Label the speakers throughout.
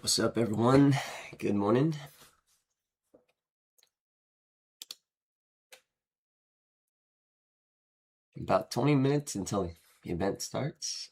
Speaker 1: What's up, everyone? Good morning. About 20 minutes until the event starts.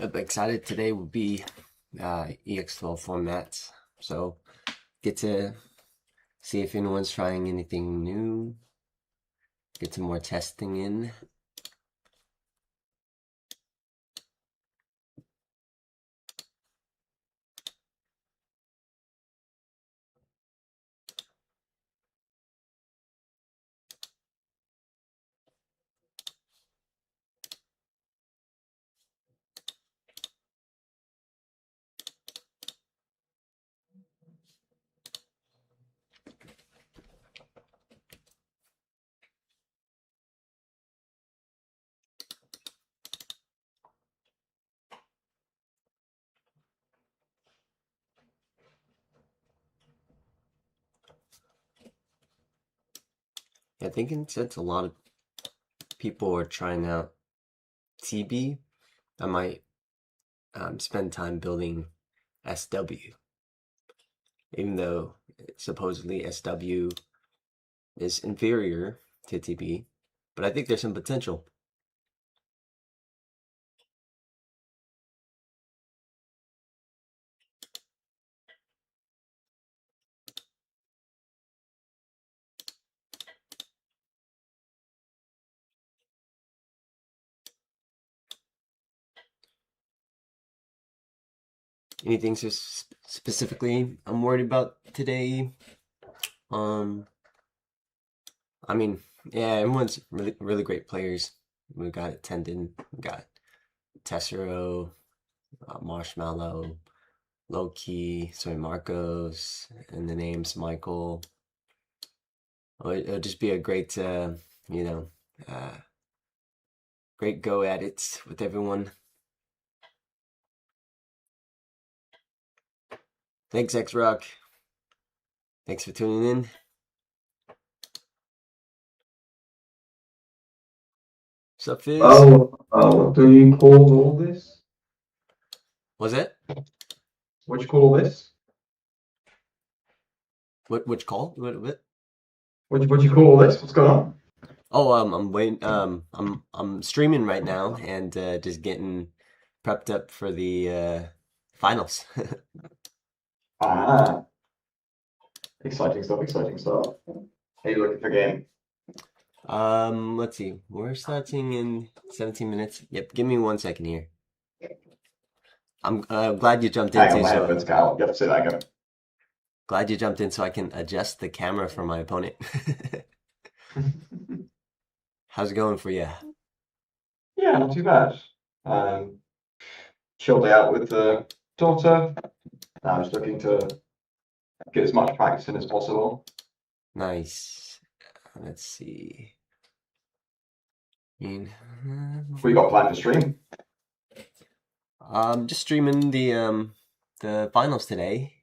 Speaker 1: I'm excited. Today will be EX12 formats, so get to see if anyone's trying anything new, get some more testing in. I think since a lot of people are trying out TB, I might spend time building SW, even though supposedly SW is inferior to TB, but I think there's some potential. Anything specifically I'm worried about today? Um, I mean, yeah, everyone's really great players. We've got Tendon, we got Tessero, Marshmallow, Loki, sorry, Marcos, and the name's Michael. It'll just be a great, you know, uh, great go at it with everyone. Thanks, X Rock. Thanks for tuning in. What's up, Fizz?
Speaker 2: What do you call all this?
Speaker 1: What's that?
Speaker 2: What do you call all this?
Speaker 1: Which call? What?
Speaker 2: What do you call all this? What's going on?
Speaker 1: Oh, I'm waiting. I'm streaming right now and just getting prepped up for the finals.
Speaker 2: Ah, exciting stuff, exciting stuff. Are you looking for game?
Speaker 1: Let's see. We're starting in 17 minutes. Yep, give me 1 second here. I'm glad you jumped in
Speaker 2: Hang on,
Speaker 1: too,
Speaker 2: my
Speaker 1: so
Speaker 2: headphones out. You have to say that again.
Speaker 1: glad you jumped in so I can adjust the camera for my opponent. How's it going for you?
Speaker 2: Yeah, not too bad. Um, Chilled out with the daughter. I'm just looking to get as much practice in as possible.
Speaker 1: Nice. Let's see. mean,
Speaker 2: What you got planned for stream?
Speaker 1: just streaming the finals today.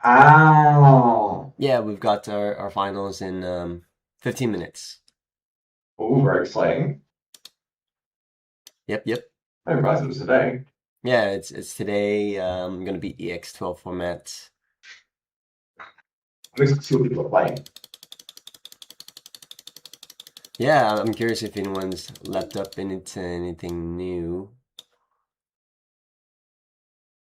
Speaker 2: Ah,
Speaker 1: Yeah, we've got our finals in 15 minutes.
Speaker 2: Oh, very exciting.
Speaker 1: Yep, yep.
Speaker 2: I didn't realize it was today.
Speaker 1: Yeah, it's today. Gonna be EX12 format.
Speaker 2: I'm excited to see what people are playing.
Speaker 1: Yeah, I'm curious if anyone's leapt up into anything new.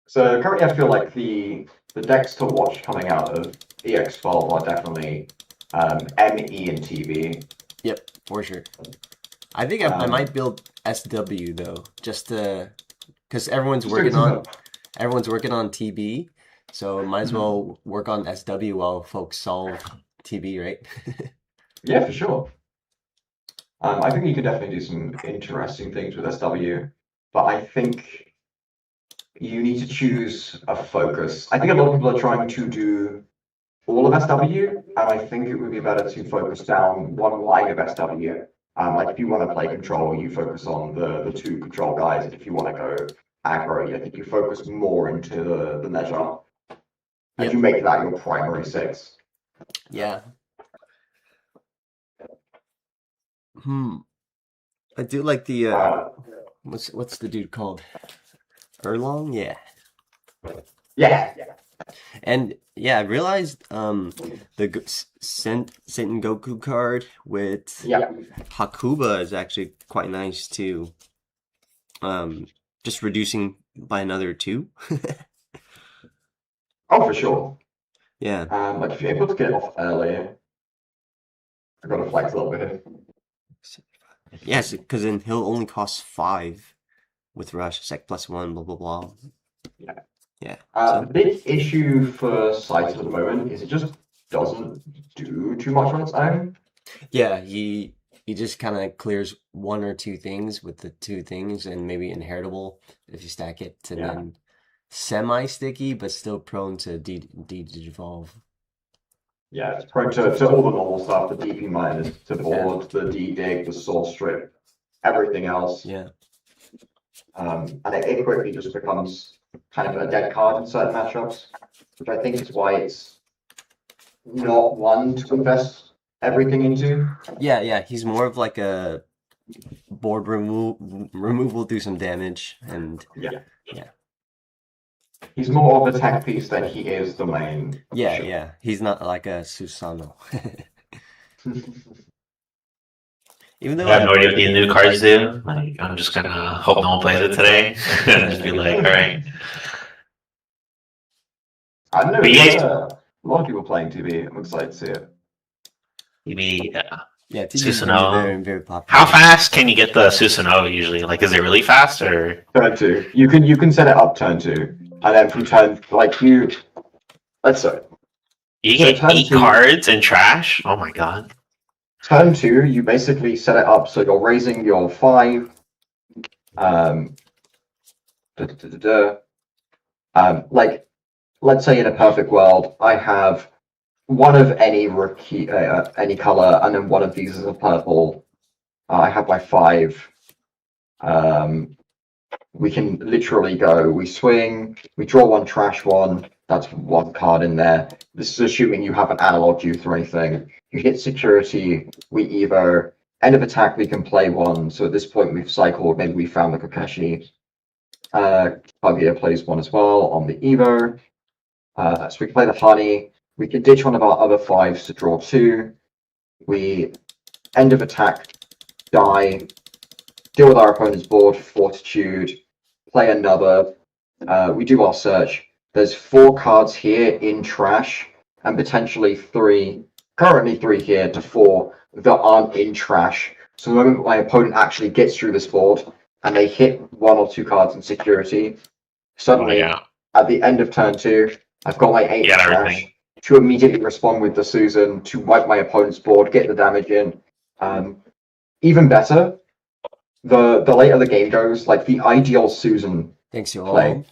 Speaker 2: So currently, I feel like the decks to watch coming out of EX12 are definitely ME and TV.
Speaker 1: Yep, for sure. I think I might build SW though, just to, because everyone's working on TB, so might as well work on SW while folks solve TB, right?
Speaker 2: Yeah, for sure. I think you can definitely do some interesting things with SW, but I think you need to choose a focus. I think a lot of people are trying to do all of SW, and I think it would be better to focus down one line of SW. Like if you want to play control, you focus on the two control guys, and if you want to go aggro, I think you focus more into the measure, and
Speaker 1: Yep.
Speaker 2: you make that your primary six.
Speaker 1: Yeah. I do like the what's the dude called? Erlong? Yeah.
Speaker 2: Yeah.
Speaker 1: And yeah, I realized the Senten Goku card with
Speaker 2: Yeah.
Speaker 1: Hakuba is actually quite nice too. Just reducing by another 2.
Speaker 2: Oh, for sure.
Speaker 1: Yeah.
Speaker 2: Like if you're able to get it off early, I've got to flex a little bit.
Speaker 1: Yes, because then he'll only cost 5 with rush. It's like +1, blah blah blah.
Speaker 2: Yeah.
Speaker 1: Yeah.
Speaker 2: The big issue for Sight at the moment is it just doesn't do too much on its own.
Speaker 1: Yeah, he just kind of clears 1 or 2 things with the 2 things, and maybe inheritable if you stack it, and then semi-sticky, but still prone to de-devolve.
Speaker 2: Yeah, it's prone to all the normal stuff, the DP minus, to board, the D-dig, the soul strip, everything else.
Speaker 1: Yeah.
Speaker 2: And it quickly just becomes kind of a dead card in certain matchups, which I think is why it's not one to invest everything into.
Speaker 1: Yeah, he's more of like a board removal, do some damage, and
Speaker 2: Yeah.
Speaker 1: yeah.
Speaker 2: He's more of a tech piece than he is the main.
Speaker 1: Yeah. He's not like a Susano. Even though
Speaker 3: I have no idea what these new cards do. Like, I'm just gonna hope no one plays it today. Just be like, all right.
Speaker 2: I don't know.
Speaker 3: But
Speaker 2: There's a lot of people playing TV. I'm excited to see it.
Speaker 3: Maybe
Speaker 1: yeah, TB is very, very popular.
Speaker 3: How fast can you get the Susanoo usually? Like, is it really fast or?
Speaker 2: Turn 2. You can set it up turn 2, and then from turn let's say
Speaker 3: You get 8 cards and trash. Oh my god.
Speaker 2: Turn 2, you basically set it up so you're raising your 5. Like, let's say in a perfect world, I have one of any rookie, any color, and then one of these is a purple. I have my 5. We can literally go, we swing, we draw 1 trash 1, that's 1 card in there. This is assuming you have an analog youth or anything. You hit security, we Evo, end of attack, we can play 1. So at this point we've cycled, maybe we found the Kokeshi. Kaguya plays 1 as well on the Evo. So we can play the Honey. We can ditch one of our other 5s to draw 2. We end of attack, die, deal with our opponent's board, Fortitude, play another. We do our search. There's 4 cards here in trash, and potentially 3, currently 3 here to 4 that aren't in trash. So the moment my opponent actually gets through this board and they hit 1 or 2 cards in security, suddenly at the end of turn 2, I've got my 8 trash to immediately respond with the Susan to wipe my opponent's board, get the damage in. Even better, the later the game goes, like the ideal Susan play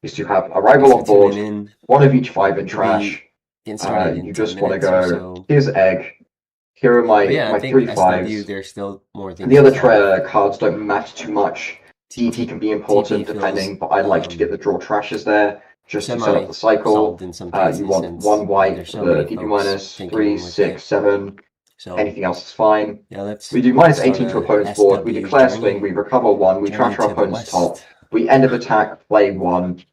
Speaker 2: is to have arrival on board, 1 of each 5 in trash. You just want to go, here's egg, here are my 3 5s.
Speaker 1: There's still more things.
Speaker 2: And the other cards don't matter too much. DT can be important depending, but I like to get the draw trashes there just to set up the cycle. You want 1 white for the DP minus, 3, 6, 7.
Speaker 1: So
Speaker 2: Anything else is fine.
Speaker 1: yeah, let's
Speaker 2: We do minus
Speaker 1: start
Speaker 2: 18 to
Speaker 1: a
Speaker 2: opponent's board. We
Speaker 1: SW
Speaker 2: declare
Speaker 1: journey.
Speaker 2: swing. We recover 1. We
Speaker 1: Journey
Speaker 2: trash our
Speaker 1: to the
Speaker 2: opponent's top.
Speaker 1: west.
Speaker 2: We end of attack, play 1.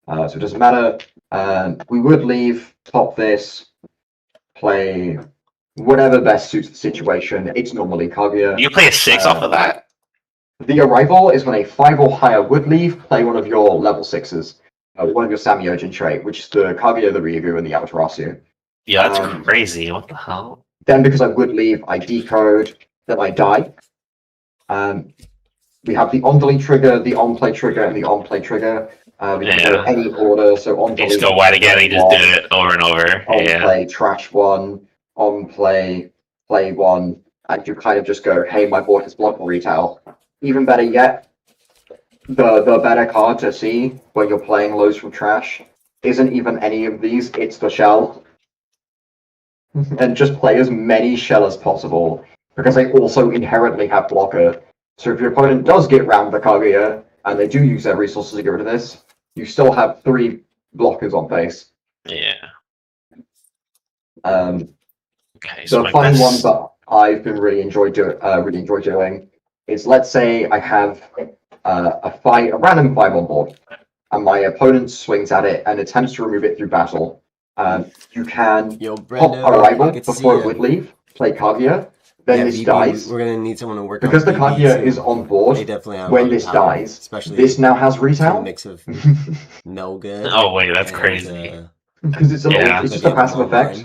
Speaker 2: So it doesn't matter. We would leave, pop this, play whatever best suits the situation. It's normally Kaguya.
Speaker 3: You play a 6 off of that?
Speaker 2: The arrival is when a 5 or higher would leave, play one of your level 6s. One of your Samyojin trait, which is the Kaguya, the Ryugu, and the Amaterasu.
Speaker 3: Yeah, that's crazy. What the hell?
Speaker 2: Then, because I would leave, I decode, then I die. We have the on-delete trigger, the on-play trigger, and the on-play trigger. We can go any order, so
Speaker 3: You
Speaker 2: on-delete.
Speaker 3: just go wide again, you just do it over and over.
Speaker 2: On-play, trash 1, on-play, play 1, and you kind of just go, hey, my board has block retail. Even better yet, the better card to see when you're playing lows from trash isn't even any of these, it's the shell. And just play as many shell as possible, because they also inherently have blocker. So if your opponent does get round the Kaguya, and they do use their resources to get rid of this, you still have 3 blockers on base.
Speaker 3: Yeah. Okay,
Speaker 2: The funny one that I've been really enjoy doing is, let's say I have a random 5 on board, and my opponent swings at it and attempts to remove it through battle. You can pop Arrival before it would leave, play Kaguya, then this dies.
Speaker 1: We're gonna need someone to work
Speaker 2: because
Speaker 1: on
Speaker 2: the Kaguya is on board.
Speaker 1: They definitely have
Speaker 2: when this
Speaker 1: power,
Speaker 2: dies,
Speaker 1: especially
Speaker 2: this now has retail.
Speaker 1: a mix of Melga.
Speaker 3: Oh wait, that's crazy.
Speaker 2: Because it's just a passive effect.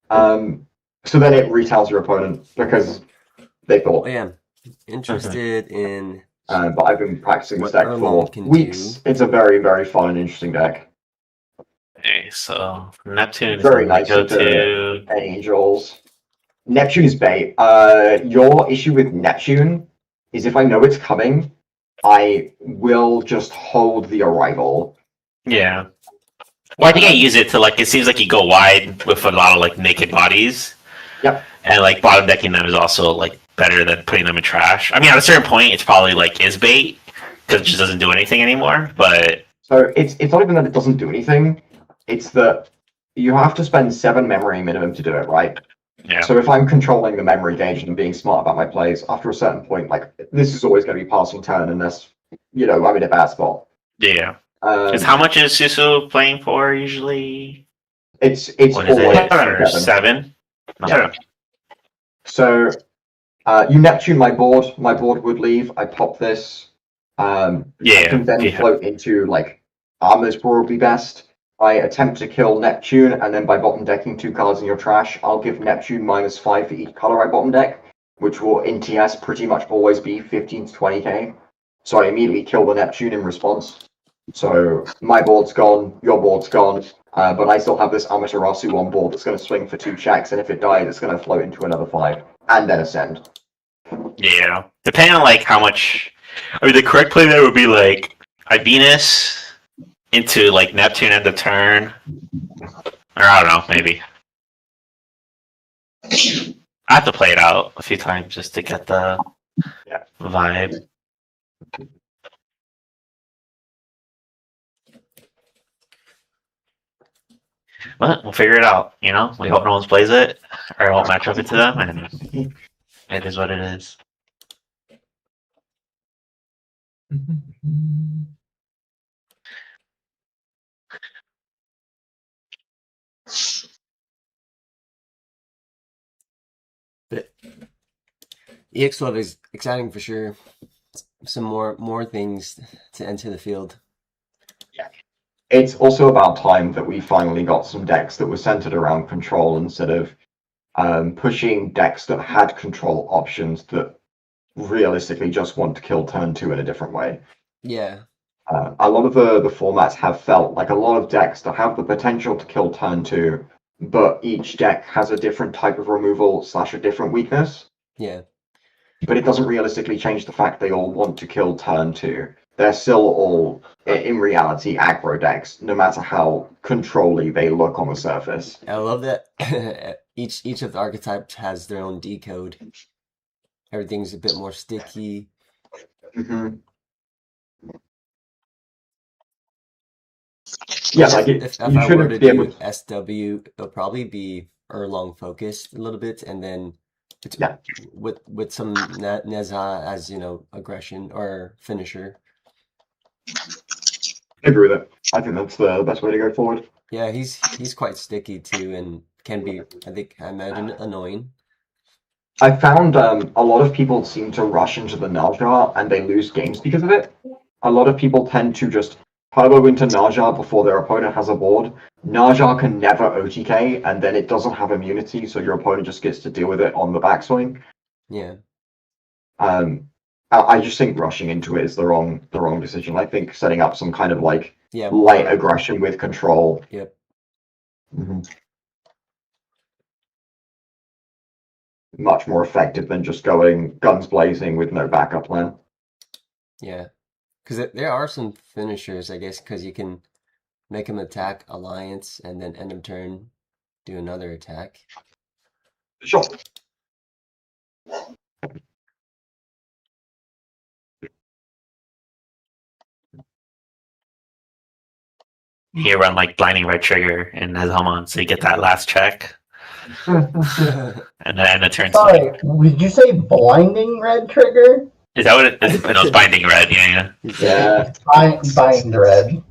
Speaker 2: So then it retails your opponent because they thought.
Speaker 1: Oh, yeah, interested in.
Speaker 2: But I've been practicing this deck for weeks. It's a very, very fun and interesting deck.
Speaker 3: Okay, so Neptune is
Speaker 2: very nice
Speaker 3: go
Speaker 2: to Angels. Neptune is bait. Your issue with Neptune is if I know it's coming, I will just hold the arrival.
Speaker 3: Yeah. Well, I think I use it to it seems like you go wide with a lot of naked bodies.
Speaker 2: Yep.
Speaker 3: And bottom decking them is also better than putting them in trash. I mean, at a certain point, it's probably is bait because it just doesn't do anything anymore. But
Speaker 2: so it's not even that it doesn't do anything. It's that you have to spend 7 memory minimum to do it, right?
Speaker 3: Yeah.
Speaker 2: So if I'm controlling the memory gauge and being smart about my plays, after a certain point, this is always going to be passing turn unless, I'm in a bad spot.
Speaker 3: Yeah. How much is Susu playing for usually?
Speaker 2: It's always
Speaker 3: 7.
Speaker 2: Yeah. So you Neptune my board. My board would leave. I pop this. I can then float into Armor's probably best. I attempt to kill Neptune, and then by bottom decking 2 cards in your trash, I'll give Neptune -5 for each color I bottom deck, which will in TS pretty much always be 15 to 20k. So I immediately kill the Neptune in response. So my board's gone, your board's gone, but I still have this Amaterasu on board that's going to swing for 2 checks, and if it dies, it's going to float into another 5, and then ascend.
Speaker 3: Yeah. Depending on how much... I mean, the correct play there would be Venus into Neptune end of turn. Or I don't know, maybe. I have to play it out a few times just to get the vibe. But we'll figure it out, We hope no one plays it, or it won't match up into them, and it is what it is.
Speaker 1: But EX12 is exciting for sure. Some more things to enter the field.
Speaker 2: Yeah. It's also about time that we finally got some decks that were centered around control instead of pushing decks that had control options that realistically just want to kill turn 2 in a different way.
Speaker 1: Yeah.
Speaker 2: A lot of the formats have felt like a lot of decks that have the potential to kill turn 2, but each deck has a different type of removal / a different weakness.
Speaker 1: Yeah.
Speaker 2: But it doesn't realistically change the fact they all want to kill turn 2. They're still all, in reality, aggro decks, no matter how control-y they look on the surface.
Speaker 1: I love that each of the archetypes has their own decode. Everything's a bit more sticky.
Speaker 2: Mm-hmm. Yeah,
Speaker 1: if I were to do SW, it'll probably be Erlong focused a little bit, and then it's
Speaker 2: Yeah.
Speaker 1: with some Neza as aggression or finisher.
Speaker 2: I agree with it. I think that's the best way to go forward.
Speaker 1: Yeah, he's quite sticky too, and can be, I imagine, annoying.
Speaker 2: I found a lot of people seem to rush into the Naja and they lose games because of it. A lot of people tend to just turbo into Naja before their opponent has a board. Naja can never OTK, and then it doesn't have immunity, so your opponent just gets to deal with it on the backswing.
Speaker 1: Yeah.
Speaker 2: I just think rushing into it is the wrong decision. I think setting up some kind of like
Speaker 1: Yeah,
Speaker 2: light
Speaker 1: more.
Speaker 2: aggression with control.
Speaker 1: Yep.
Speaker 2: Much more effective than just going guns blazing with no backup plan.
Speaker 1: Yeah, because there are some finishers, I guess, because you can make him attack Alliance and then end of turn do another attack.
Speaker 2: Sure.
Speaker 3: You run like blinding red trigger in his Helmon, so you get that last check, and then it turns.
Speaker 4: Sorry, did you say blinding red trigger?
Speaker 3: Is that what it is? It was binding red. Yeah.
Speaker 2: Yeah.
Speaker 4: Bind red.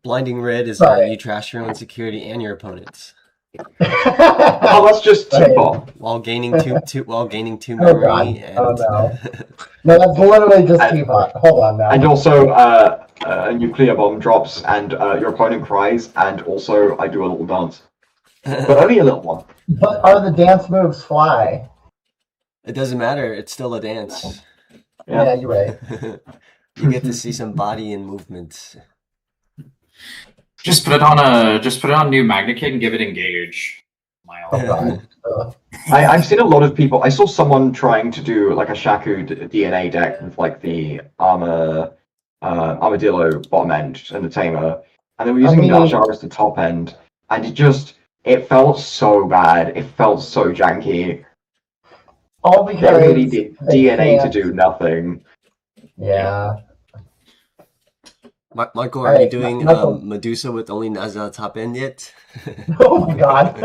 Speaker 1: Blinding red is
Speaker 4: Right.
Speaker 1: you trash your own security and your opponent's
Speaker 2: Oh, that's just T-bot.
Speaker 1: while gaining two
Speaker 4: Oh
Speaker 1: memory
Speaker 4: god.
Speaker 1: and
Speaker 4: Oh no. No, that's literally just T-bot. Hold on now.
Speaker 2: And also, a nuclear bomb drops, and your opponent cries, and also I do a little dance, but only a little one.
Speaker 4: But are the dance moves fly?
Speaker 1: it doesn't matter. It's still a dance.
Speaker 4: Yeah, you're right.
Speaker 1: You get to see some body and movement.
Speaker 5: Just put it on new Magnicate and give it engage.
Speaker 4: Oh god.
Speaker 2: I've seen a lot of people. I saw someone trying to do like a Shaku DNA deck with like the armadillo bottom end and the tamer, and they were using Naja as the top end, and it felt so bad. It felt so janky.
Speaker 4: All because
Speaker 2: They really did
Speaker 4: they
Speaker 2: DNA to
Speaker 4: can't-
Speaker 2: do nothing.
Speaker 4: Yeah.
Speaker 1: Michael, are you doing Medusa with only Naza top end yet?
Speaker 4: Oh my god.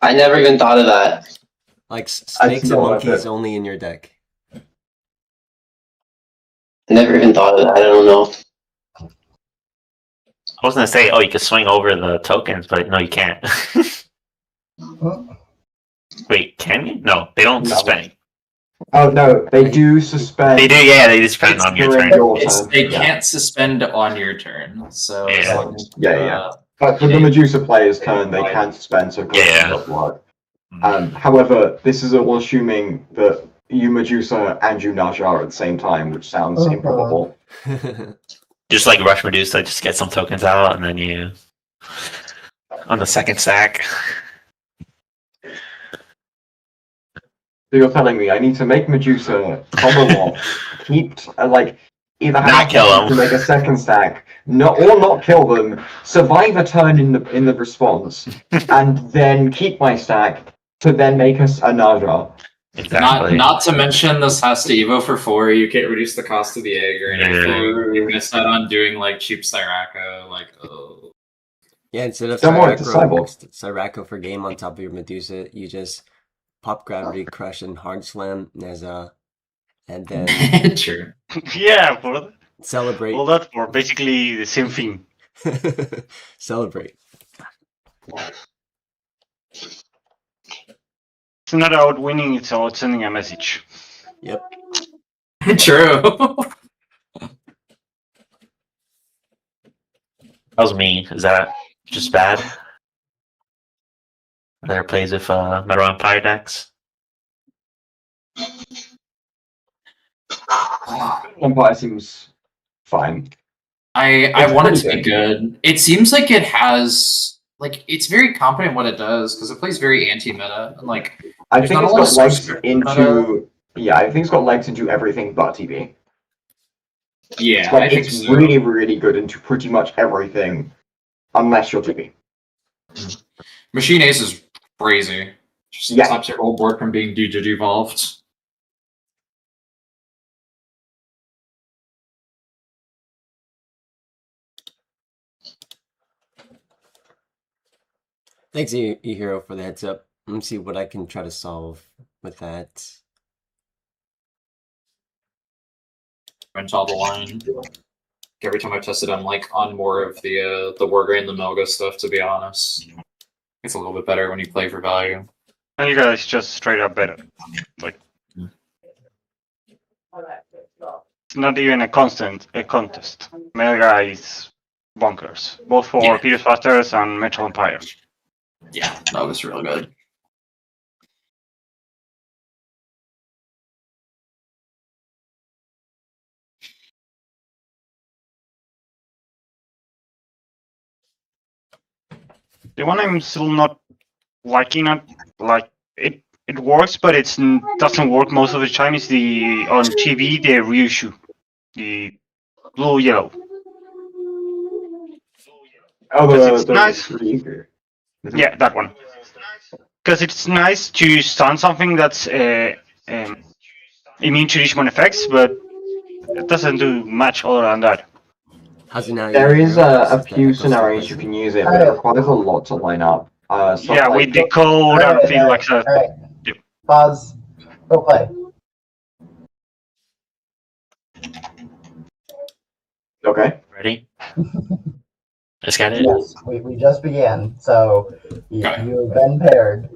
Speaker 6: I never even thought of that.
Speaker 1: Like snakes and
Speaker 2: not
Speaker 1: monkeys
Speaker 2: it.
Speaker 1: only in your deck.
Speaker 6: I never even thought of that. I don't know.
Speaker 3: I was gonna say, oh, you can swing over the tokens, but no, you can't. Wait, can you? No, they don't
Speaker 2: No.
Speaker 3: suspend.
Speaker 2: Oh no, they do suspend.
Speaker 3: They do, yeah. They suspend on your
Speaker 2: during
Speaker 3: turn.
Speaker 2: your
Speaker 5: It's,
Speaker 2: turn.
Speaker 5: they
Speaker 2: Yeah.
Speaker 5: can't suspend on your turn. So as
Speaker 3: Yeah.
Speaker 5: long as,
Speaker 2: Yeah. But for the Medusa player's turn, they can suspend, so
Speaker 3: Yeah.
Speaker 2: it doesn't work. However, this is all assuming that you Medusa and you Naja are at the same time, which sounds
Speaker 4: Oh,
Speaker 2: improbable.
Speaker 3: Just like rush Medusa, just get some tokens out, and then you on the second stack.
Speaker 2: So you're telling me I need to make Medusa combo off, keep either
Speaker 3: Not
Speaker 2: have
Speaker 3: kill
Speaker 2: to
Speaker 3: them.
Speaker 2: make a second stack, or not kill them, survive a turn in the response, and then keep my stack to then make us a Naja.
Speaker 3: Exactly.
Speaker 5: not to mention this has to Evo for 4. You can't reduce the cost of the egg or anything.
Speaker 3: Yeah.
Speaker 5: You miss out on doing like cheap Sirocco. Like, oh.
Speaker 1: Yeah, instead of
Speaker 2: Don't worry, it's a cyborg.
Speaker 1: Sirocco for game on top of your Medusa, you just pop gravity, crush, and hard slam Neza, and then
Speaker 5: True.
Speaker 7: Yeah, for
Speaker 1: celebrate.
Speaker 7: all that for basically the same thing.
Speaker 1: Celebrate.
Speaker 7: It's not about winning, it's about sending a message.
Speaker 1: Yep.
Speaker 5: True.
Speaker 3: That was me. Is that just bad? There plays with Metal Empire decks.
Speaker 2: Empire seems fine.
Speaker 5: I
Speaker 2: It's
Speaker 5: want it to
Speaker 2: pretty
Speaker 5: be good. It seems like it has it's very competent what it does because it plays very anti-meta and like
Speaker 2: I
Speaker 5: There's
Speaker 2: think
Speaker 5: not
Speaker 2: it's
Speaker 5: a lot
Speaker 2: got
Speaker 5: of
Speaker 2: legs
Speaker 5: source
Speaker 2: into. Yeah, I think it's got legs into everything but TV.
Speaker 5: yeah, I think
Speaker 2: It's
Speaker 5: so.
Speaker 2: really, really good into pretty much everything, unless you're TV.
Speaker 5: Machine Ace is crazy. Just
Speaker 2: Yeah.
Speaker 5: stops your whole board from being devolved.
Speaker 1: Thanks, E-Hero, for the heads up. Let me see what I can try to solve with that.
Speaker 5: Went all the line. Every time I've tested, I'm like on more of the Wargrain, the Melga stuff. To be honest, it's a little bit better when you play for value.
Speaker 7: Elga is just straight up better. Like, it's not even a contest. Melga is bonkers, both for
Speaker 5: Yeah.
Speaker 7: Peter Fasters and Metro Empire.
Speaker 5: Yeah, Melga's real good.
Speaker 7: The one I'm still not liking, like it works, but it doesn't work most of the time. Is the on TV the reissue, the blue yellow.
Speaker 2: Oh,
Speaker 7: Because
Speaker 2: the,
Speaker 7: it's
Speaker 2: the
Speaker 7: nice.
Speaker 2: review.
Speaker 7: Yeah, that one. Because it's nice to stun something that's immune to Digimon effects, but it doesn't do much other than that.
Speaker 1: How's it now?
Speaker 2: There is
Speaker 1: E-Hero?
Speaker 2: a
Speaker 1: Is that
Speaker 2: few
Speaker 1: echo still
Speaker 2: scenarios you
Speaker 1: present?
Speaker 2: can use it, but it requires a lot to line up. Stuff
Speaker 7: Yeah,
Speaker 2: like
Speaker 7: with the code and things like that.
Speaker 4: Alright.
Speaker 7: Yep.
Speaker 4: Pause. Go play.
Speaker 2: okay.
Speaker 3: Ready? Just got it.
Speaker 4: Yes, we just began. So
Speaker 5: Okay.
Speaker 4: you've been paired.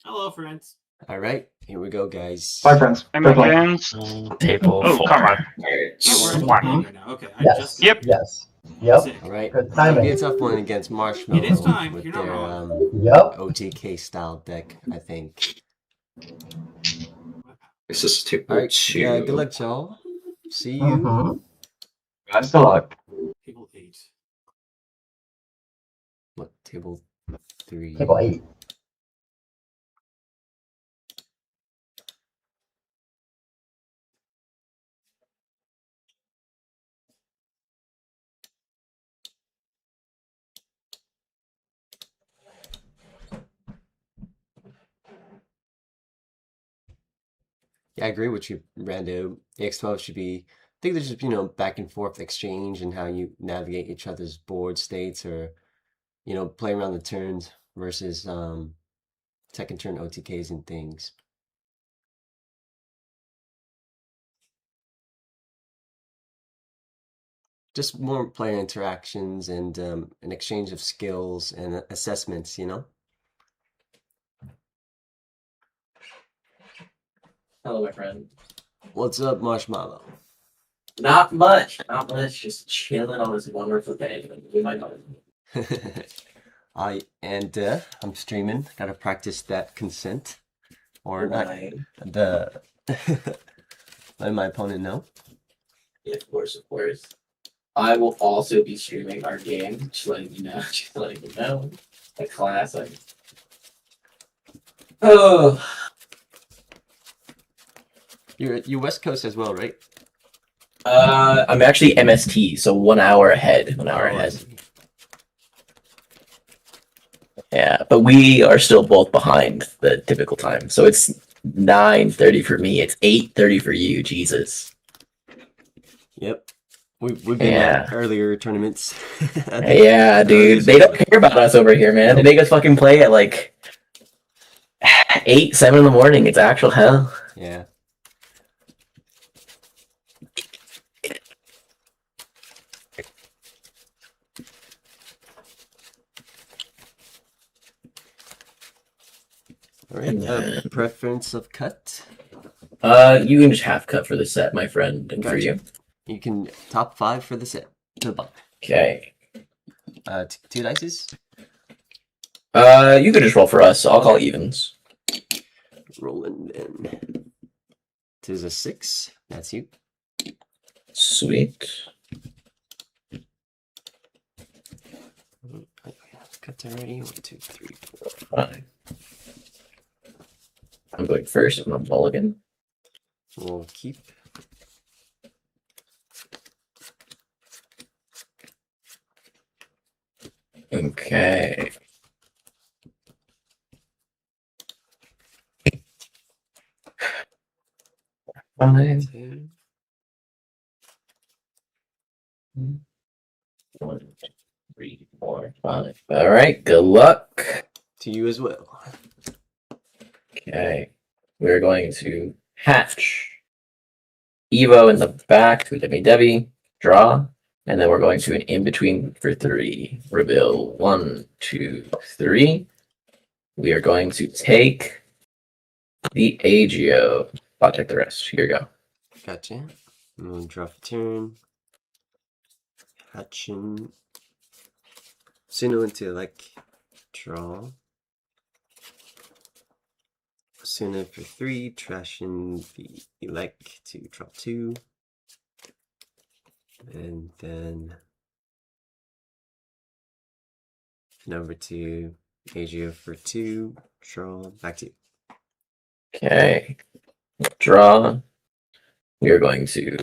Speaker 8: Hello, friends.
Speaker 1: All right, here we go, guys.
Speaker 2: Bye, friends.
Speaker 7: I'm
Speaker 2: Go play.
Speaker 7: against.
Speaker 3: Table
Speaker 7: Oh,
Speaker 3: 4.
Speaker 7: come on.
Speaker 5: Alright.
Speaker 8: Oh, we're
Speaker 7: One.
Speaker 8: playing right now. Okay. I
Speaker 4: Yes.
Speaker 8: just
Speaker 7: Yep.
Speaker 4: Yes. Yep.
Speaker 8: Sick.
Speaker 1: All right,
Speaker 4: Good
Speaker 1: it's gonna be
Speaker 4: timing.
Speaker 1: a tough one against Marshmallow
Speaker 8: It is time.
Speaker 1: with
Speaker 8: You're not
Speaker 1: their
Speaker 8: wrong.
Speaker 4: Yep.
Speaker 1: OTK style deck, I think.
Speaker 5: This is table
Speaker 1: All right,
Speaker 5: 2.
Speaker 1: yeah, good luck, y'all. See you.
Speaker 4: Mm-hmm.
Speaker 2: Best of luck.
Speaker 8: Table 8.
Speaker 1: What, table 3?
Speaker 4: Table 8.
Speaker 1: Yeah, I agree with you, Rando. EX12 should be, I think there's just, you know, back and forth exchange and how you navigate each other's board states or, you know, play around the turns versus second turn OTKs and things. Just more player interactions and an exchange of skills and assessments, you know?
Speaker 9: Hello, my friend.
Speaker 1: What's up, Marshmallow?
Speaker 9: Not much. Not much. Just chilling on this wonderful day with my dog.
Speaker 1: I'm streaming. Gotta practice that consent. Or not
Speaker 9: Right.
Speaker 1: the let my opponent know.
Speaker 9: Yeah, of course, of course. I will also be streaming our game. Just letting you know. Just letting you know. A classic. Oh.
Speaker 1: You're West Coast as well, right?
Speaker 9: I'm actually MST, so 1 hour ahead. 1 hour
Speaker 1: Oh, I
Speaker 9: ahead.
Speaker 1: see.
Speaker 9: Yeah, but we are still both behind the typical time. So it's 9:30 for me. It's 8:30 for you. Jesus.
Speaker 1: Yep. We've been
Speaker 9: Yeah.
Speaker 1: at earlier tournaments.
Speaker 9: Yeah, dude. They don't care about us over here, man. They make us fucking play at like 8, 7 in the morning. It's actual hell.
Speaker 1: Yeah. All right. Preference of cut.
Speaker 9: You can just half cut for the set, my friend, and for
Speaker 1: Gotcha.
Speaker 9: you.
Speaker 1: You can top 5 for the set. To the bottom.
Speaker 9: Okay.
Speaker 1: 2 dices.
Speaker 9: You can just roll for us. So I'll call evens.
Speaker 1: Rolling then. 'Tis a 6. That's you.
Speaker 9: Sweet.
Speaker 1: Cut already. 1, 2, 3, 4.
Speaker 9: 5. I'm going first. I'm a mulligan.
Speaker 1: We'll keep.
Speaker 9: Okay. Five.
Speaker 1: 2.
Speaker 9: 1, 2, 3, 4, 5. All right. Good luck.
Speaker 1: To you as well.
Speaker 9: Okay. We're going to hatch. Evo in the back to Debbie Debbie. Draw. And then we're going to an in-between for 3. Reveal 1, 2, 3. We are going to take the Agio. I'll take the rest. Here you go.
Speaker 1: Gotcha. I'm gonna draw for turn. Hatching. Suno into like draw. Suno for 3, trashing the elect to draw 2. And then number 2, Agio for 2, draw, back to you.
Speaker 9: Okay. Draw. We are going to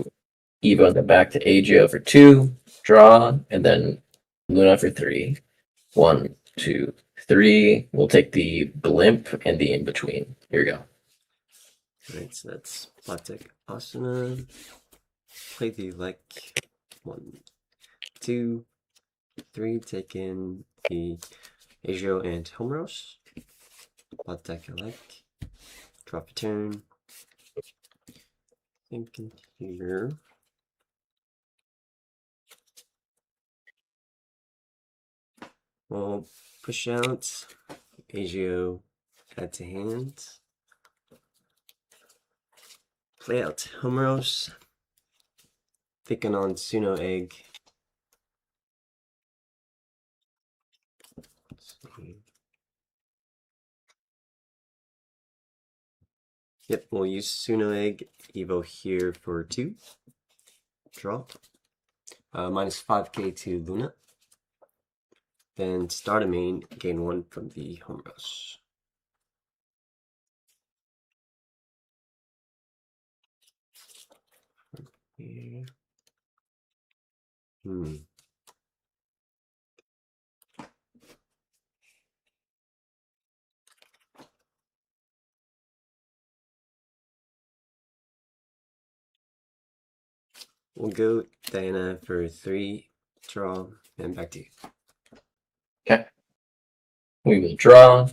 Speaker 9: Evo in the back to Agio for 2. Draw. And then Luna for 3. 1, 2, 3. We'll take the blimp and the in between. Here we go.
Speaker 1: Alright, so that's Platic Asana. Play the like 1, 2, 3, take in the Agio and Homeros. Platic like. Drop a turn. Thinking here. We'll push out Agio, add to hand. Play out Homeros. Thinking on Suno Egg. Yep, we'll use Suno Egg, Evo here for 2. Draw. Minus 5k to Luna. Then start a main, gain 1 from the home rush. Here. We'll go Diana for 3, draw, and back to you.
Speaker 9: Okay. We will draw.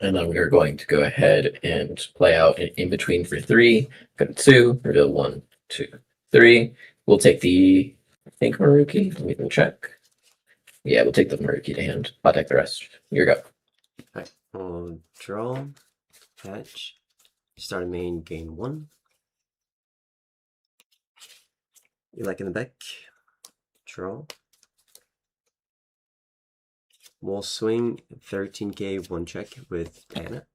Speaker 9: And then we are going to go ahead and play out an in between for 3. Go to 2, reveal 1, 2, 3. We'll take the, I think, Maruki. Let me double check. Yeah, we'll take the Maruki to hand. I'll take the rest. Here we go.
Speaker 1: Alright, we'll draw, hatch, start a main, gain 1. You like in the back, draw. We'll swing 13k 1 check with Diana.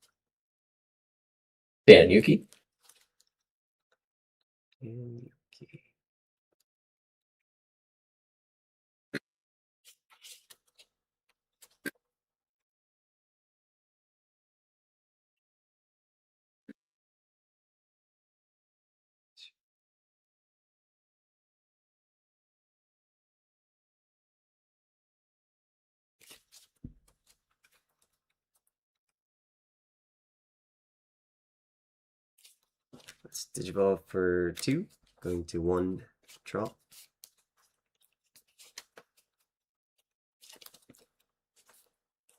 Speaker 9: Dan Yuki.
Speaker 1: And Yuki. Let's Digiball for 2, going to 1, draw.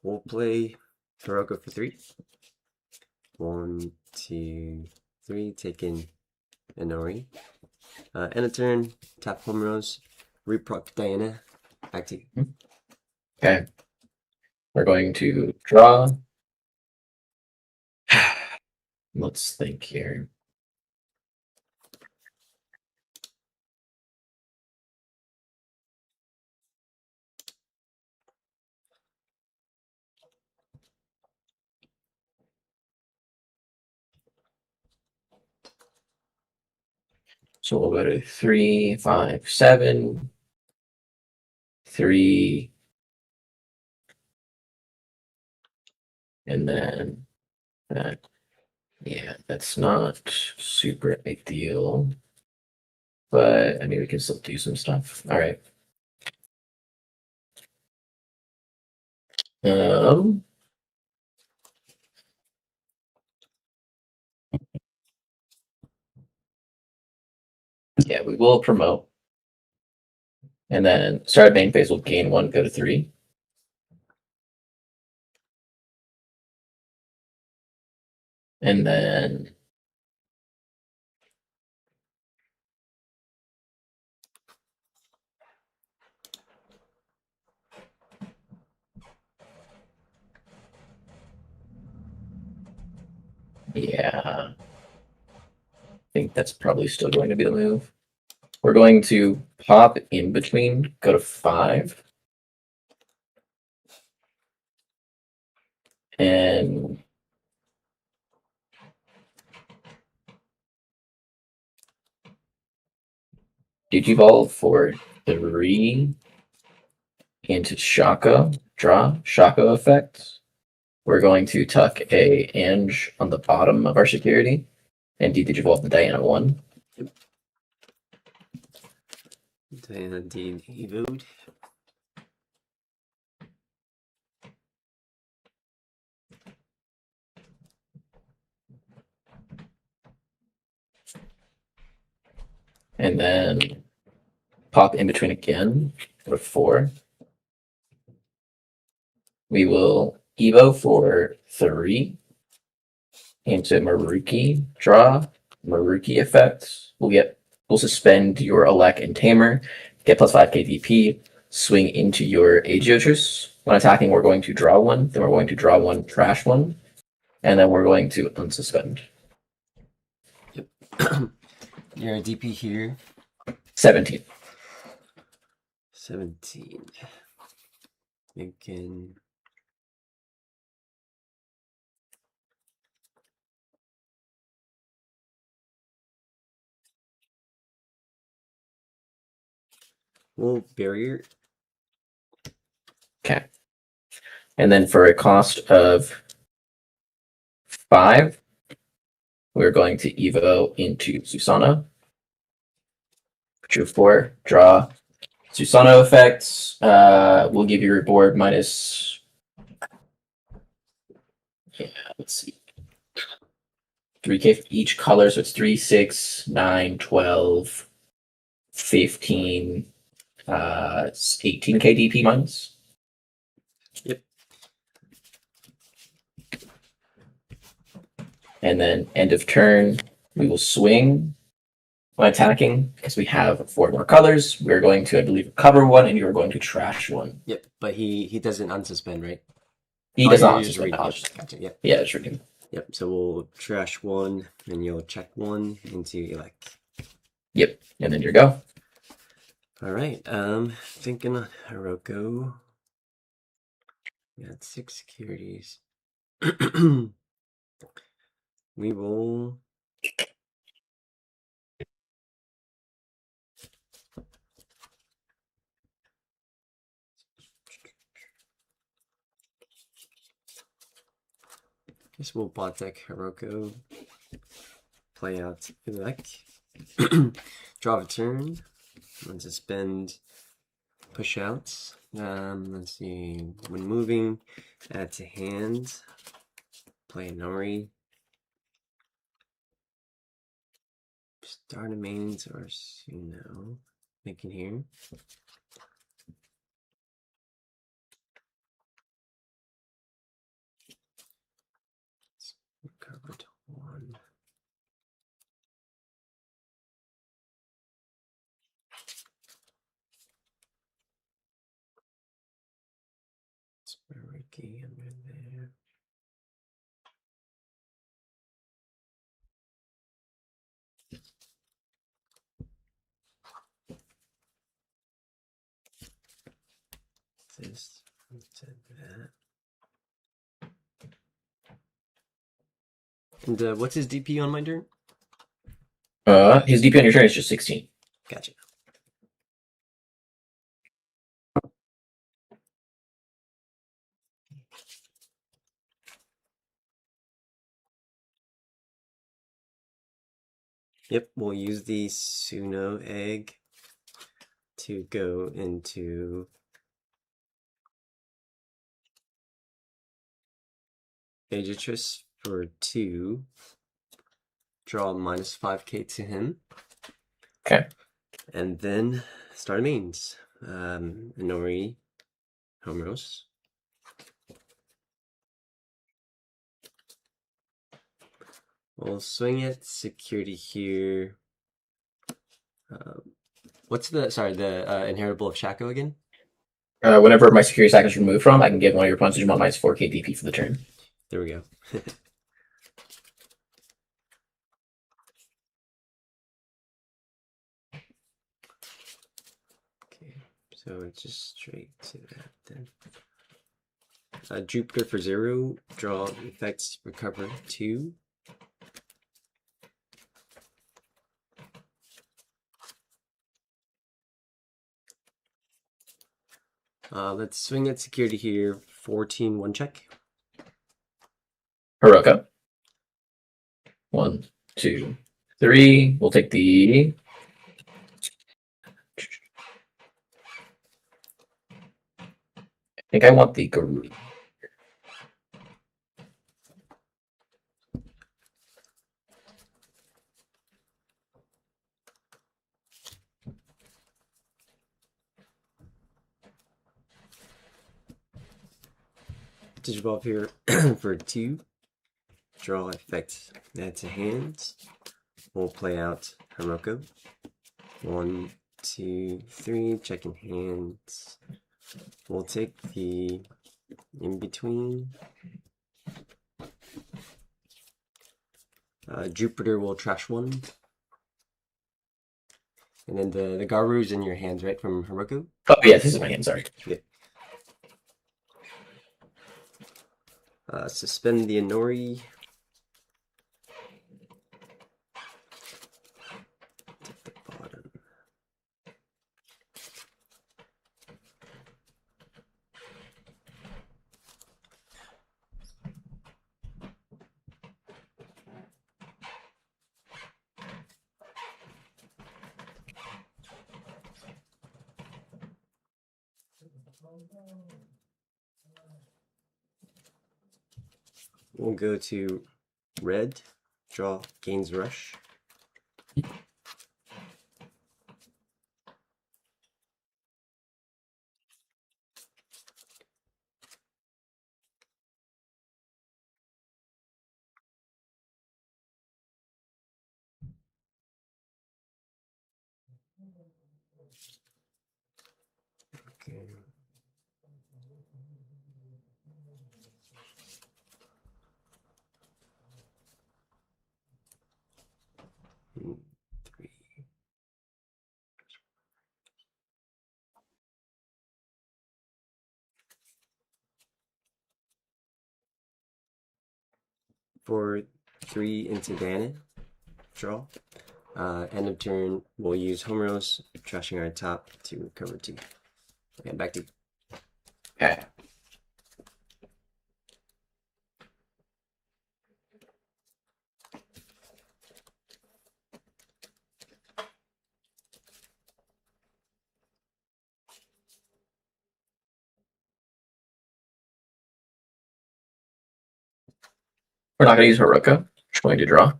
Speaker 1: We'll play Hiroko for 3. 1, 2, 3, take in Inori. End of turn, tap home rose, reproc Diana, back to you.
Speaker 9: Okay. We're going to draw. Let's think here. So we'll go to 3, 5, 7, 3, and then that. Yeah, that's not super ideal, but I mean we can still do some stuff. All right. Yeah, we will promote. And then start main phase will gain 1, go to 3. And then yeah, I think that's probably still going to be the move. We're going to pop in between, go to 5. And Digivolve for 3 into Shaka, draw, Shaka effects. We're going to tuck a Ange on the bottom of our security and Digivolve the Diana 1.
Speaker 1: Diana D evoed.
Speaker 9: And then pop in between again for 4. We will Evo for 3 into Maruki, draw, Maruki effects. We'll suspend your Elec and Tamer, get plus 5 KVP, swing into your Aegiotrus. When attacking, we're going to draw 1, then we're going to draw 1, trash 1, and then we're going to unsuspend.
Speaker 1: Yep. Your DP here.
Speaker 9: 17.
Speaker 1: 17. Thinking. Well, barrier.
Speaker 9: Okay. And then for a cost of 5, we're going to Evo into Susano. Put 4, draw. Susano effects will give you reward minus. Yeah, let's see. 3k for each color, so it's 3, 6, 9, 12, 15, 18k DP minus.
Speaker 1: Yep.
Speaker 9: And then end of turn, we will swing when attacking because we have 4 more colors. We're going to, I believe, recover 1, and you're going to trash 1.
Speaker 1: Yep, but he doesn't unsuspend, right?
Speaker 9: He does
Speaker 1: you're
Speaker 9: not
Speaker 1: just
Speaker 9: unsuspend.
Speaker 1: reading.
Speaker 9: I'll
Speaker 1: Yep,
Speaker 9: just-
Speaker 1: gotcha. Yep.
Speaker 9: Yeah, it's reading.
Speaker 1: Yep. So we'll trash 1, and you'll check 1 into elect.
Speaker 9: Yep, and then you go.
Speaker 1: All right. Thinking on Hiroko. We got 6 securities. We will. Guess we'll bot deck Hiroko. Play out elect. Draw a turn. Unsuspend. Push outs. Let's see. When moving, add to hand. Play Nori. Start a mains or Suno. Thinking here. Let's recover to 1. Let's put Ricky under there. This, that. And what's his DP on my turn?
Speaker 9: His DP on your turn is just 16.
Speaker 1: Gotcha. Yep, we'll use the Suno egg to go into Aegis for 2. Draw minus 5k to him.
Speaker 9: Okay.
Speaker 1: And then start a mains. Inori Homros. We'll swing at security here. What's the inheritable of Shaco again?
Speaker 9: Whenever my security stack is removed from, I can give one of your opponents Digimon minus 4k DP for the turn.
Speaker 1: There we go. Okay, so it's just straight to that then. Jupiter for 0, draw effects, recover 2. Let's swing at security here. 14, 1 check.
Speaker 9: Hiroko. 1, 2, 3. We'll take the. I think I want the Garudi.
Speaker 1: Digivolve here for 2. Draw effect, add to hands. We'll play out Hiroko. 1, 2, 3, checking hands. We'll take the in between. Jupiter will trash 1. And then the Garu's in your hands, right, from Hiroko?
Speaker 9: Oh, yeah, this is my hand, sorry.
Speaker 1: Yeah. Suspend the Inori. Take the bottom. We'll go to red, draw, gains rush. Okay. And 3. For 3 into Dana, draw. End of turn, we'll use Homeros, trashing our top to recover 2. Okay, back to you.
Speaker 9: Okay. We're not going to use Hiroko. We're going to draw.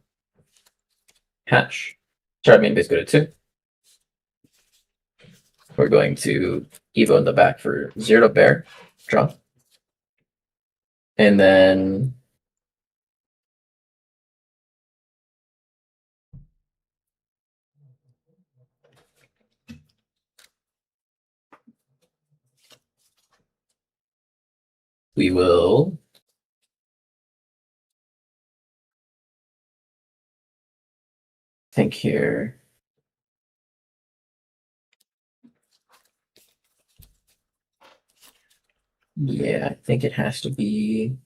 Speaker 9: Hatch. Start main base go to 2. We're going to Evo in the back for 0 to bear. Draw. And then we will think here. Yeah, I think it has to be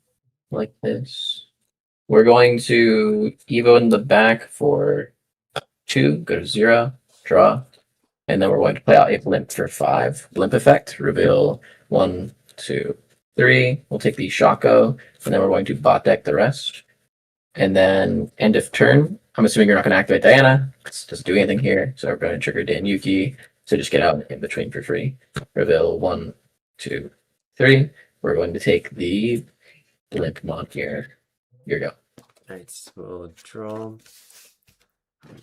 Speaker 9: like this. We're going to Evo in the back for 2, go to 0, draw. And then we're going to play out a blimp for 5. Blimp effect, reveal 1, 2, 3. We'll take the Shaco, and then we're going to bot deck the rest. And then end of turn, I'm assuming you're not going to activate Diana. It doesn't do anything here, so we're going to trigger Dan Yuki. So just get out in between for free. Reveal 1, 2, 3. We're going to take the blimp mod here. Here we go.
Speaker 1: Alright, so we'll draw.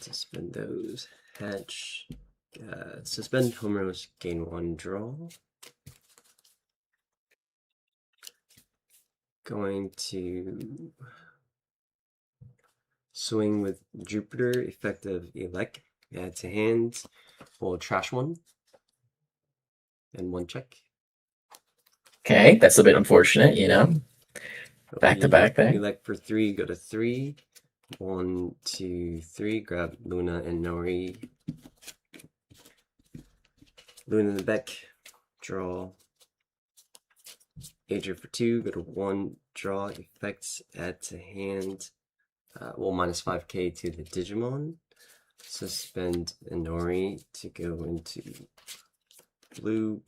Speaker 1: Suspend those. Hatch. Suspend Homeros, gain 1 draw. Going to swing with Jupiter, effective elect, add to hand, we'll trash one, and one check.
Speaker 9: Okay, that's a bit unfortunate, you know. Back to back there.
Speaker 1: Elect for 3, go to 3. 1, 2, 3, grab Luna and Nori. Luna in the back, draw. Adria for 2, go to 1, draw, effects, add to hand. We'll minus 5k to the Digimon. Suspend Inori to go into blue.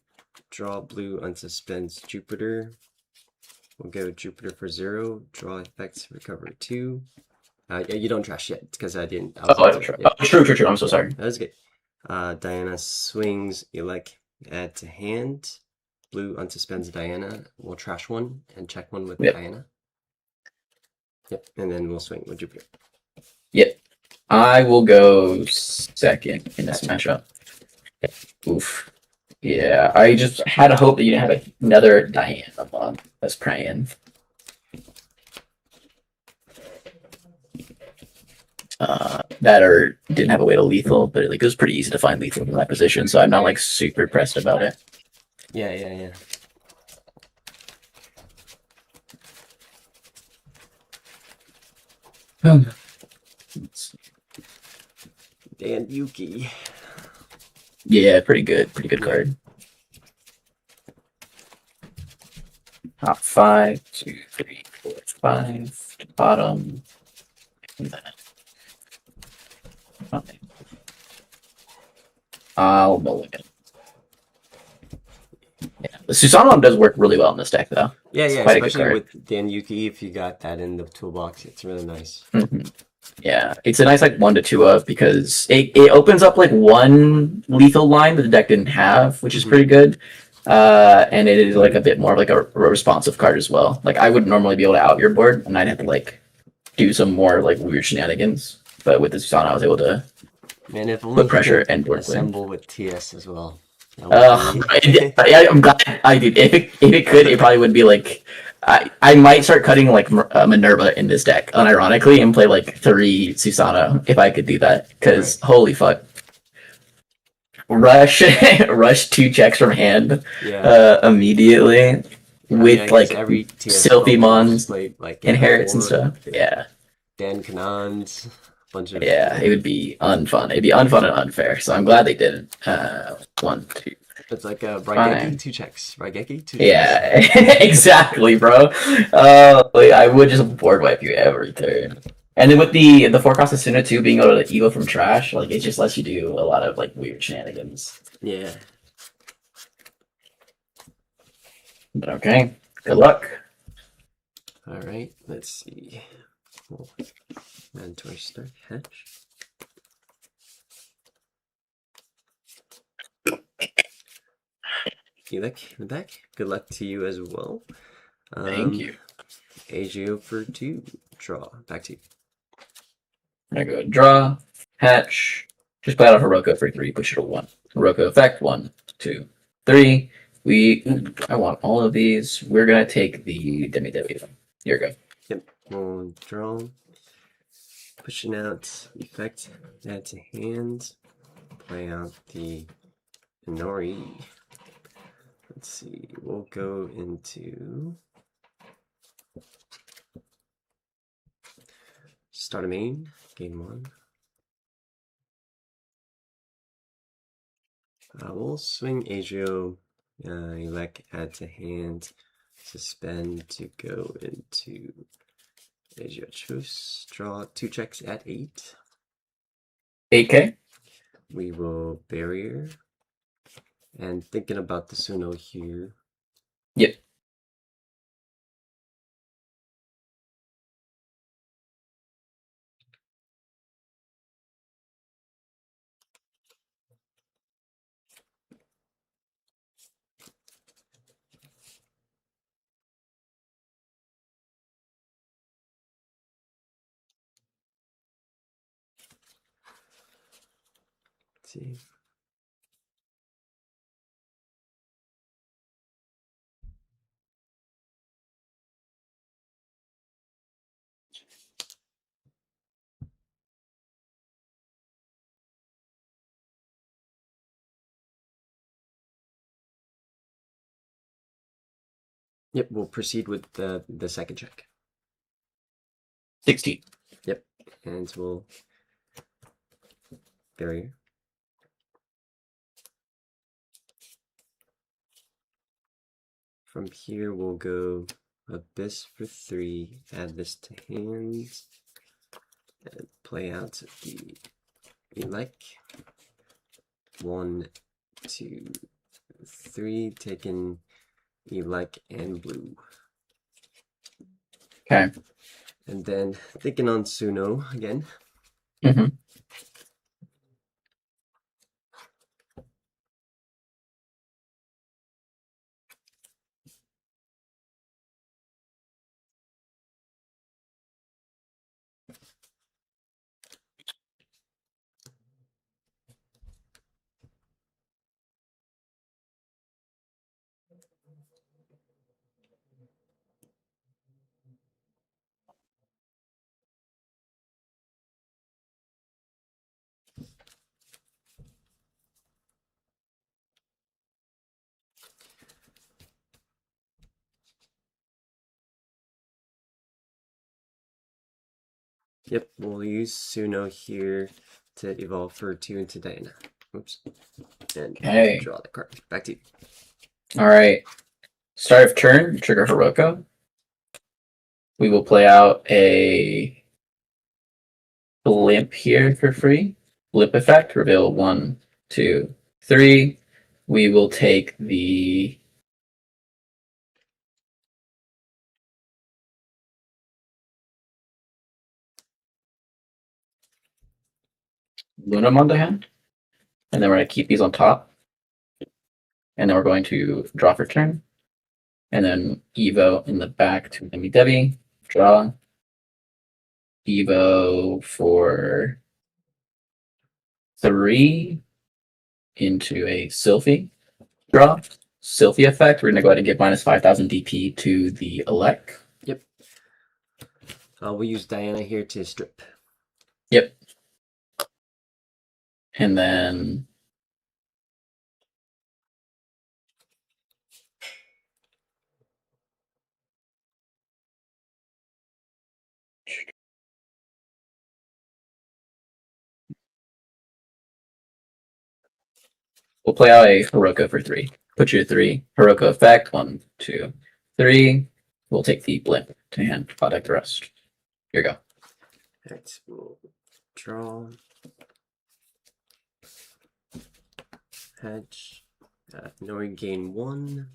Speaker 1: Draw blue, unsuspends Jupiter. We'll go Jupiter for 0. Draw effects, recover 2. Yeah, you don't trash yet because I didn't. I was
Speaker 9: True. I'm so sorry.
Speaker 1: That was good. Diana swings, elect, add to hand. Blue unsuspends Diana. We'll trash one and check one with Diana. Yep, and then we'll swing with Jupiter.
Speaker 9: Yep. I will go second in this matchup. Oof. Yeah, I just had a hope that you didn't have another Diana on. I was praying. That or didn't have a way to lethal, but like it was pretty easy to find lethal in that position, so I'm not like super pressed about it.
Speaker 1: Yeah. Dan Yuki.
Speaker 9: Yeah, pretty good card. Top 5, 2, 3, 4, 5, bottom. And then okay. I'll mulligan. Yeah, the Susanoo does work really well in this deck, though.
Speaker 1: Yeah,
Speaker 9: It's
Speaker 1: yeah,
Speaker 9: quite a good
Speaker 1: especially
Speaker 9: card.
Speaker 1: with Dan Yuki. If you got that in the toolbox, it's really nice.
Speaker 9: Mhm. Yeah, it's a nice like 1 to 2 of because it opens up like one lethal line that the deck didn't have, which is pretty good. And it is like a bit more of like a responsive card as well. Like I would normally be able to out your board, and I'd have to like do some more like weird shenanigans. But with the Susanoo, I was able to
Speaker 1: Man, if only
Speaker 9: put pressure
Speaker 1: he could
Speaker 9: and board play.
Speaker 1: assemble with TS as well. That would be-
Speaker 9: Yeah, I'm glad I did. If it could, it probably would be like I might start cutting like Minerva in this deck, unironically, and play like 3 Susanoo if I could do that. Because holy fuck, rush 2 checks from hand immediately with like
Speaker 1: every TS
Speaker 9: Silphymons,
Speaker 1: like
Speaker 9: inherits and stuff. Yeah.
Speaker 1: Dan Kanans, bunch of
Speaker 9: It would be unfun. It'd be unfun and unfair. So I'm glad they didn't. 1, 2.
Speaker 1: It's like a Raigeki, 2 checks. Raigeki, 2 checks.
Speaker 9: Yeah, exactly, bro. Like, I would just board wipe you every turn. And then with the 4-cost Asuna too, being able to evo from trash, like it just lets you do a lot of like weird shenanigans.
Speaker 1: Yeah.
Speaker 9: But okay, good luck.
Speaker 1: All right, let's see. Mandatory start hatch. Elec in the back. Good luck to you as well.
Speaker 9: Thank you.
Speaker 1: Agio for 2. Draw. Back to you.
Speaker 9: I go draw, hatch. Just play out a Hiroko for 3. Push it to 1. Hiroko effect 1, 2, 3. I want all of these. We're gonna take the Demi-Devi. Here we go.
Speaker 1: Yep. We'll draw. Pushing out effect. Add to hand. Play out the Inori. Let's see. We'll go into start a main. Game 1. We'll swing Adrio. Elect. Add to hand. Suspend to go into Asia Choose. Draw 2 checks at 8.
Speaker 9: 8K.
Speaker 1: We will barrier. And thinking about the Suno here.
Speaker 9: Yep.
Speaker 1: Let's see. Yep, we'll proceed with the second check.
Speaker 9: 16.
Speaker 1: Yep, and we'll barrier. From here, we'll go Abyss for 3, add this to hands, and play out the Elec. 1, 2, 3, taking Elec and blue.
Speaker 9: Okay.
Speaker 1: And then thinking on Suno again.
Speaker 9: Mm-hmm.
Speaker 1: Yep, we'll use Suno here to evolve for 2 into Diana. Oops. And
Speaker 9: Okay.
Speaker 1: draw the card. Back to you.
Speaker 9: All right. Start of turn, trigger Hiroko. We will play out a blimp here for free. Blimp effect, reveal 1, 2, 3. We will take the Lunam on the hand. And then we're going to keep these on top. And then we're going to draw for turn. And then Evo in the back to Demi Debbie. Draw. Evo for 3 into a Sylphie. Draw. Sylphie effect. We're going to go ahead and give minus 5,000 DP to the Elec.
Speaker 1: Yep. We'll use Diana here to strip.
Speaker 9: Yep. And then we'll play out a Hiroko for 3. Put you to 3. Hiroko effect. 1, 2, 3. We'll take the blimp to hand. Product the rest. Here you go.
Speaker 1: Alright, we'll draw. Hatch. Nori gain 1.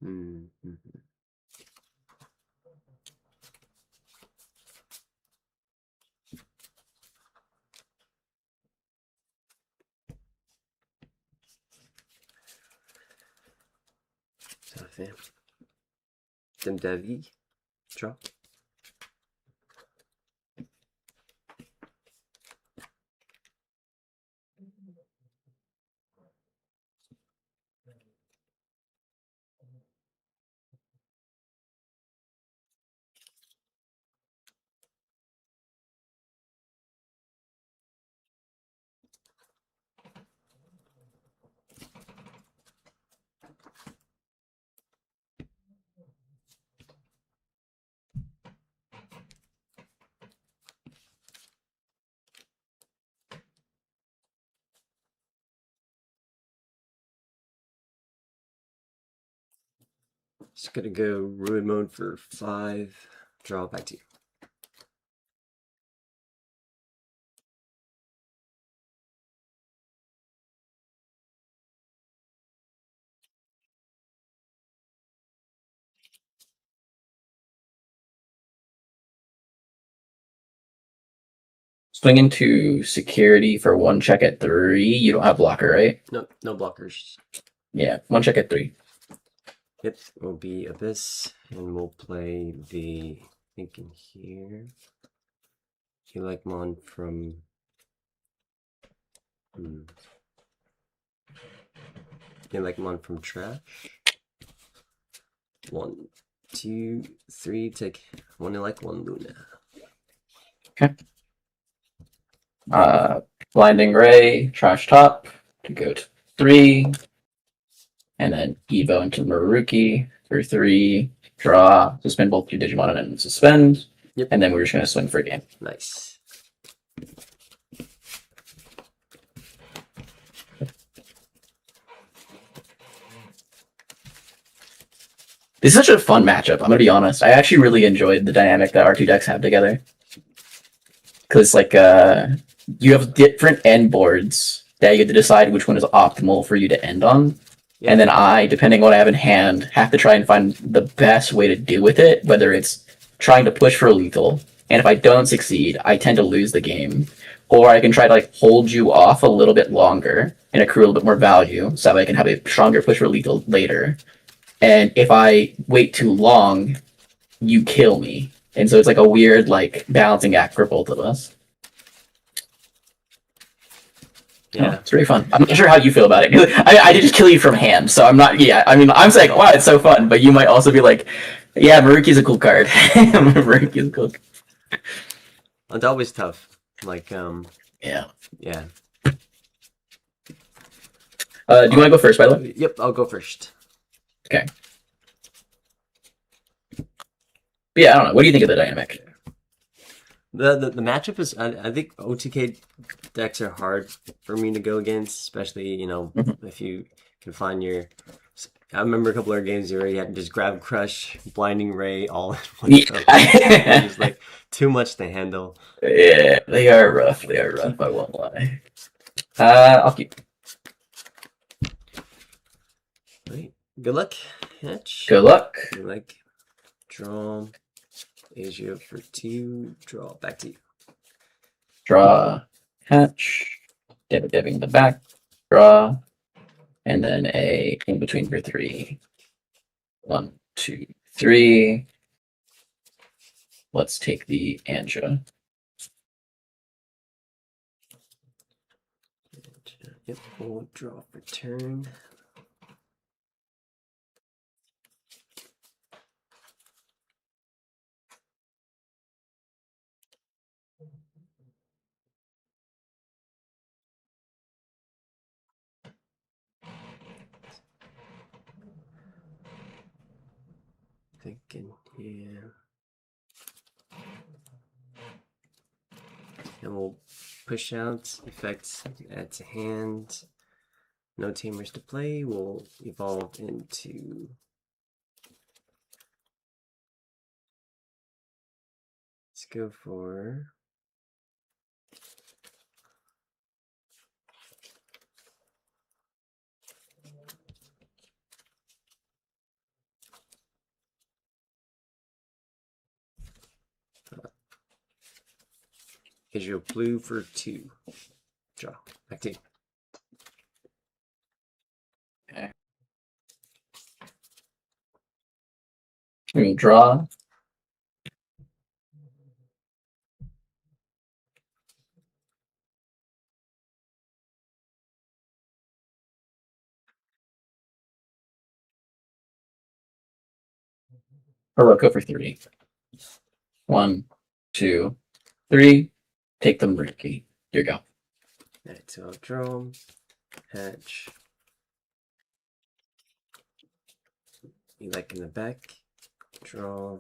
Speaker 1: Mm-hmm. Ça fait. Dem Davi. Draw. Just gonna go ruin mode for 5. Draw back to you.
Speaker 9: Swing into security for 1 check at 3. You don't have blocker, right?
Speaker 1: No, no blockers.
Speaker 9: Yeah, 1 check at 3.
Speaker 1: Yep, will be Abyss, and we'll play the thinking here. You like Mon from. You like Mon from Trash? 1, 2, 3. Take one. You like one Luna.
Speaker 9: Blinding Ray, Trash Top to go to 3, and then Evo into Maruki for 3. Draw, suspend both your Digimon and then suspend.
Speaker 1: Yep.
Speaker 9: And then we're just gonna swing for a game.
Speaker 1: Nice.
Speaker 9: This is such a fun matchup. I'm gonna be honest. I actually really enjoyed the dynamic that our two decks have together. Because like you have different end boards that you get to decide which one is optimal for you to end on.
Speaker 1: Yeah.
Speaker 9: And then I, depending on what I have in hand, have to try and find the best way to deal with it, whether it's trying to push for a lethal, and if I don't succeed, I tend to lose the game. Or I can try to like hold you off a little bit longer and accrue a little bit more value so that I can have a stronger push for lethal later. And if I wait too long, you kill me. And so it's like a weird like balancing act for both of us.
Speaker 1: Yeah.
Speaker 9: Oh, it's really fun. I'm not sure how you feel about it. I did just kill you from hand, so I'm not. Yeah, I mean, I'm saying, wow, it's so fun. But you might also be like, yeah, Maruki's a cool card. Maruki's cool.
Speaker 1: It's always tough. Like,
Speaker 9: Yeah.
Speaker 1: yeah.
Speaker 9: Do you want to go first, by the way?
Speaker 1: Yep, I'll go first.
Speaker 9: Okay. But yeah, I don't know. What do you think of the dynamic?
Speaker 1: The matchup is, I think OTK decks are hard for me to go against, especially, you know, if you can find your. I remember a couple of games where you had to just grab Crush, Blinding Ray, all in one go. It's like too much to handle.
Speaker 9: Yeah, they are rough. They are rough. I won't lie. I'll keep.
Speaker 1: Right. Good luck, Hatch.
Speaker 9: Good luck.
Speaker 1: Good luck. Draw. Asia for 2. Draw. Back to you.
Speaker 9: Draw. Hatch. Dabbing the back. Draw. And then a in between for 3. 1, 2, 3. Let's take the Anja.
Speaker 1: Yep. We'll draw for turn. Thinking here. And we'll push out effects, add to hand. No tamers to play. We'll evolve into. Let's go for. Visual blue for 2. Draw. Back to you.
Speaker 9: Okay. We'll draw. Or we'll go for 3. 1, 2, 3. Take the Maruki. Here you go.
Speaker 1: Alright, so I'll draw. Hatch. You like in the back. Draw.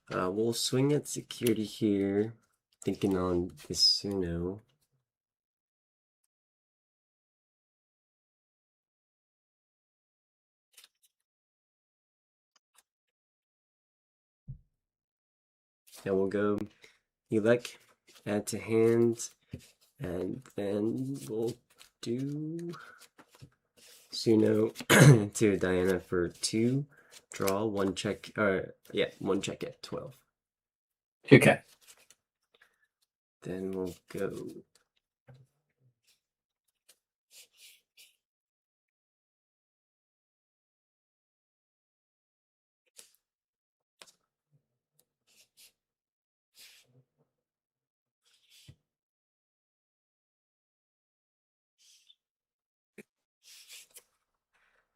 Speaker 1: We'll swing at security here. Thinking on this Suno. Yeah, we'll go elect, add to hand, and then we'll do Suno to Diana for 2. Draw 1 check, yeah, 1 check at 12.
Speaker 9: Okay.
Speaker 1: Then we'll go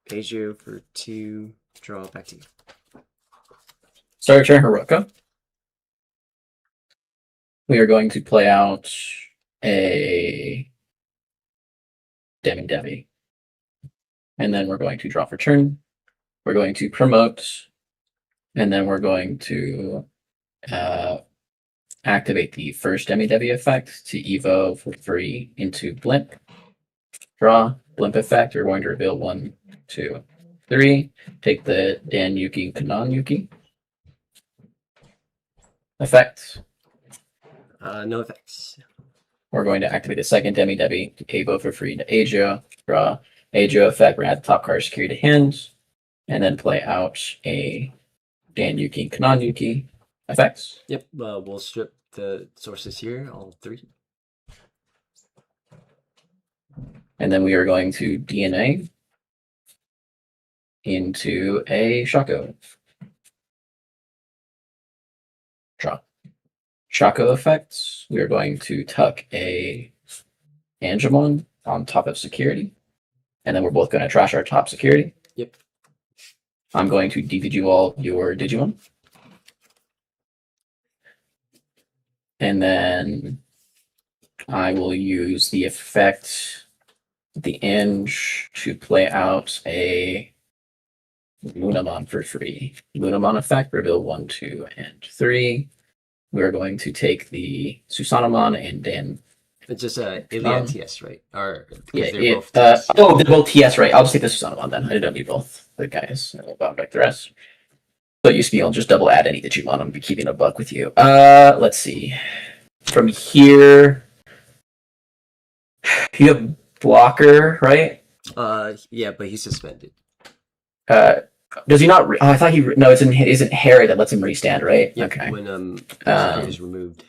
Speaker 1: Pageo for 2. Draw back to you.
Speaker 9: Start your turn, Hiroka. We are going to play out a Demi. And then we're going to draw for turn. We're going to promote. And then we're going to activate the first Demi effect to Evo for free into Blimp. Draw, Blimp effect. We're going to reveal 1, 2, 3. Take the Dan Yuki Kanan Yuki effect.
Speaker 1: No effects.
Speaker 9: We're going to activate the second Demi to Evo for free into Ajo. Draw, Ajo effect. We're going to add the top card security to hands. And then play out a Dan Yuki Kanan Yuki effects.
Speaker 1: Yep, we'll strip the sources here, all 3.
Speaker 9: And then we are going to DNA into a Shaco. Draw. Shaco effects. We are going to tuck a Angemon on top of security. And then we're both going to trash our top security.
Speaker 1: Yep.
Speaker 9: I'm going to Digidual your Digimon. And then I will use the effect at the end to play out a Lunamon for free. Lunamon effect, reveal 1, 2, and 3. We're going to take the Susanamon and Dan.
Speaker 1: It's just Ilya TS, right? Or
Speaker 9: Yeah,
Speaker 1: they're both TS.
Speaker 9: they're both TS, right? I'll just take the Susanamon then. I didn't need both the guys. I'll like the rest. So it used to be I'll just double add any that you want. I'm be keeping a buck with you. Let's see. From here, you have blocker, right?
Speaker 1: Yeah, but he's suspended.
Speaker 9: Does he not? I thought he. No, isn't Harry that lets him restand, right?
Speaker 1: Yeah,
Speaker 9: Okay.
Speaker 1: when security is removed.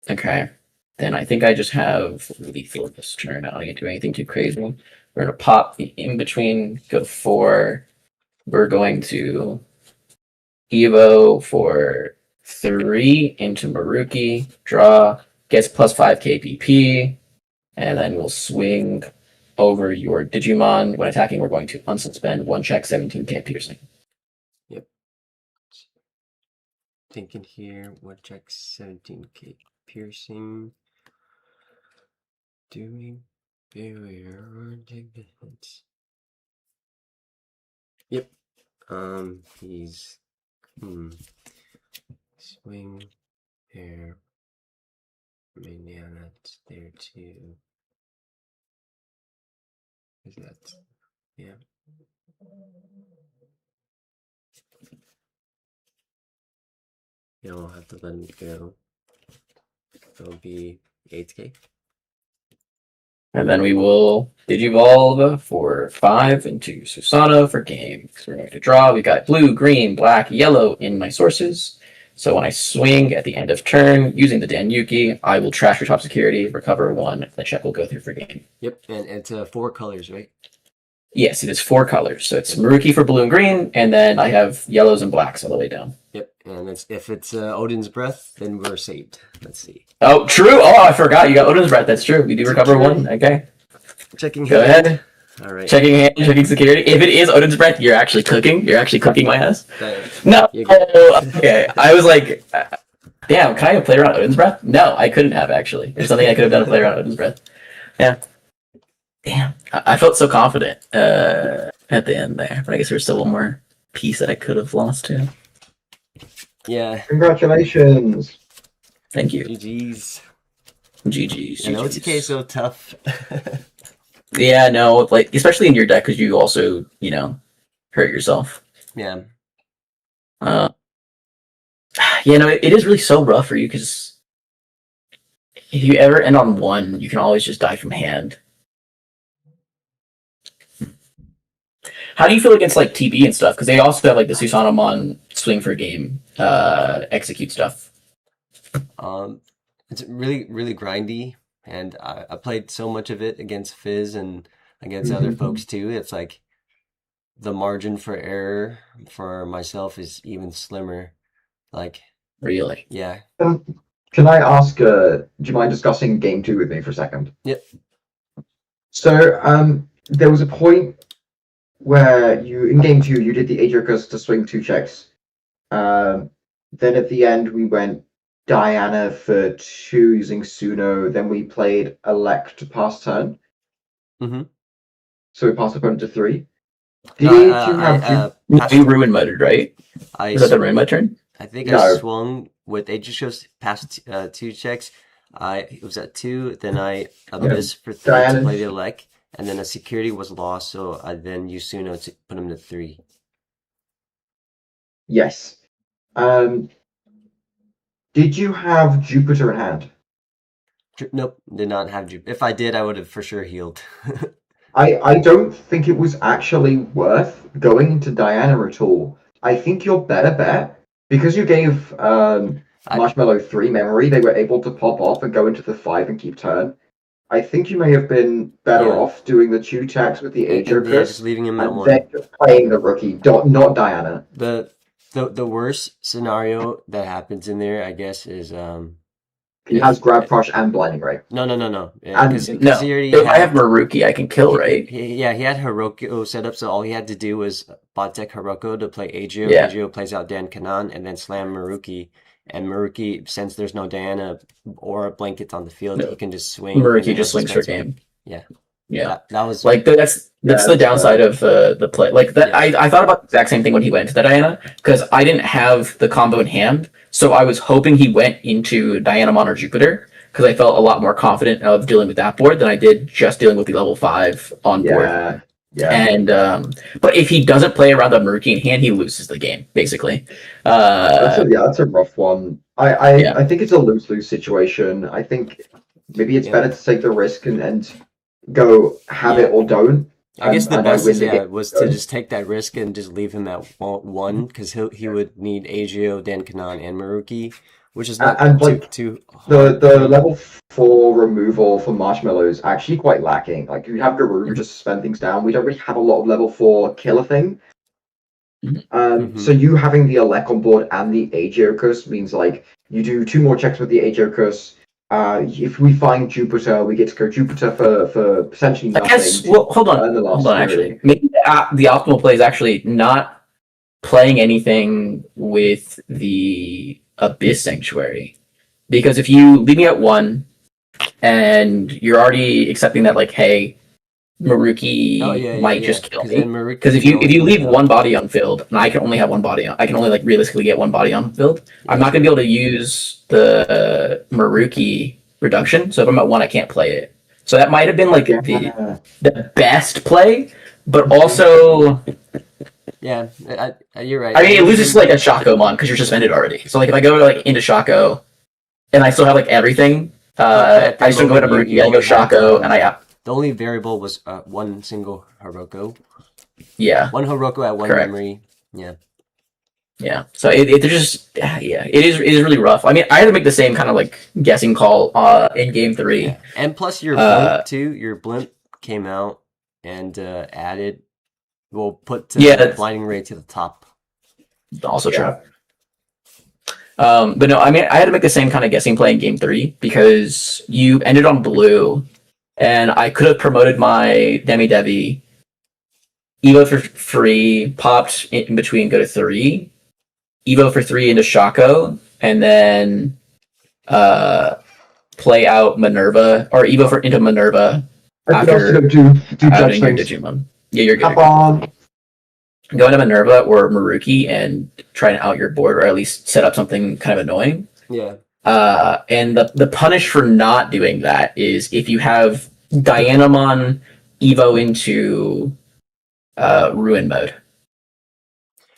Speaker 9: Okay. Then I think I just have lethal this turn. I don't get to do anything too crazy. We're gonna pop the in between. Go 4. We're going to Evo for 3 into Maruki. Draw. Gets +5 KPP. And then we'll swing over your Digimon. When attacking, we're going to unsuspend 1 check, 17k piercing.
Speaker 1: Yep. Thinking here, 1 check, 17k piercing. Doing barrier or take the hits. Yep. He's swing hair. Maybe yeah, that's there too. Is that yeah? Yeah, I'll have to let him go. It'll be 8k.
Speaker 9: And then we will Digivolve for 5 into Susano for game. So we're going to draw. We got blue, green, black, yellow in my sources. So when I swing at the end of turn using the Danyuki, I will trash your top security, recover 1. The check will go through for game.
Speaker 1: Yep, and it's 4 colors, right?
Speaker 9: Yes, it is 4 colors. So it's Maruki for blue and green, and then I have yellows and blacks all the way down.
Speaker 1: Yep, and if it's Odin's Breath, then we're saved. Let's see.
Speaker 9: Oh, true. Oh, I forgot. You got Odin's Breath. That's true. We do recover 1. Okay.
Speaker 1: Checking.
Speaker 9: Go ahead.
Speaker 1: All right.
Speaker 9: Checking hand, checking security. If it is Odin's Breath, you're actually cooking. You're actually cooking my ass. No. Okay. I was like, damn, can I play around Odin's Breath? No, I couldn't have, actually. There's something I could have done to play around Odin's Breath. Yeah. Damn. I felt so confident at the end there. But I guess there's still one more piece that I could have lost to.
Speaker 1: Yeah.
Speaker 2: Congratulations.
Speaker 9: Thank you.
Speaker 1: GG's.
Speaker 9: GG's.
Speaker 1: I know it's okay, so tough.
Speaker 9: Yeah, no, like, especially in your deck, because you also, hurt yourself.
Speaker 1: Yeah.
Speaker 9: Yeah, no, it is really so rough for you, because if you ever end on 1, you can always just die from hand. How do you feel against, like, TB and stuff? Because they also have, like, the Susanomon swing for game, execute stuff.
Speaker 1: It's really, really grindy. And I played so much of it against Fizz and against other folks too. It's like the margin for error for myself is even slimmer. Like,
Speaker 9: really?
Speaker 1: Yeah.
Speaker 2: Can I ask, do you mind discussing game 2 with me for a second?
Speaker 1: Yep.
Speaker 2: So, there was a point where in game 2, you did the Ajokus to swing 2 checks. Then at the end, we went Diana for 2 using Suno. Then we played Elect to pass turn.
Speaker 1: Mm-hmm.
Speaker 2: So we passed opponent to 3.
Speaker 9: You ruin muttered, right? Was that the ruin mud turn?
Speaker 1: I think I swung with Aegis past 2 checks. It was at 2. Then I Abyss for 3 to play the Elect, and then a security was lost, so I then used Suno to put him to 3.
Speaker 2: Yes. Did you have Jupiter in hand?
Speaker 1: Nope, did not have Jupiter. If I did, I would have for sure healed.
Speaker 2: I don't think it was actually worth going into Diana at all. I think your better bet, because you gave Marshmallow 3 memory, they were able to pop off and go into the 5 and keep turn. I think you may have been better off doing the 2 checks with the Ajokus,
Speaker 1: just leaving him at 1.
Speaker 2: then just playing the rookie, not Diana.
Speaker 1: The worst scenario that happens in there, I guess, is
Speaker 2: he has Grab Crush and Blinding Ray.
Speaker 1: No.
Speaker 2: Yeah,
Speaker 9: if I have Maruki, I can kill, right?
Speaker 1: He had Hiroko set up, so all he had to do was bot deck Hiroko to play Agio.
Speaker 9: Yeah.
Speaker 1: Agio plays out Dan Kanan, and then slam Maruki. And Maruki, since there's no Diana or blankets on the field, he can just swing.
Speaker 9: Maruki just swings for game.
Speaker 1: Yeah.
Speaker 9: Yeah,
Speaker 1: that was
Speaker 9: like that's the downside of the play. Like that, I thought about the exact same thing when he went into the Diana, because I didn't have the combo in hand, so I was hoping he went into Dianamon or Jupiter, because I felt a lot more confident of dealing with that board than I did just dealing with the level 5 on board.
Speaker 2: Yeah.
Speaker 9: And but if he doesn't play around the Maruki in hand, he loses the game basically.
Speaker 2: That's a rough one. I think it's a lose-lose situation. I think maybe it's better to take the risk and go have it or don't.
Speaker 1: I guess the best was to just take that risk and just leave him at 1, because he would need Agio, Dan Kanan, and Maruki, which is not too hard.
Speaker 2: The level 4 removal for Marshmallow is actually quite lacking. Like, you have Guru just suspend things down. We don't really have a lot of level 4 killer thing. So you having the Elec on board and the Ajokus means, like, you do 2 more checks with the Ajokus. If we find Jupiter, we get to go Jupiter for essentially nothing.
Speaker 9: I guess, well, hold on, actually. Maybe the optimal play is actually not playing anything with the Abyss Sanctuary. Because if you leave me at 1, and you're already accepting that, like, hey, Maruki might just kill me. Because if you leave 1 body on field, and I can only have 1 body on, I can only like realistically get 1 body on field. I'm not gonna be able to use the Maruki reduction. So if I'm at 1, I can't play it. So that might have been like the best play, but also
Speaker 1: yeah, you're right.
Speaker 9: I mean, it loses like a Shaco-mon because you're suspended already. So like if I go like into Shaco, and I still have like everything, I still go to Maruki, I go Shaco, and I.
Speaker 1: The only variable was 1 single Hiroko.
Speaker 9: Yeah.
Speaker 1: 1 Hiroko at 1
Speaker 9: Correct.
Speaker 1: memory. Yeah.
Speaker 9: Yeah. So they're just it is really rough. I mean, I had to make the same kind of like guessing call in game 3.
Speaker 1: Yeah. And plus your
Speaker 9: Uh,
Speaker 1: blimp too. Your blimp came out and added. We'll put
Speaker 9: Yeah.
Speaker 1: blinding ray to the top.
Speaker 9: Also true.
Speaker 2: Yeah.
Speaker 9: But no, I mean, I had to make the same kind of guessing play in game 3 because you ended on blue, and I could have promoted my Demi Devi, Evo for free, popped in between, go to 3, Evo for 3 into Shaco, and then play out Minerva, or Evo for into Minerva
Speaker 2: I could also
Speaker 9: after
Speaker 2: do
Speaker 9: outing your
Speaker 2: judge things.
Speaker 9: Digimon. Yeah, you're good.
Speaker 2: Come on.
Speaker 9: Go into Minerva or Maruki and try and out your board, or at least set up something kind of annoying.
Speaker 1: Yeah.
Speaker 9: And the punish for not doing that is if you have Dianamon Evo into Ruin mode.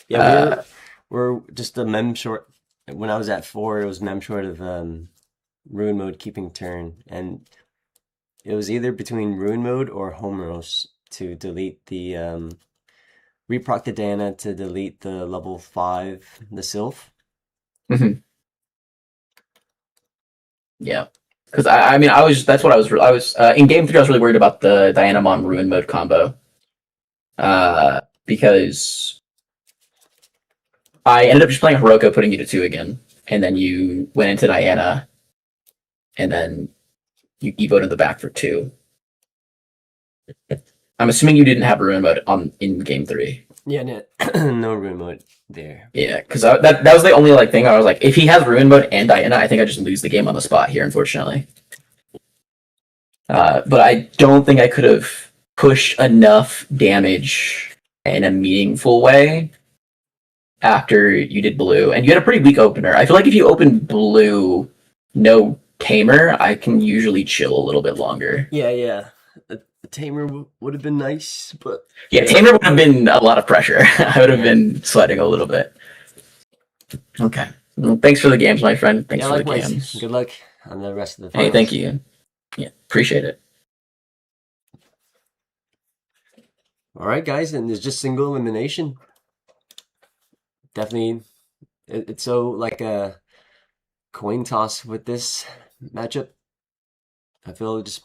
Speaker 1: Yeah, we're just a mem short. When I was at 4, it was mem short of ruin mode keeping turn, and it was either between ruin mode or Homeros to delete the reproc the Dana to delete the level 5 the Sylph.
Speaker 9: Yeah, because I mean that's what I was in game 3. I was really worried about the Dianamon Ruin mode combo, because I ended up just playing Hiroko, putting you to 2 again, and then you went into Diana, and then you evoed in the back for 2. I'm assuming you didn't have Ruin mode in game 3.
Speaker 1: Yeah, no, no ruin mode there.
Speaker 9: Yeah, because that was the only like thing I was like, if he has Ruin mode and Diana, I think I just lose the game on the spot here, unfortunately. But I don't think I could have pushed enough damage in a meaningful way after you did blue, and you had a pretty weak opener. I feel like if you open blue, no tamer, I can usually chill a little bit longer.
Speaker 1: Yeah. A tamer would have been nice, but
Speaker 9: Yeah, tamer would have been a lot of pressure. I would have been sweating a little bit. Okay. Well, thanks for the games, my friend. Thanks
Speaker 1: yeah,
Speaker 9: for the
Speaker 1: likewise.
Speaker 9: games.
Speaker 1: Good luck on the rest of the
Speaker 9: Hey,
Speaker 1: finals.
Speaker 9: thank you. Yeah, appreciate it.
Speaker 1: All right, guys, and there's just single elimination. Definitely, it's so like a coin toss with this matchup. I feel just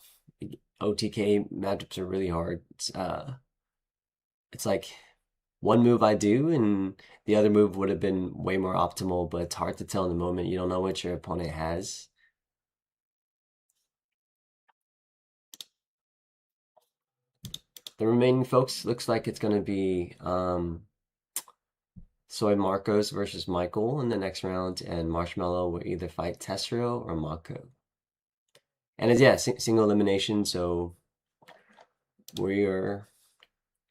Speaker 1: OTK matchups are really hard. It's like one move I do, and the other move would have been way more optimal, but it's hard to tell in the moment. You don't know what your opponent has. The remaining folks looks like it's going to be Soy Marcos versus Michael in the next round, and Marshmallow will either fight Tessero or Mako. And it's, yeah, single elimination, so we are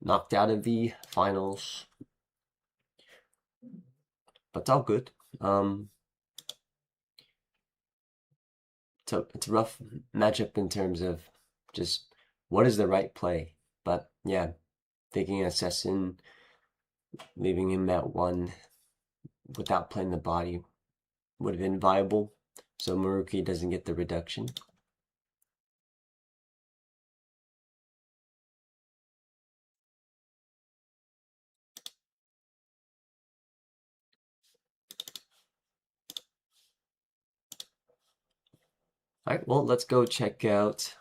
Speaker 1: knocked out of the finals. But it's all good. So it's a rough matchup in terms of just what is the right play. But yeah, taking Assassin, leaving him at 1 without playing the body would have been viable. So Maruki doesn't get the reduction. All right, well, let's go check out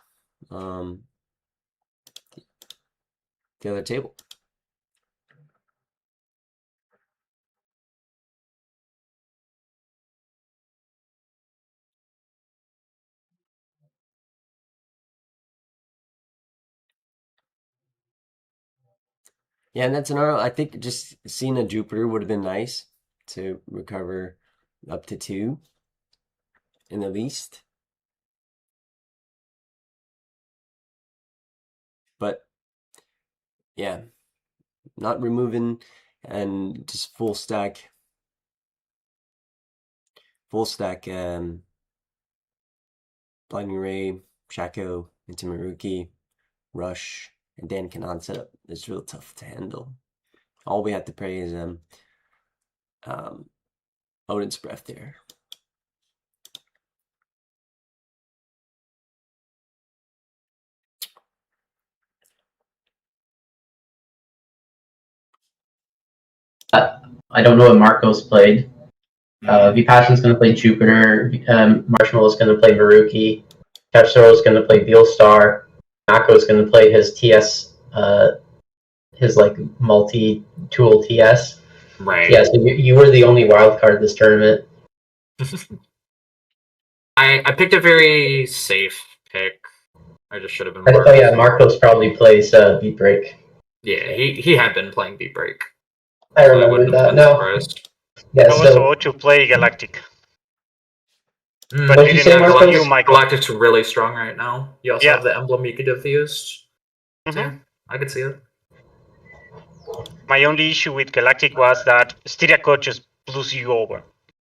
Speaker 1: the other table. Yeah, and that's another. I think just seeing a Jupiter would have been nice to recover up to 2 in the least. But yeah, not removing and just full stack Blinding Ray, Shaco, into Maruki, Rush, and Dan Kanan setup is real tough to handle. All we have to pray is Odin's Breath there.
Speaker 6: I don't know what Marco's played. Vipassion's going to play Jupiter. Marshmallow's going to play Maruki. Tetsuro's going to play Beelstar. Mako's going to play his TS, his like multi-tool TS.
Speaker 5: Right.
Speaker 6: Yeah, so you were the only wild card this tournament.
Speaker 5: I picked a very safe pick. I just should have been.
Speaker 6: Oh yeah, Marcos probably plays Beat Break.
Speaker 5: Yeah, he had been playing Beat Break.
Speaker 6: I
Speaker 5: So
Speaker 6: remember
Speaker 5: wouldn't
Speaker 6: that.
Speaker 5: have been
Speaker 6: No,
Speaker 5: surprised.
Speaker 6: yeah.
Speaker 7: I was
Speaker 6: So
Speaker 7: about to play Galactic.
Speaker 5: But
Speaker 6: what did you say, Marcos?
Speaker 7: you, Michael.
Speaker 5: Galactic's really strong right now. You also
Speaker 7: Yeah.
Speaker 5: have the emblem you could have used.
Speaker 7: Mhm.
Speaker 5: Yeah, I could see it.
Speaker 7: My only issue with Galactic was that Styriaco just blows you over.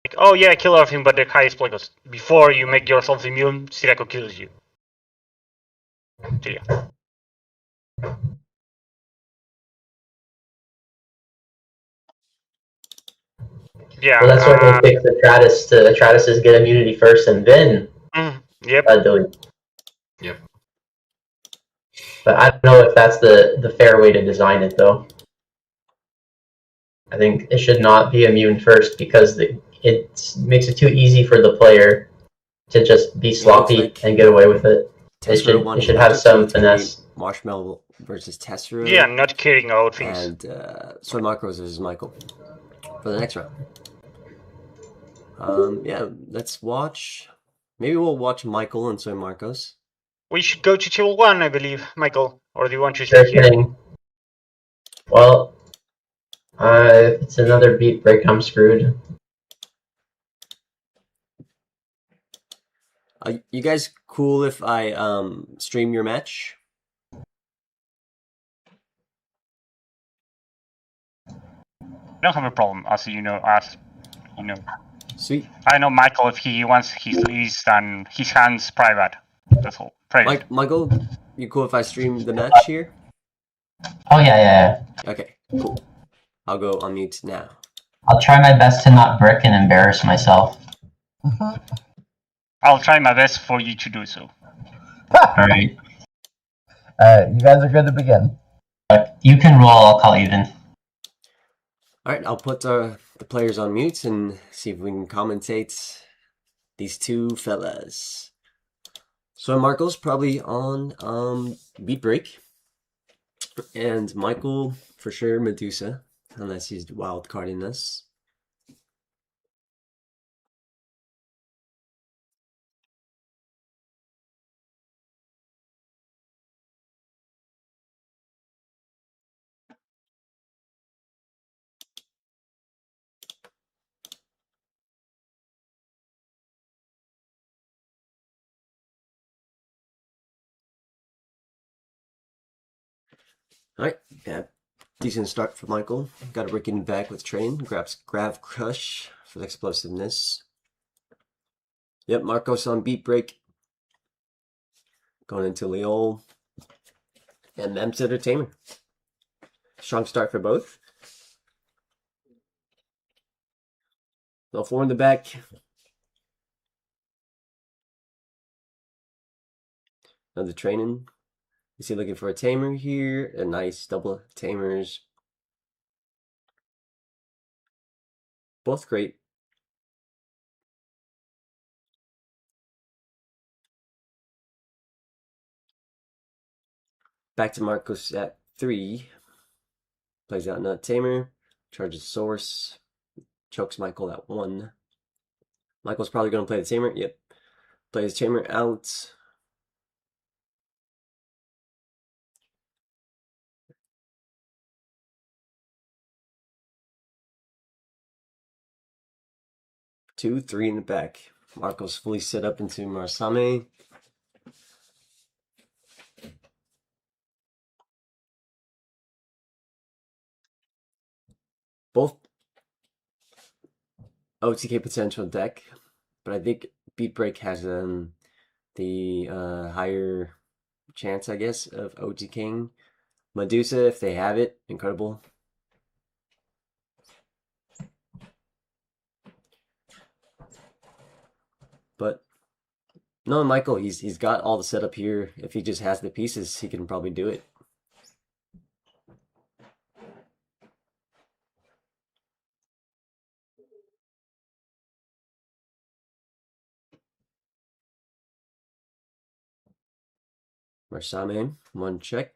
Speaker 7: Like, oh yeah, kill everything but the highest point. Because before you make yourself immune, Styriaco kills you. So yeah. Yeah.
Speaker 6: Well, that's why they picked the Tratis to Tratis get immunity first and then
Speaker 7: Yep.
Speaker 6: delete.
Speaker 5: Yep.
Speaker 6: But I don't know if that's the fair way to design it, though. I think it should not be immune first because it makes it too easy for the player to just be sloppy
Speaker 1: like
Speaker 6: and get away with it.
Speaker 1: Tessero
Speaker 6: It should have some finesse.
Speaker 1: Marshmallow versus Tessero.
Speaker 7: Yeah, not caring about things.
Speaker 1: And Soy Macros versus Michael for the next round. Yeah, let's watch. Maybe we'll watch Michael and Soy Marcos.
Speaker 7: We should go to table 1, I believe, Michael. Or do you want to
Speaker 6: Sure
Speaker 7: stay here?
Speaker 6: thing. Well, if it's another Beat Break, I'm screwed.
Speaker 1: You guys cool if I stream your match?
Speaker 7: I don't have a problem, as you know.
Speaker 1: Sweet.
Speaker 7: I know Michael if he wants his list and his hands private. That's all. Private.
Speaker 1: Michael, you cool if I stream the match here?
Speaker 10: Oh yeah.
Speaker 1: Okay, cool. I'll go on mute now.
Speaker 10: I'll try my best to not brick and embarrass myself.
Speaker 7: I'll try my best for you to do so.
Speaker 10: Alright.
Speaker 4: You guys are good to begin.
Speaker 10: You can roll, I'll call even.
Speaker 1: Alright, I'll put the players on mute and see if we can commentate these two fellas. So Marco's probably on Beat Break. And Michael, for sure, Medusa, unless he's wild carding us. Alright, yeah, decent start for Michael. Got a Ricken back with Train. Grabs Grav Crush for the explosiveness. Yep, Marcos on Beat Break. Going into Leol. And Memsitter Tamer. Strong start for both. They'll four in the back. Another training. Is he looking for a tamer here? A nice double tamers. Both great. Back to Marcos at 3. Plays out another tamer. Charges source. Chokes Michael at 1. Michael's probably going to play the tamer. Yep. Plays tamer out. Two, 3 in the back. Marco's fully set up into Marsame. Both OTK potential deck, but I think Beat Break has the higher chance, I guess, of OTKing. Medusa, if they have it, incredible. But no, Michael, he's got all the setup here. If he just has the pieces, he can probably do it. Marsame, 1 check.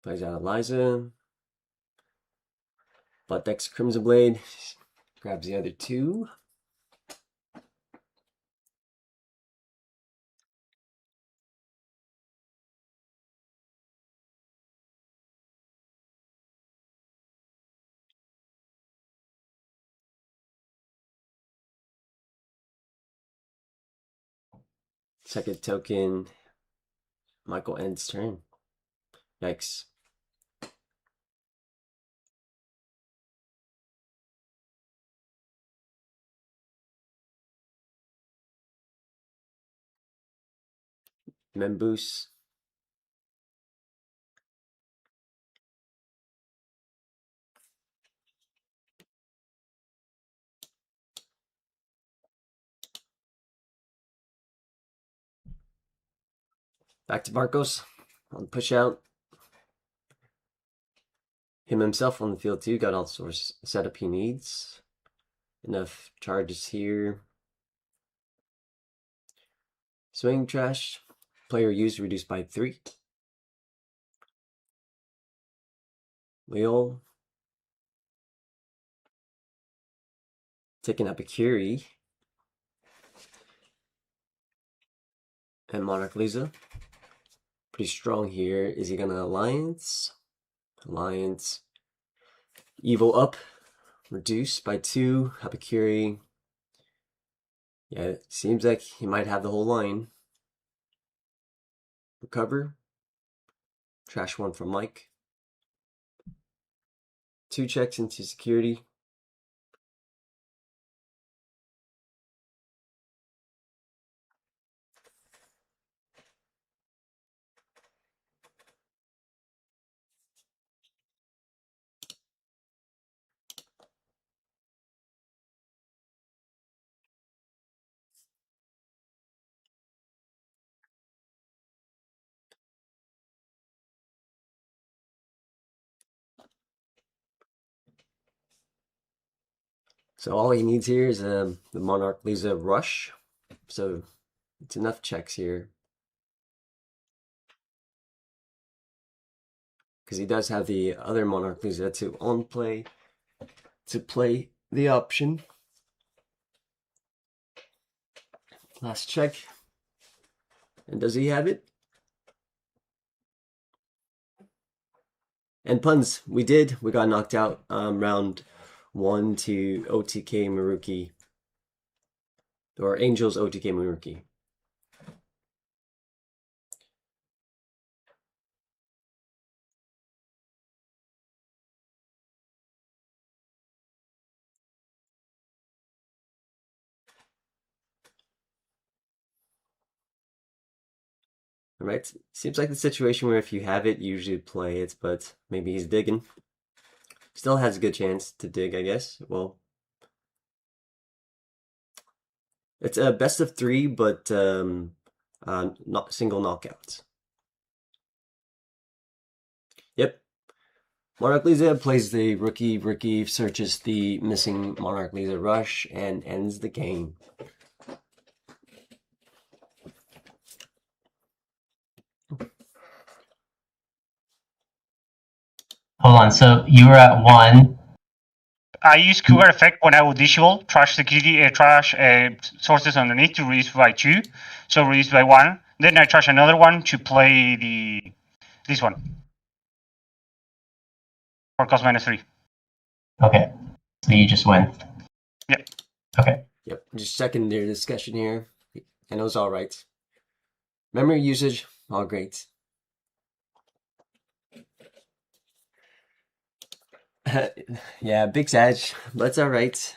Speaker 1: Plays out Eliza. Butt decks Crimson Blade. Grabs the other 2. Second token, Michael ends turn. Yikes. Memboos. Back to Barcos on push out. Him himself on the field too. Got all sorts of setup he needs. Enough charges here. Swing trash. Player used reduced by 3. Leo. Taking Epicuri. And Monarch Lisa. Pretty strong here. Is he gonna Alliance? Alliance. Evil up. Reduced by 2. Epicuri. Yeah, it seems like he might have the whole line. Recover. Trash 1 from Mike. 2 checks into security. So all he needs here is the Monarch Lisa rush. So it's enough checks here. Because he does have the other Monarch Lisa to on play to play the option. Last check. And does he have it? And puns, we did. We got knocked out round 1 to OTK Maruki. Or Angels OTK Maruki. Alright, seems like the situation where if you have it, you usually play it, but maybe he's digging. Still has a good chance to dig, I guess. Well, it's a best of 3, but not single knockouts. Yep. Monarch Lisa plays the rookie. Rookie searches the missing Monarch Lisa rush and ends the game.
Speaker 10: Hold on. So you were at 1.
Speaker 7: I use Cougar effect when I would disable trash security, trash sources underneath to reduce by 2, so reduce by 1. Then I trash another one to play this one for cost -3.
Speaker 10: Okay. So you just win.
Speaker 7: Yep.
Speaker 10: Okay.
Speaker 1: Yep. Just checking their discussion here. And it was all right. Memory usage, all great. Yeah, big Sag, but it's all right.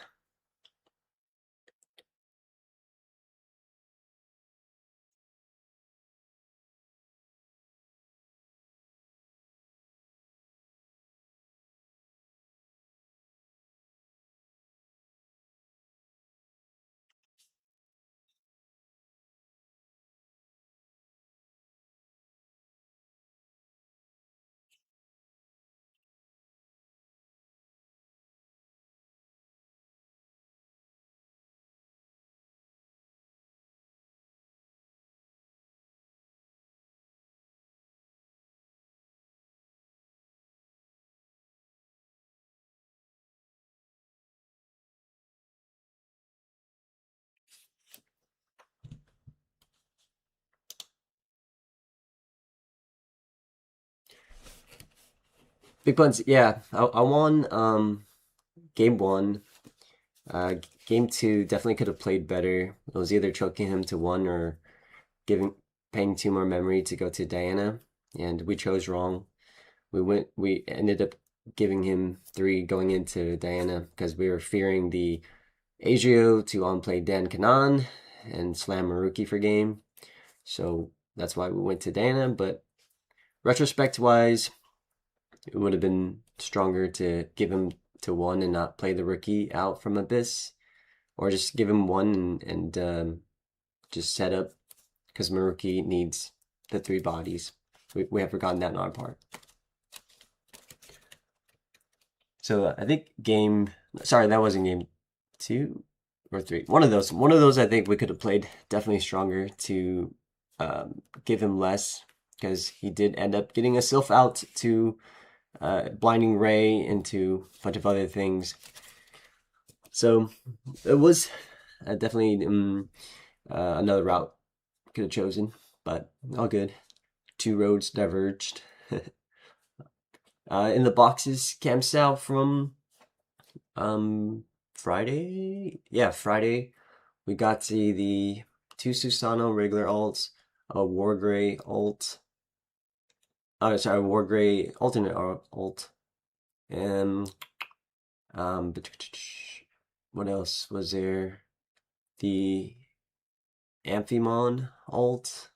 Speaker 1: Big Buns, yeah. I won game one. Game two definitely could have played better. It was either choking him to one or giving paying two more memory to go to Diana, and we chose wrong. We ended up giving him three going into Diana because we were fearing the Adrio to on play Dan Kanan and slam Maruki for game. So that's why we went to Diana, but retrospect wise, it would have been stronger to give him to one and not play the rookie out from Abyss, or just give him one and just set up because Maruki needs the three bodies. We have forgotten that in our part. So I think sorry, that wasn't game two or three. One of those I think we could have played definitely stronger to give him less because he did end up getting a Sylph out to Blinding Ray into a bunch of other things. So it was definitely another route could have chosen, but all good. Two roads diverged. In the boxes, camps out from Friday. Yeah, Friday. We got to see the two Susano regular alts, a Wargrey alt. Oh, sorry, Wargrey alternate alt, and what else was there? The Amphimon alt.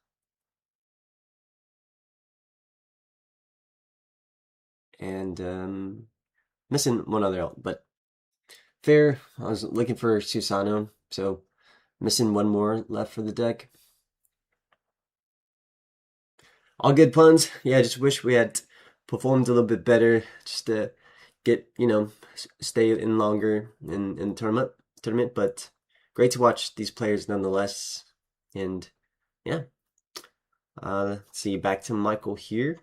Speaker 1: And missing one other alt, but fair. I was looking for Susano, so missing one more left for the deck. All good puns. Yeah, I just wish we had performed a little bit better just to get, stay in longer in tournament, but great to watch these players nonetheless. And yeah. Let's see, back to Michael here.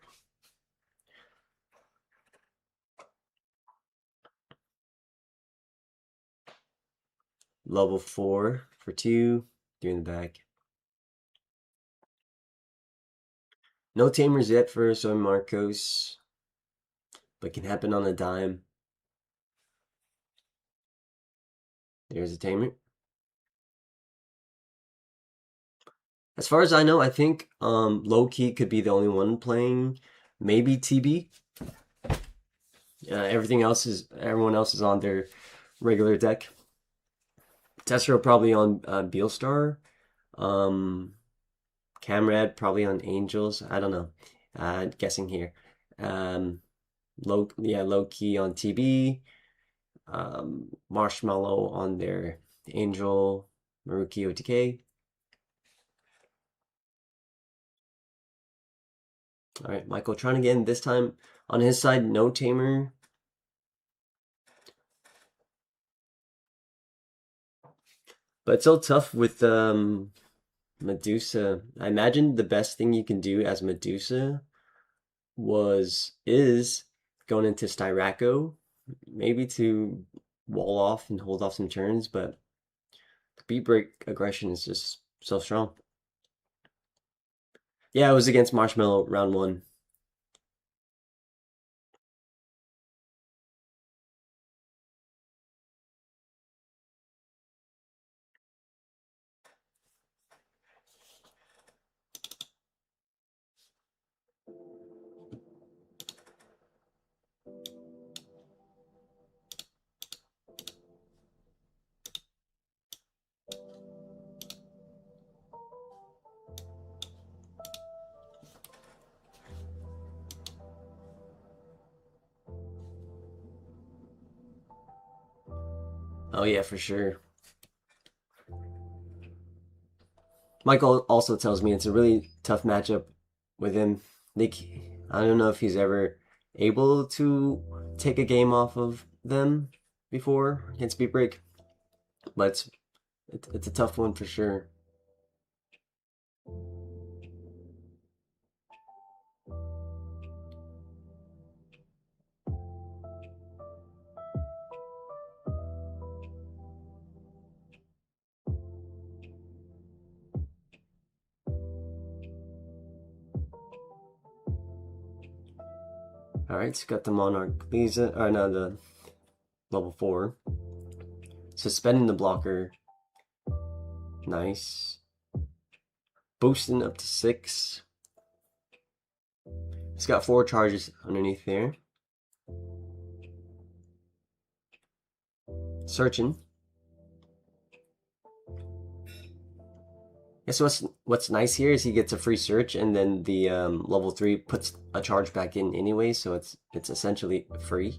Speaker 1: Level 4 for 2, 3 in the back. No tamers yet for Soy Marcos, but can happen on a dime. There's a tamer. As far as I know, I think low key could be the only one playing. Maybe TB. Everyone else is on their regular deck. Tessero probably on Beelstar. Camrad probably on Angels. I don't know. Guessing here. Low key on TB. Marshmallow on their Angel, Maruki OTK. All right, Michael trying again. This time on his side, no tamer. But it's so tough with Medusa. I imagine the best thing you can do as Medusa is going into Styraco, maybe to wall off and hold off some turns, but beat break aggression is just so strong. Yeah, it was against Marshmallow round 1. Oh yeah, for sure. Michael also tells me it's a really tough matchup with him. I don't know if he's ever able to take a game off of them before against Beat Break, but it's a tough one for sure. All Alright, it's got the Monarch Lisa, or no, the level 4. Suspending the blocker. Nice. Boosting up to 6. It's got 4 charges underneath there. Searching. Yeah, so what's nice here is he gets a free search, and then the level 3 puts a charge back in anyway, so it's essentially free.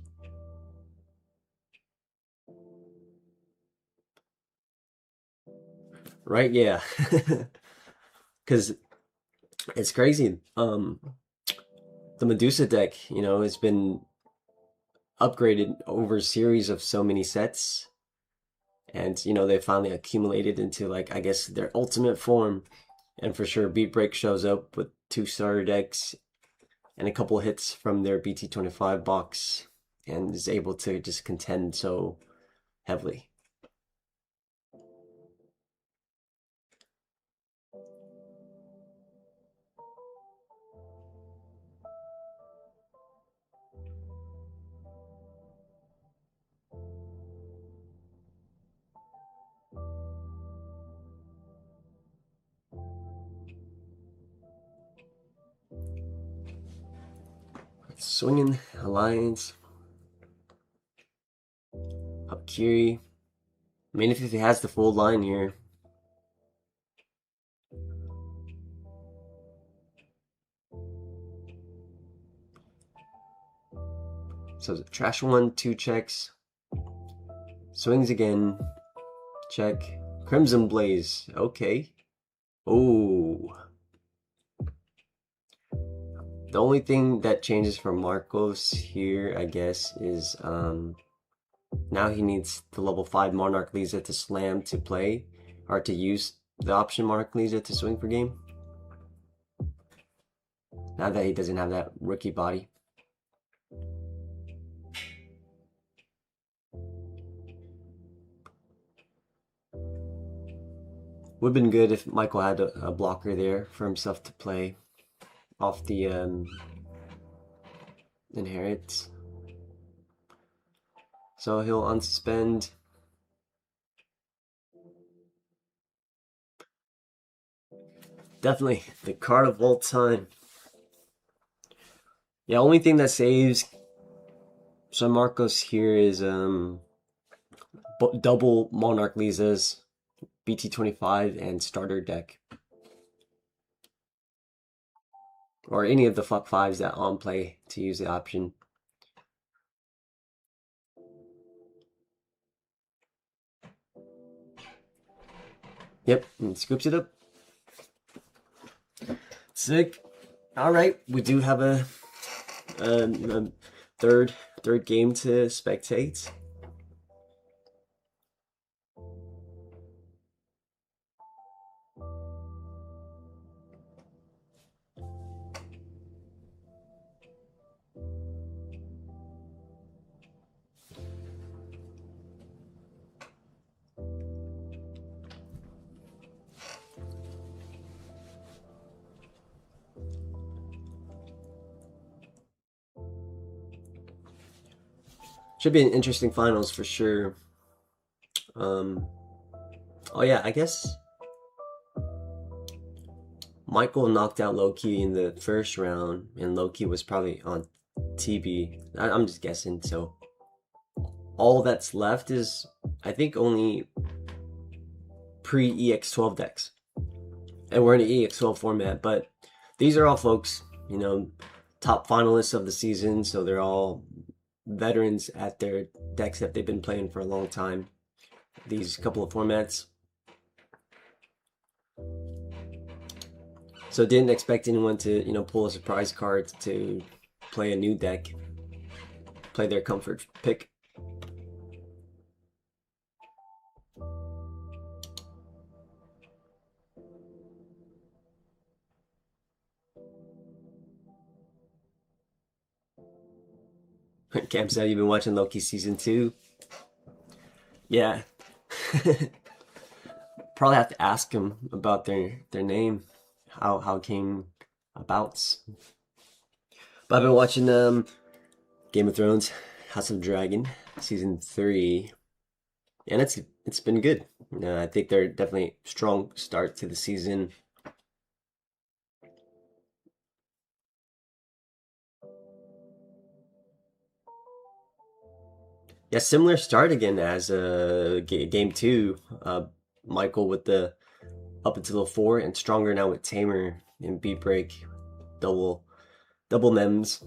Speaker 1: Right? Yeah. Because it's crazy. The Medusa deck, you know, has been upgraded over a series of so many sets, and you know they finally accumulated into, like, I guess their ultimate form. And for sure Beat Break shows up with 2 starter decks and a couple hits from their BT25 box and is able to just contend so heavily. Swinging Alliance. Up Kiri. I mean, if he has the full line here. So trash 1, 2 checks. Swings again. Check. Crimson Blaze. Okay. Oh. The only thing that changes for Marcos here, I guess, is now he needs the level 5 Monarch Lisa to slam to play, or to use the option Monarch Lisa to swing for game. Now that he doesn't have that rookie body. Would have been good if Michael had a blocker there for himself to play off the inherit. So he'll unsuspend. Definitely the card of all time. Yeah, only thing that saves San Marcos here is double Monarch Lisas, BT25, and starter deck. Or any of the fuck 5s that on play to use the option. Yep, and scoops it up. Sick. All right, we do have a third game to spectate. Should be an interesting finals for sure. Oh yeah, I guess Michael knocked out Loki in the first round, and Loki was probably on TB. I'm just guessing. So all that's left is, I think, only pre-EX12 decks, and we're in an EX12 format. But these are all folks, you know, top finalists of the season, so they're all veterans at their decks that they've been playing for a long time. These couple of formats. So didn't expect anyone to, you know, pull a surprise card to play a new deck, play their comfort pick. Cam said you've been watching Loki season 2. Yeah. Probably have to ask him about their name, how it came about. But I've been watching Game of Thrones, House of Dragon, season 3, and it's been good. I think they're definitely strong start to the season. Yeah, similar start again as game 2. Michael with the up until the 4, and stronger now with Tamer and Beat Break, double mems.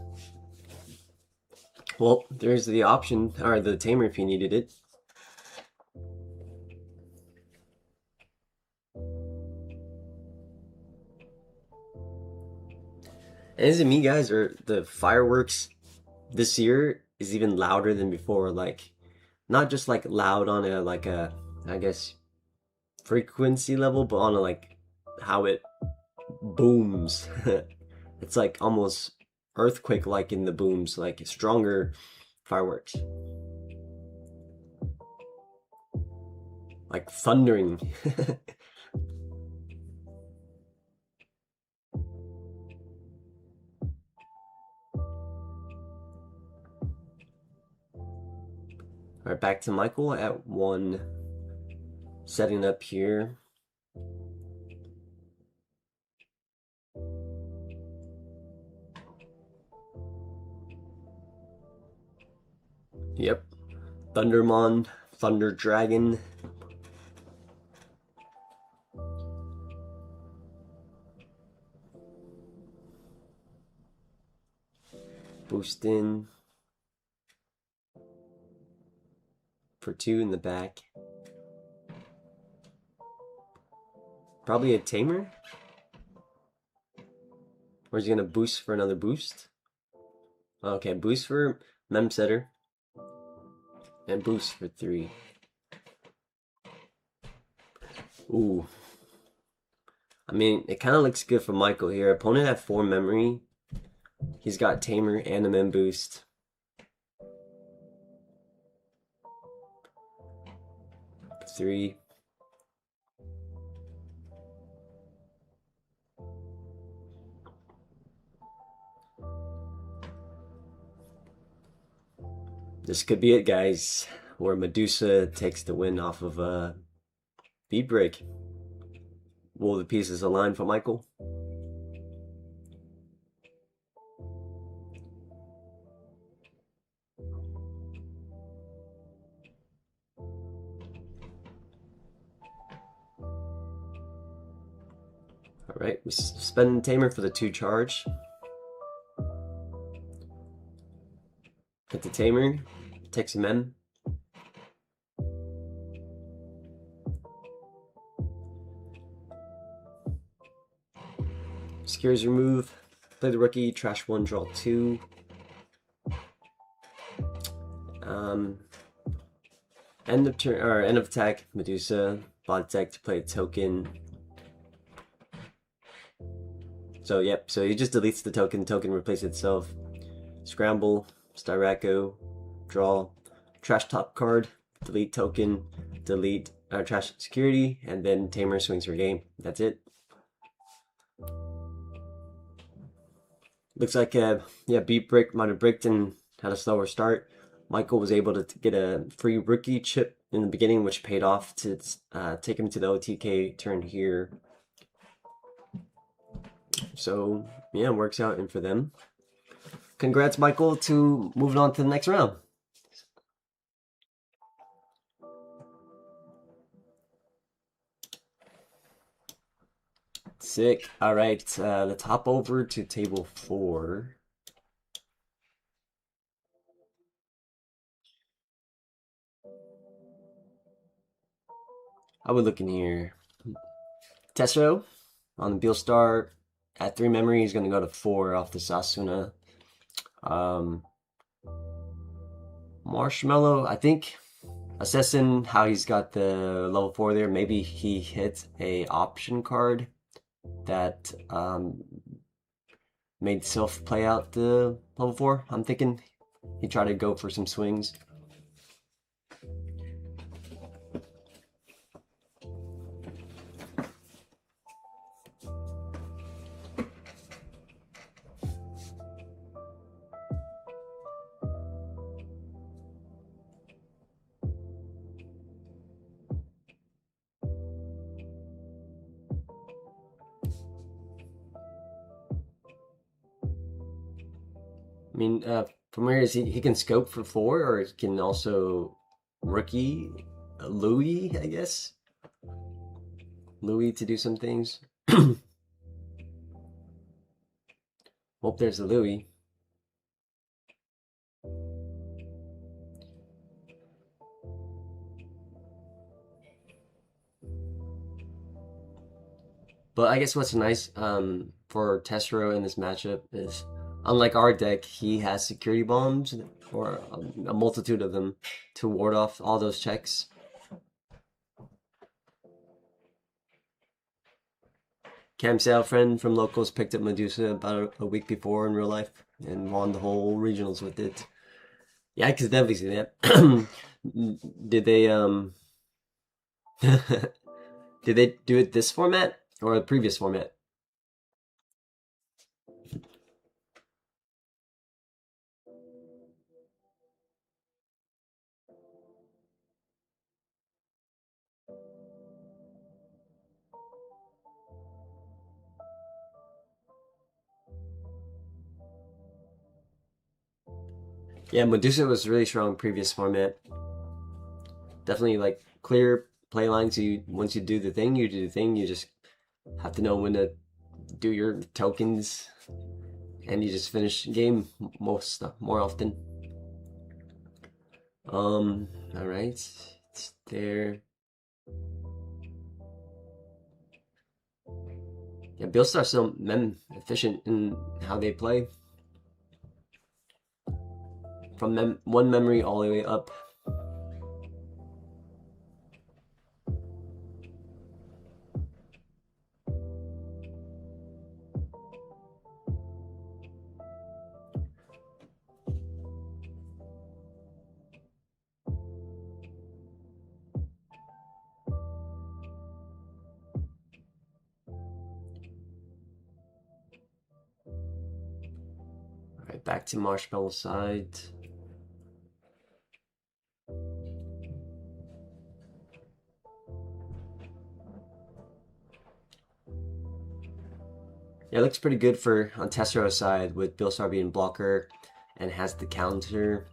Speaker 1: Well, there's the option, or the Tamer if you needed it. And is it me, guys, or the fireworks this year is even louder than before? Like, not just like loud on a like a, I guess, frequency level, but on a like how it booms. It's like almost earthquake like in the booms, like stronger fireworks. Like thundering. Alright, back to Michael at 1. Setting up here. Yep. Thundermon, Thunder Dragon. Boost in. For 2 in the back. Probably a Tamer? Or is he gonna boost for another boost? Okay, boost for Mem Setter. And boost for 3. Ooh. I mean, it kind of looks good for Michael here. Opponent at 4 memory. He's got Tamer and a Mem boost. Three. This could be it, guys. Where Medusa takes the win off of Beat Break. Will the pieces align for Michael? Alright, we spend Tamer for the 2 charge. Hit the Tamer, takes a Mem. Scares remove. Play the rookie, trash 1, draw 2. End of turn, or end of attack, Medusa. Bot deck to play a token. So yep, so he just deletes the token replaces itself. Scramble, Styraco, draw, trash top card, delete token, delete trash security, and then Tamer swings for game. That's it. Looks like yeah, Beat Brick might have bricked and had a slower start. Michael was able to get a free rookie chip in the beginning, which paid off to take him to the OTK turn here. So yeah, works out in for them. Congrats, Michael, to moving on to the next round. Sick. All right, let's hop over to table 4. I would look in here. Tessero on the Beelstar at 3 memory. He's going to go to 4 off the Sasuna. Marshmallow, I think, assessing how he's got the level 4 there, maybe he hit a option card that made Sylph play out the level 4. I'm thinking he tried to go for some swings. mean, from where is he can scope for 4, or he can also rookie Louis, I guess. Louis to do some things. Hope there's a Louis. But I guess what's nice for Tessero in this matchup is, unlike our deck, he has security bombs, or a multitude of them, to ward off all those checks. Cam Sale, friend from locals, picked up Medusa about a week before in real life and won the whole regionals with it. Yeah, I could definitely see that. Did they did they do it this format or the previous format? Yeah, Medusa was really strong previous format. Definitely like clear play lines. You once you do the thing, you do the thing. You just have to know when to do your tokens, and you just finish game more often. All right, it's there. Yeah, Billstar's so efficient in how they play. From one memory all the way up. All right, back to Marshmallow side. Yeah, it looks pretty good for on Tessero's side with Billstar being blocker and has the counter.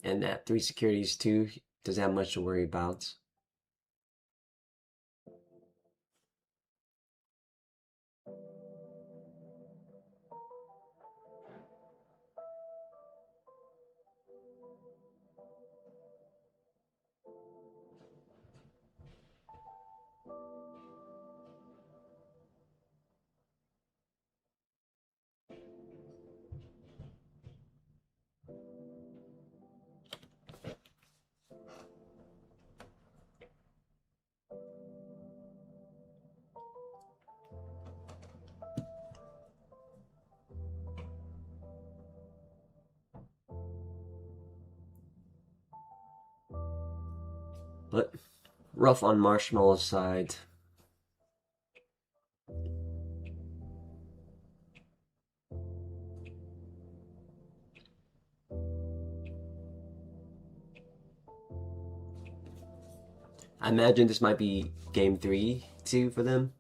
Speaker 1: And that 3 securities too, doesn't have much to worry about. But rough on Marshmallow's side. I imagine this might be game 3 too for them.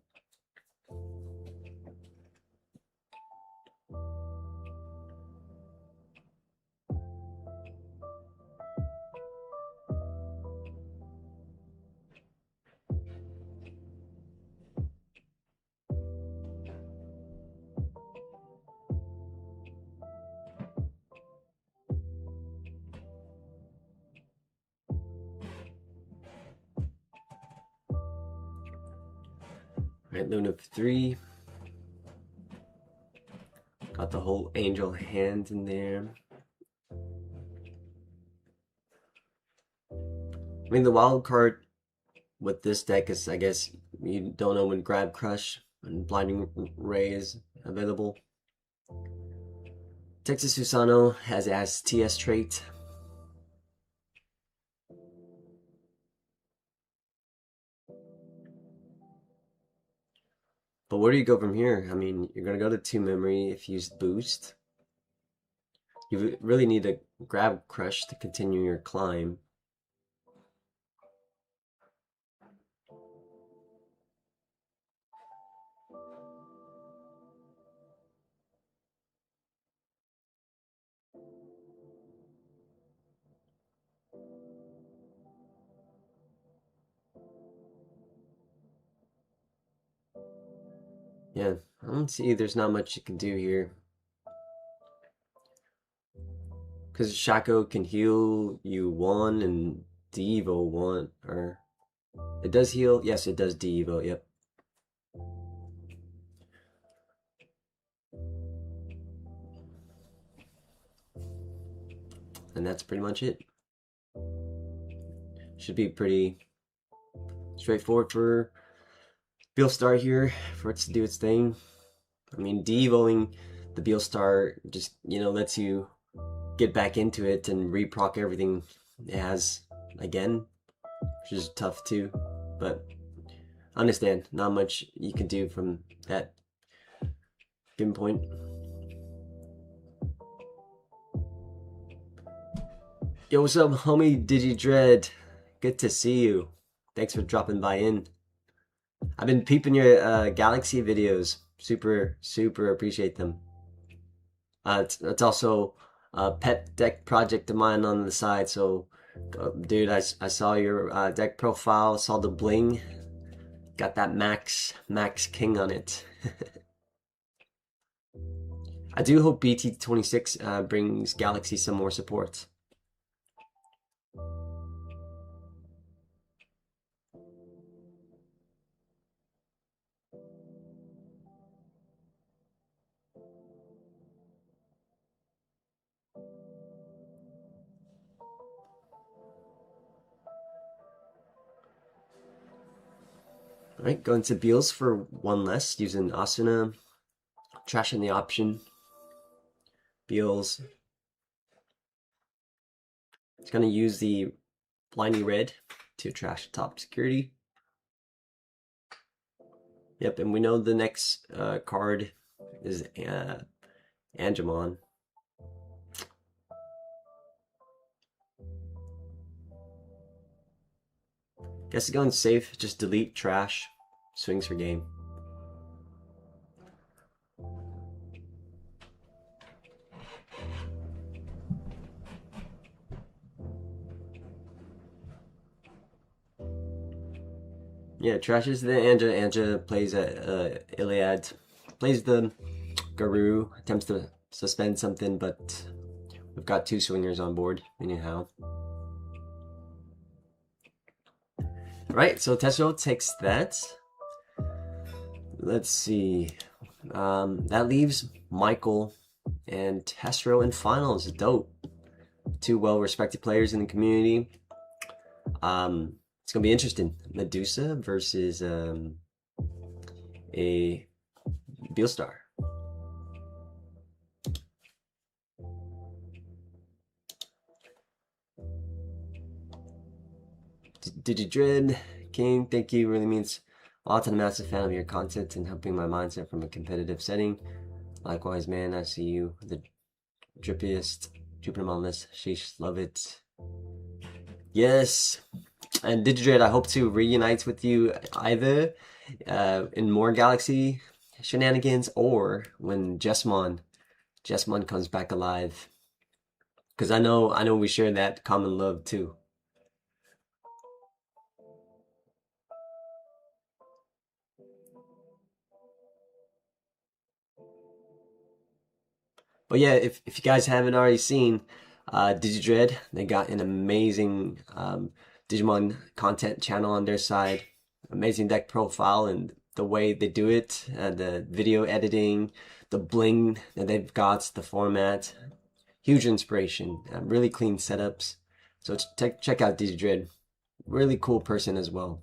Speaker 1: Right, Luna 3. Got the whole angel hand in there. I mean, the wild card with this deck is, I guess, you don't know when Grab Crush and Blinding Ray is available. Texas Susano has TS trait. But where do you go from here? I mean, you're gonna go to 2 memory if you use boost. You really need to Grab Crush to continue your climb. Yeah, I don't see there's not much you can do here. Because Shaco can heal you 1 and Devo 1, or it does heal. Yes, it does Devo. Yep. And that's pretty much it. Should be pretty straightforward for Beelstar here for it to do its thing. I mean, Devoing the Beelstar just, lets you get back into it and reproc everything it has again, which is tough too. But I understand, not much you can do from that given point. Yo, what's up, homie DigiDread? Good to see you. Thanks for dropping by in. I've been peeping your Galaxy videos. Super, super appreciate them. It's also a pet deck project of mine on the side. So, dude, I saw your deck profile, saw the bling. Got that Max King on it. I do hope BT26 brings Galaxy some more support. Alright, going to Beals for 1 less, using Asuna, trashing the option. Beals. It's going to use the Blindy Red to trash top security. Yep, and we know the next card is Angemon. Guess going safe, just delete trash, swings for game. Yeah, trashes the Anja. Anja plays Iliad, plays the Garou, attempts to suspend something, but we've got 2 swingers on board, anyhow. Right, so Tesho takes that. Let's see. That leaves Michael and Testro in finals. Dope. 2 well-respected players in the community. It's gonna be interesting. Medusa versus a Beelstar. Digidread King, thank you. Really means a lot. I'm a massive fan of your content and helping my mindset from a competitive setting. Likewise, man, I see you. The drippiest Jupiter on list. Sheesh, love it. Yes. And Digidread, I hope to reunite with you either in more Galaxy shenanigans or when Jesmon comes back alive. Because I know we share that common love too. But yeah, if you guys haven't already seen Digidread, they got an amazing Digimon content channel on their side. Amazing deck profile and the way they do it, the video editing, the bling that they've got, the format. Huge inspiration, really clean setups. So check out Digidread. Really cool person as well.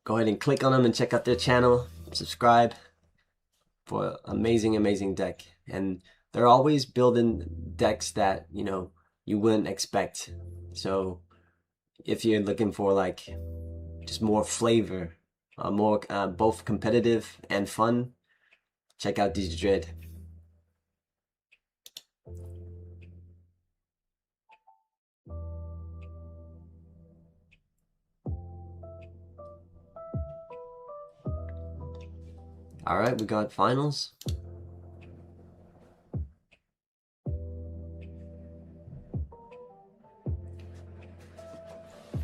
Speaker 1: Go ahead and click on them and check out their channel. Subscribe for amazing deck. And they're always building decks that, you wouldn't expect. So if you're looking for like just more flavor, more both competitive and fun, check out Digidread. Alright, we got finals.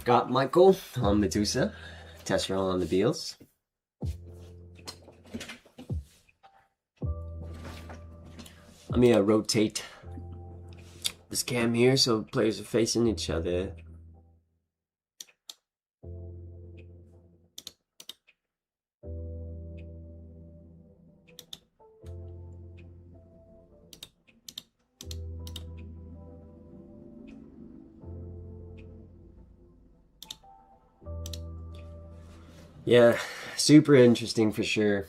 Speaker 1: Got Michael on Medusa, Tessera on the Beals. Let me rotate this cam here so players are facing each other. Yeah, super interesting for sure.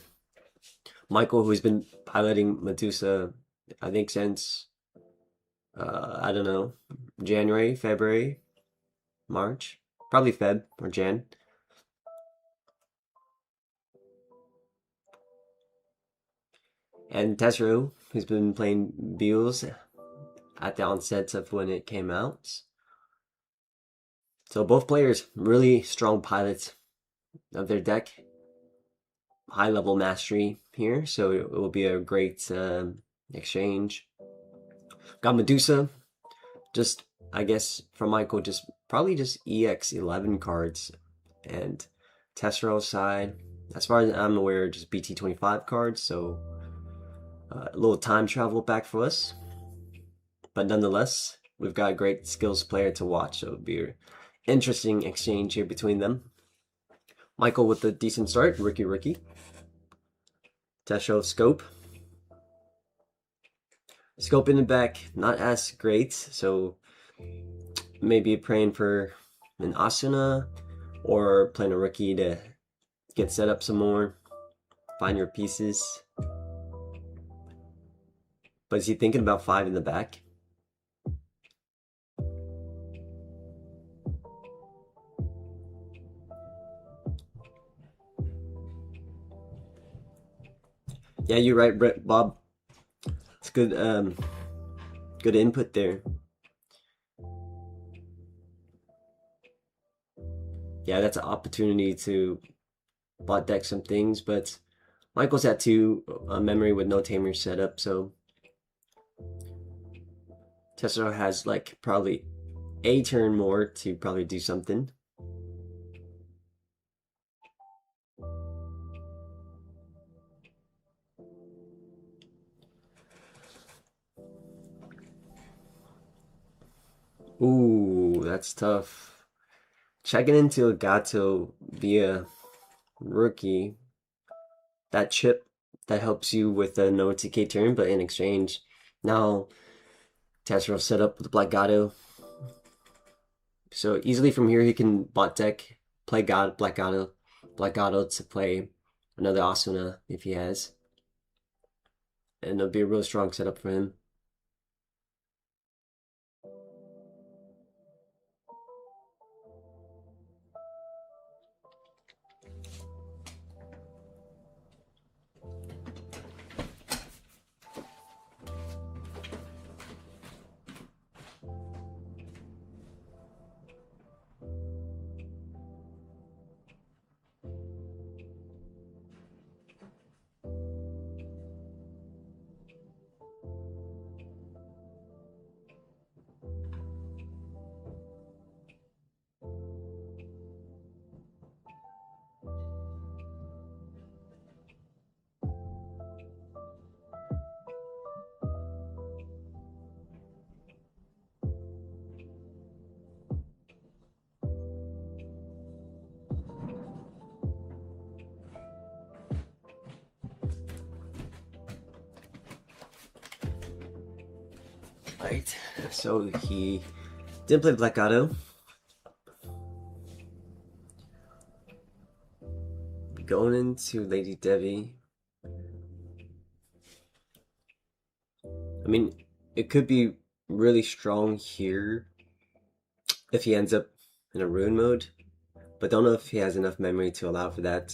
Speaker 1: Michael, who's been piloting Medusa, I think since, I don't know, January, February, March, probably Feb or Jan. And Tesro, who's been playing Beals at the onset of when it came out. So both players, really strong pilots of their deck. High level mastery here, so it will be a great exchange. Got Medusa, just I guess from Michael, just probably just EX11 cards, and Tessero's side, as far as I'm aware, just BT25 cards. So a little time travel back for us, but nonetheless, we've got a great skills player to watch. So it'll be an interesting exchange here between them. Michael with a decent start, rookie. Tesho scope. Scope in the back, not as great, so maybe praying for an Asuna or playing a rookie to get set up some more, find your pieces. But is he thinking about 5 in the back? Yeah, you're right, Bob. It's good, good input there. Yeah, that's an opportunity to bot deck some things, but Michael's at 2 memory with no tamer setup, so Tesla has like probably a turn more to probably do something. Ooh, that's tough. Checking into a Gato via rookie. That chip that helps you with a no TK turn, but in exchange, now Tesla set up with the Black Gato. So easily from here he can bot deck, play Black Gato to play another Asuna if he has. And it'll be a real strong setup for him. Right, so he did play Black Gato. Going into Lady Devi. I mean, it could be really strong here if he ends up in a rune mode, but don't know if he has enough memory to allow for that.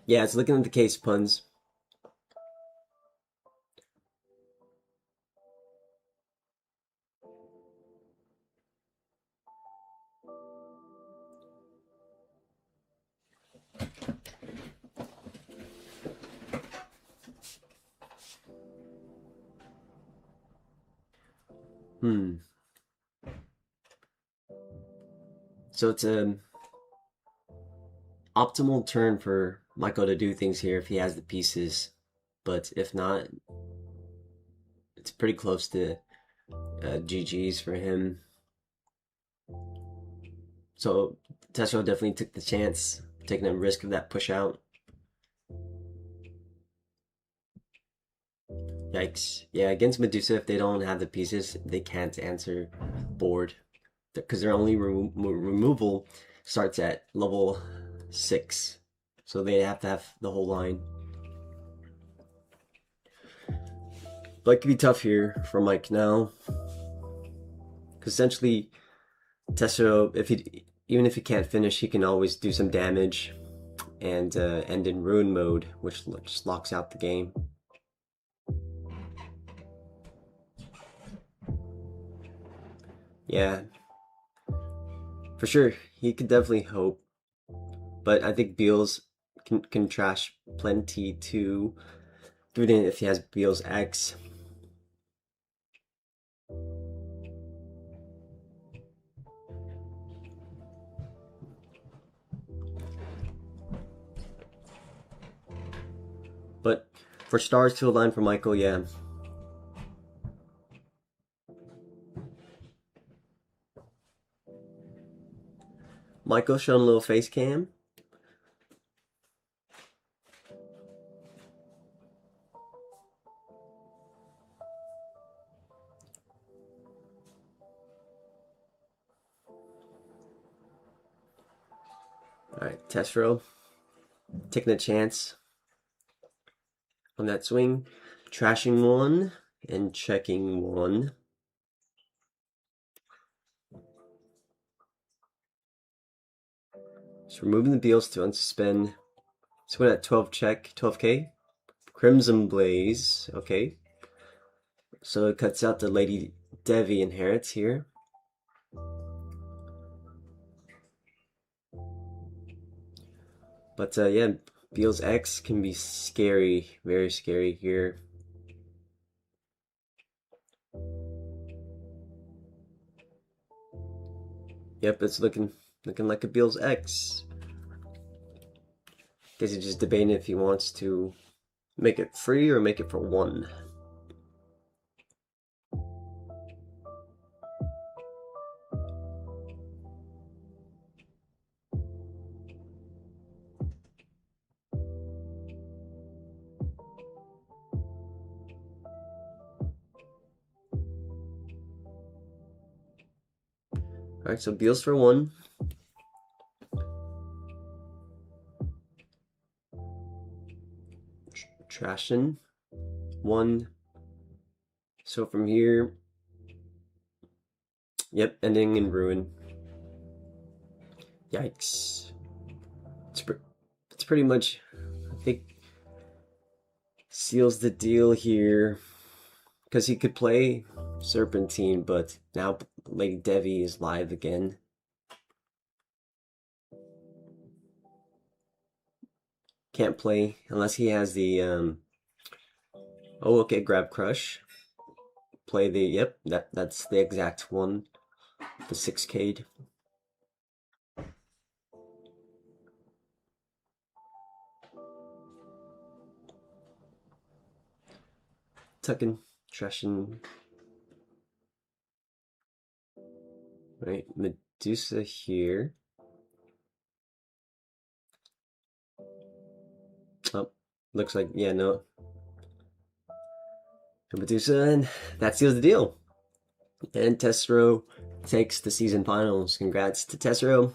Speaker 1: Yeah, it's looking at the case puns. So it's a optimal turn for Michael to do things here if he has the pieces, but if not, it's pretty close to GG's for him. So Tesla definitely took the chance, taking a risk of that push out. Yikes. Yeah, against Medusa, if they don't have the pieces, they can't answer board. Because their only removal starts at level 6. So they have to have the whole line. But it could be tough here for Mike now. Because essentially, Tessero, even if he can't finish, he can always do some damage and end in ruin mode, which just locks out the game. Yeah, for sure, he could definitely hope, but I think Beals can trash plenty too, even if he has Beals X. But for stars to align for Michael, yeah. Michael showing a little face cam. Alright, Testro taking a chance on that swing, trashing one and checking one. Just removing the Beals to unsuspend. So we're at 12 check, 12k. Crimson Blaze, okay. So it cuts out the Lady Devi inherits here. But yeah, Beals X can be scary, very scary here. Yep, it's looking like a Beals X. Guess he's just debating if he wants to make it free or make it for 1. Alright, so Beals for 1. Trashing 1. So from here, yep, ending in ruin. Yikes. It's pretty much, I think, seals the deal here. Because he could play Serpentine, but now Lady Devi is live again. Can't play unless he has the, oh, okay, Grab Crush. Play the, yep, that's the exact one. The 6K'd. Tucking, trashing. Right, Medusa here. Oh, looks like, yeah, no. Medusa, and that seals the deal. And Tessero takes the season finals. Congrats to Tessero.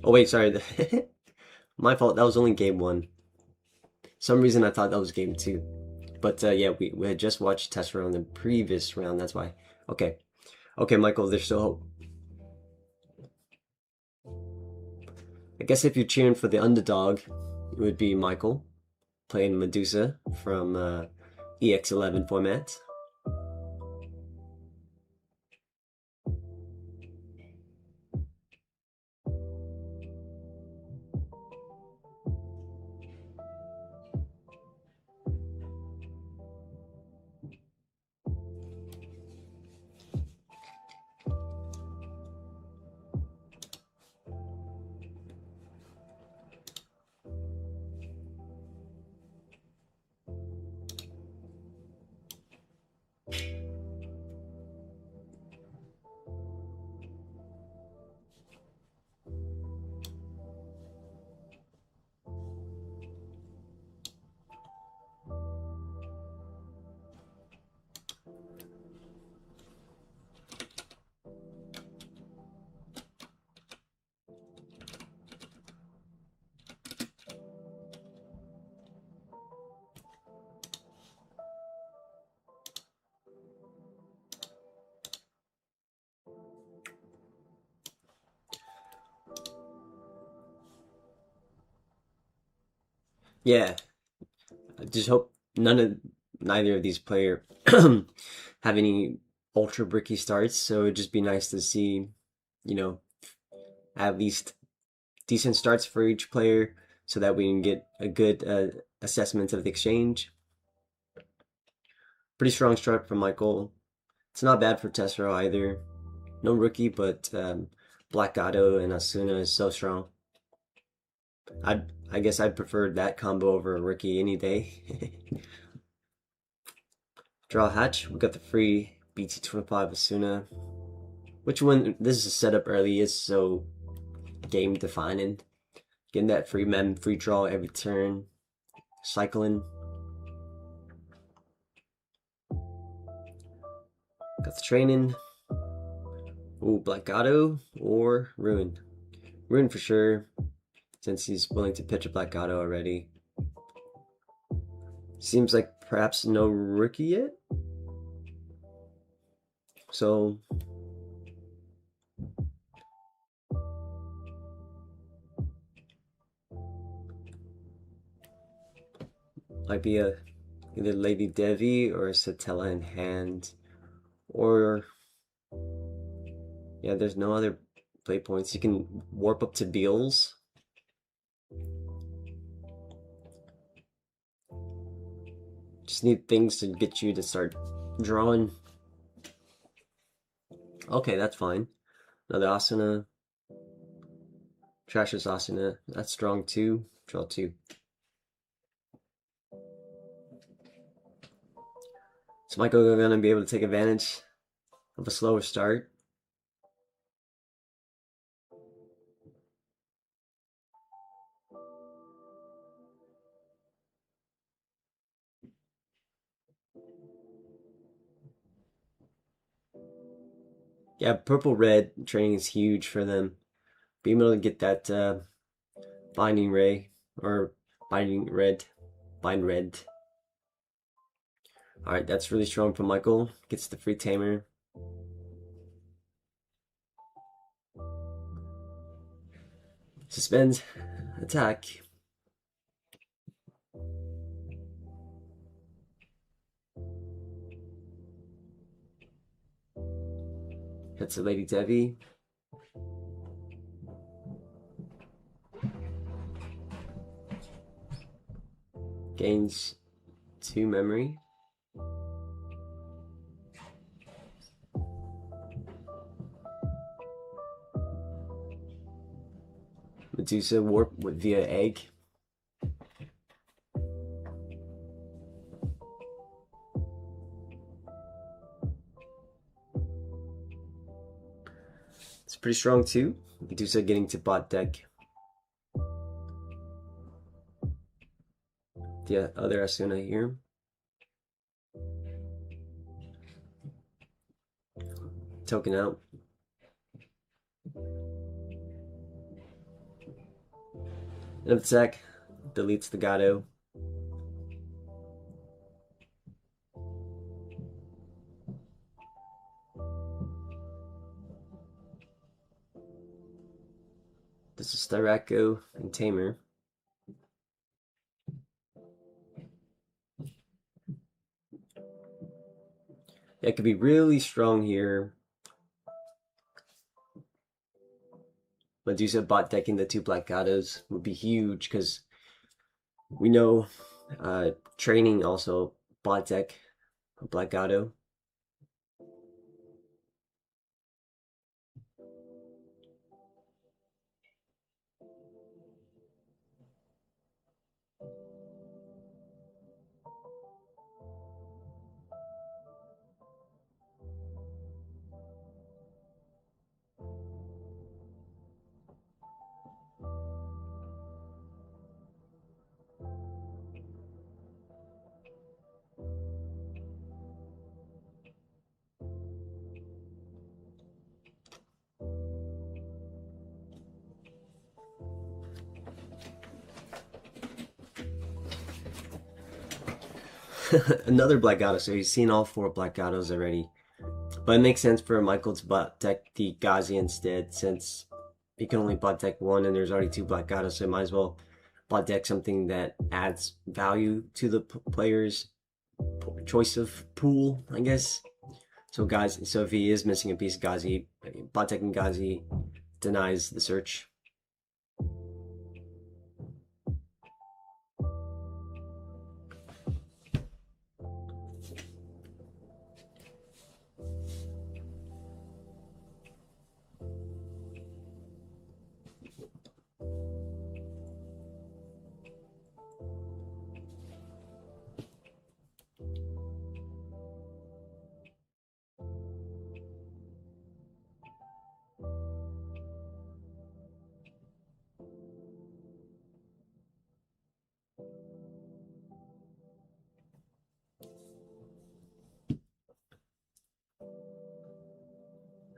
Speaker 1: Oh wait, sorry. My fault. That was only game 1. Some reason I thought that was game 2. But yeah, we had just watched Tessero in the previous round. That's why. Okay. Okay, Michael, there's still hope. I guess if you're cheering for the underdog, it would be Michael playing Medusa from EX11 format. Yeah, I just hope neither of these player have any ultra bricky starts. So it'd just be nice to see, you know, at least decent starts for each player, so that we can get a good assessment of the exchange. Pretty strong start from Michael. It's not bad for Tessero either. No rookie, but Black Gato and Asuna is so strong. I guess I'd prefer that combo over a rookie any day. Draw hatch. We got the free BT25 Asuna. Which one? This is set up early is so game defining. Getting that free mem, free draw every turn. Cycling. Got the training. Ooh, Black Gato or Ruin. Ruin for sure, since he's willing to pitch a Black Gato already. Seems like perhaps no rookie yet. So might be a either Lady Devi or Satella in hand, or yeah, there's no other play points. You can warp up to Beals. Just need things to get you to start drawing. Okay, that's fine. Another Asuna. Trashes Asuna. That's strong too. Draw 2. Is Michael gonna be able to take advantage of a slower start? Yeah, purple-red training is huge for them. Being able to get that binding ray, or bind red. Alright, that's really strong for Michael. Gets the free tamer. Suspend. Attack. Hits a Lady Devi. Gains 2 memory. Medusa warp via egg. It's pretty strong too. Medusa getting to bot deck. The other Asuna here. Token out. End of attack. Deletes the Gato. This is Styraco and Tamer. It could be really strong here. Medusa bot decking the 2 Black Gatos would be huge, because we know training also bot deck a Black Gato. Another Black Gato, so he's seen all 4 Black Gatos already. But it makes sense for Michael to bot deck the Ghazi instead, since he can only bot deck 1 and there's already 2 Black Gatos, so he might as well bot deck something that adds value to the player's choice of pool, I guess. So guys, so if he is missing a piece, Gazi, bot decking Gazi denies the search.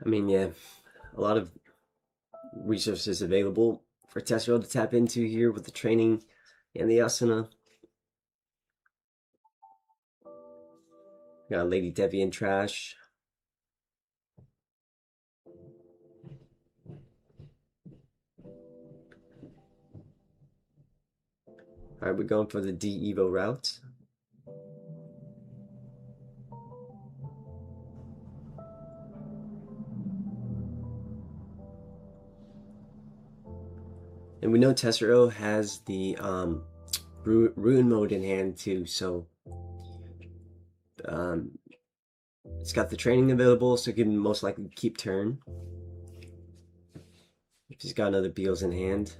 Speaker 1: I mean, yeah, a lot of resources available for Tessero to tap into here with the training and the Asana. Got Lady Devi and Trash. Alright, we're going for the D Evo route. And we know Tessero has the Ruin mode in hand too, so it's got the training available, so it can most likely keep turn. If he's got another Beals in hand.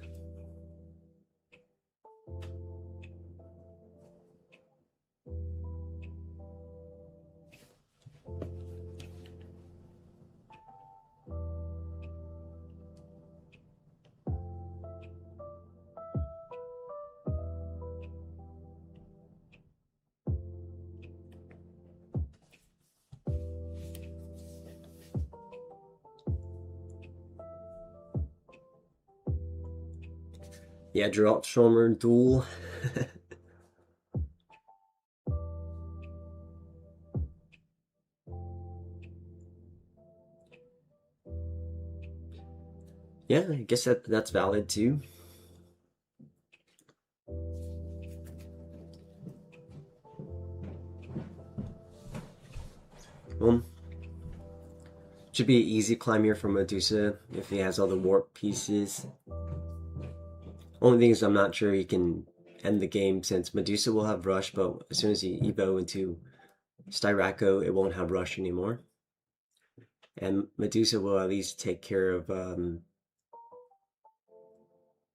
Speaker 1: Yeah, drop Stormer duel. Yeah, I guess that's valid too. Well, should be an easy climb here for Medusa if he has all the warp pieces. Only thing is I'm not sure he can end the game since Medusa will have rush, but as soon as he evo into Styraco, it won't have rush anymore. And Medusa will at least take care of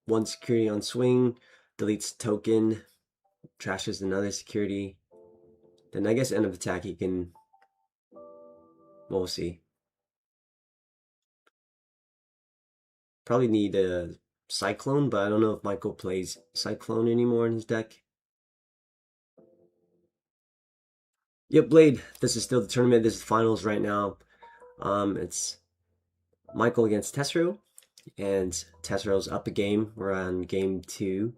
Speaker 1: one security on swing, deletes token, trashes another security. Then I guess end of attack he can, well, we'll see. Probably need a Cyclone, but I don't know if Michael plays Cyclone anymore in his deck. Yep, Blade, this is still the tournament. This is finals right now. It's Michael against Tessero, and Tessero's up a game. We're on game 2.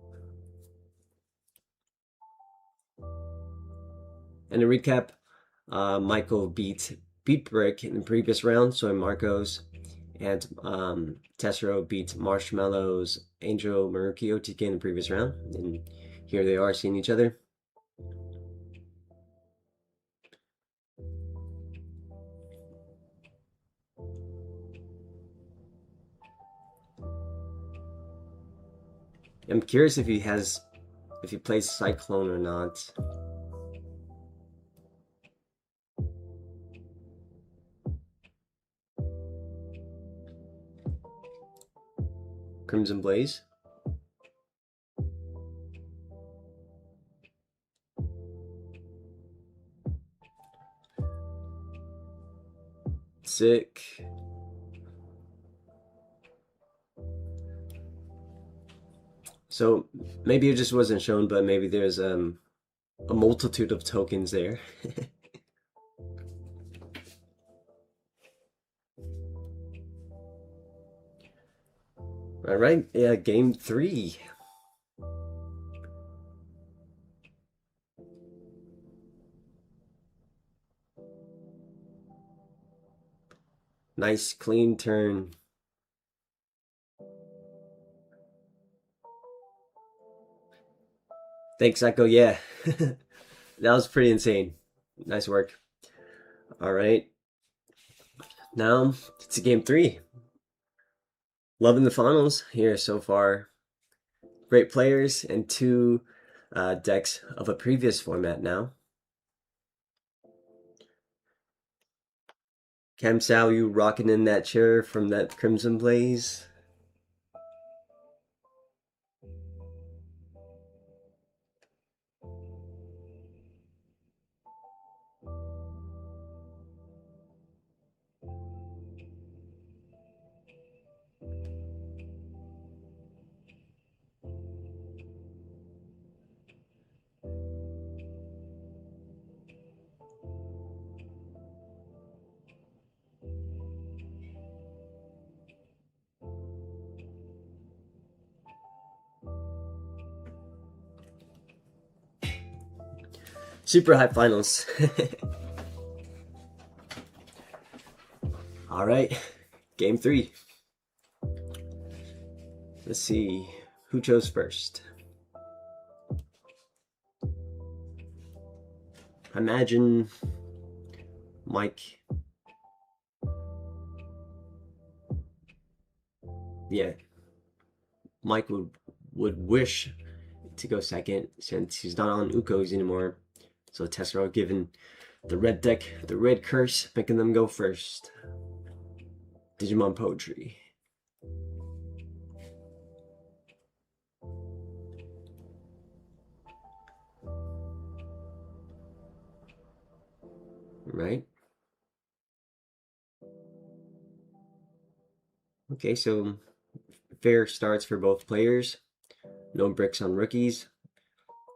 Speaker 1: And to recap, Michael beat Brick in the previous round, so Marcos, and Tessero beat Marshmallow's Angel Maruki OTK in the previous round, and here they are seeing each other. I'm curious if he plays Cyclone or not. Crimson Blaze. Sick. So maybe it just wasn't shown, but maybe there's a multitude of tokens there. All right, yeah, game 3. Nice clean turn. Thanks, Echo. Yeah, that was pretty insane. Nice work. All right. Now it's game 3. Loving the finals here so far. Great players and 2 decks of a previous format now. Cam Sao, you rocking in that chair from that Crimson Blaze? Super high finals. All right, game 3. Let's see who chose first. I imagine Mike. Yeah, Mike would wish to go second since he's not on Ukos anymore. So Tessero given the red deck the red curse, making them go first. Digimon Poetry. Right. Okay, so fair starts for both players. No bricks on rookies.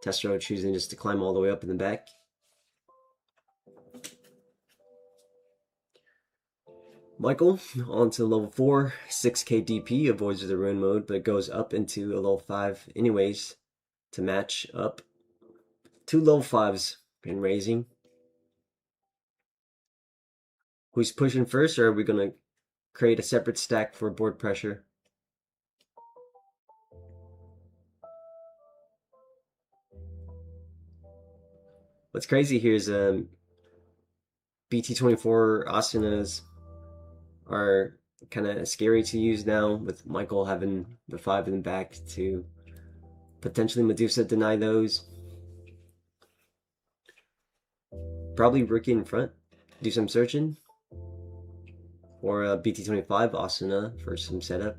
Speaker 1: Tessero choosing just to climb all the way up in the back. Michael on to level 4, 6k DP, avoids the ruin mode, but goes up into a level 5 anyways to match up 2 level 5s in raising. Who's pushing first, or are we going to create a separate stack for board pressure? What's crazy here is BT24 Asanas are kind of scary to use now, with Michael having the 5 in the back to potentially Medusa deny those. Probably rookie in front, do some searching. Or BT25 Asuna for some setup.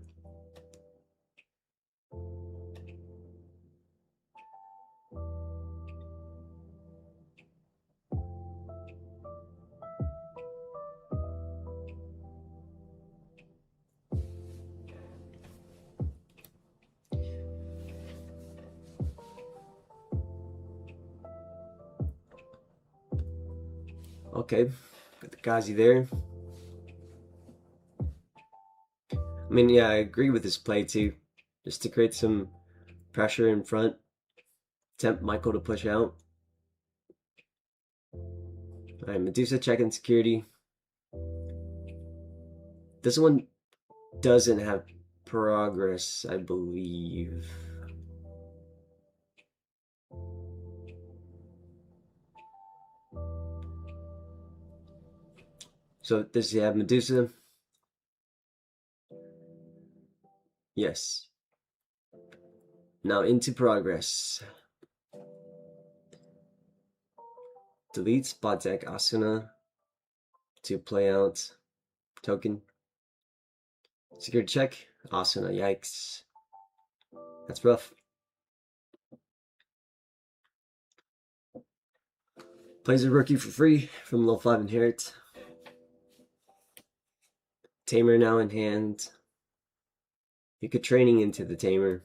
Speaker 1: Okay, got the Gazi there. I mean, yeah, I agree with this play too. Just to create some pressure in front. Tempt Michael to push out. Alright, Medusa checking security. This one doesn't have progress, I believe. So does he have Medusa? Yes. Now into progress. Delete spot deck Asuna to play out token. Secure check Asuna. Yikes. That's rough. Plays a rookie for free from level 5 inherit. Tamer now in hand. You could training into the Tamer.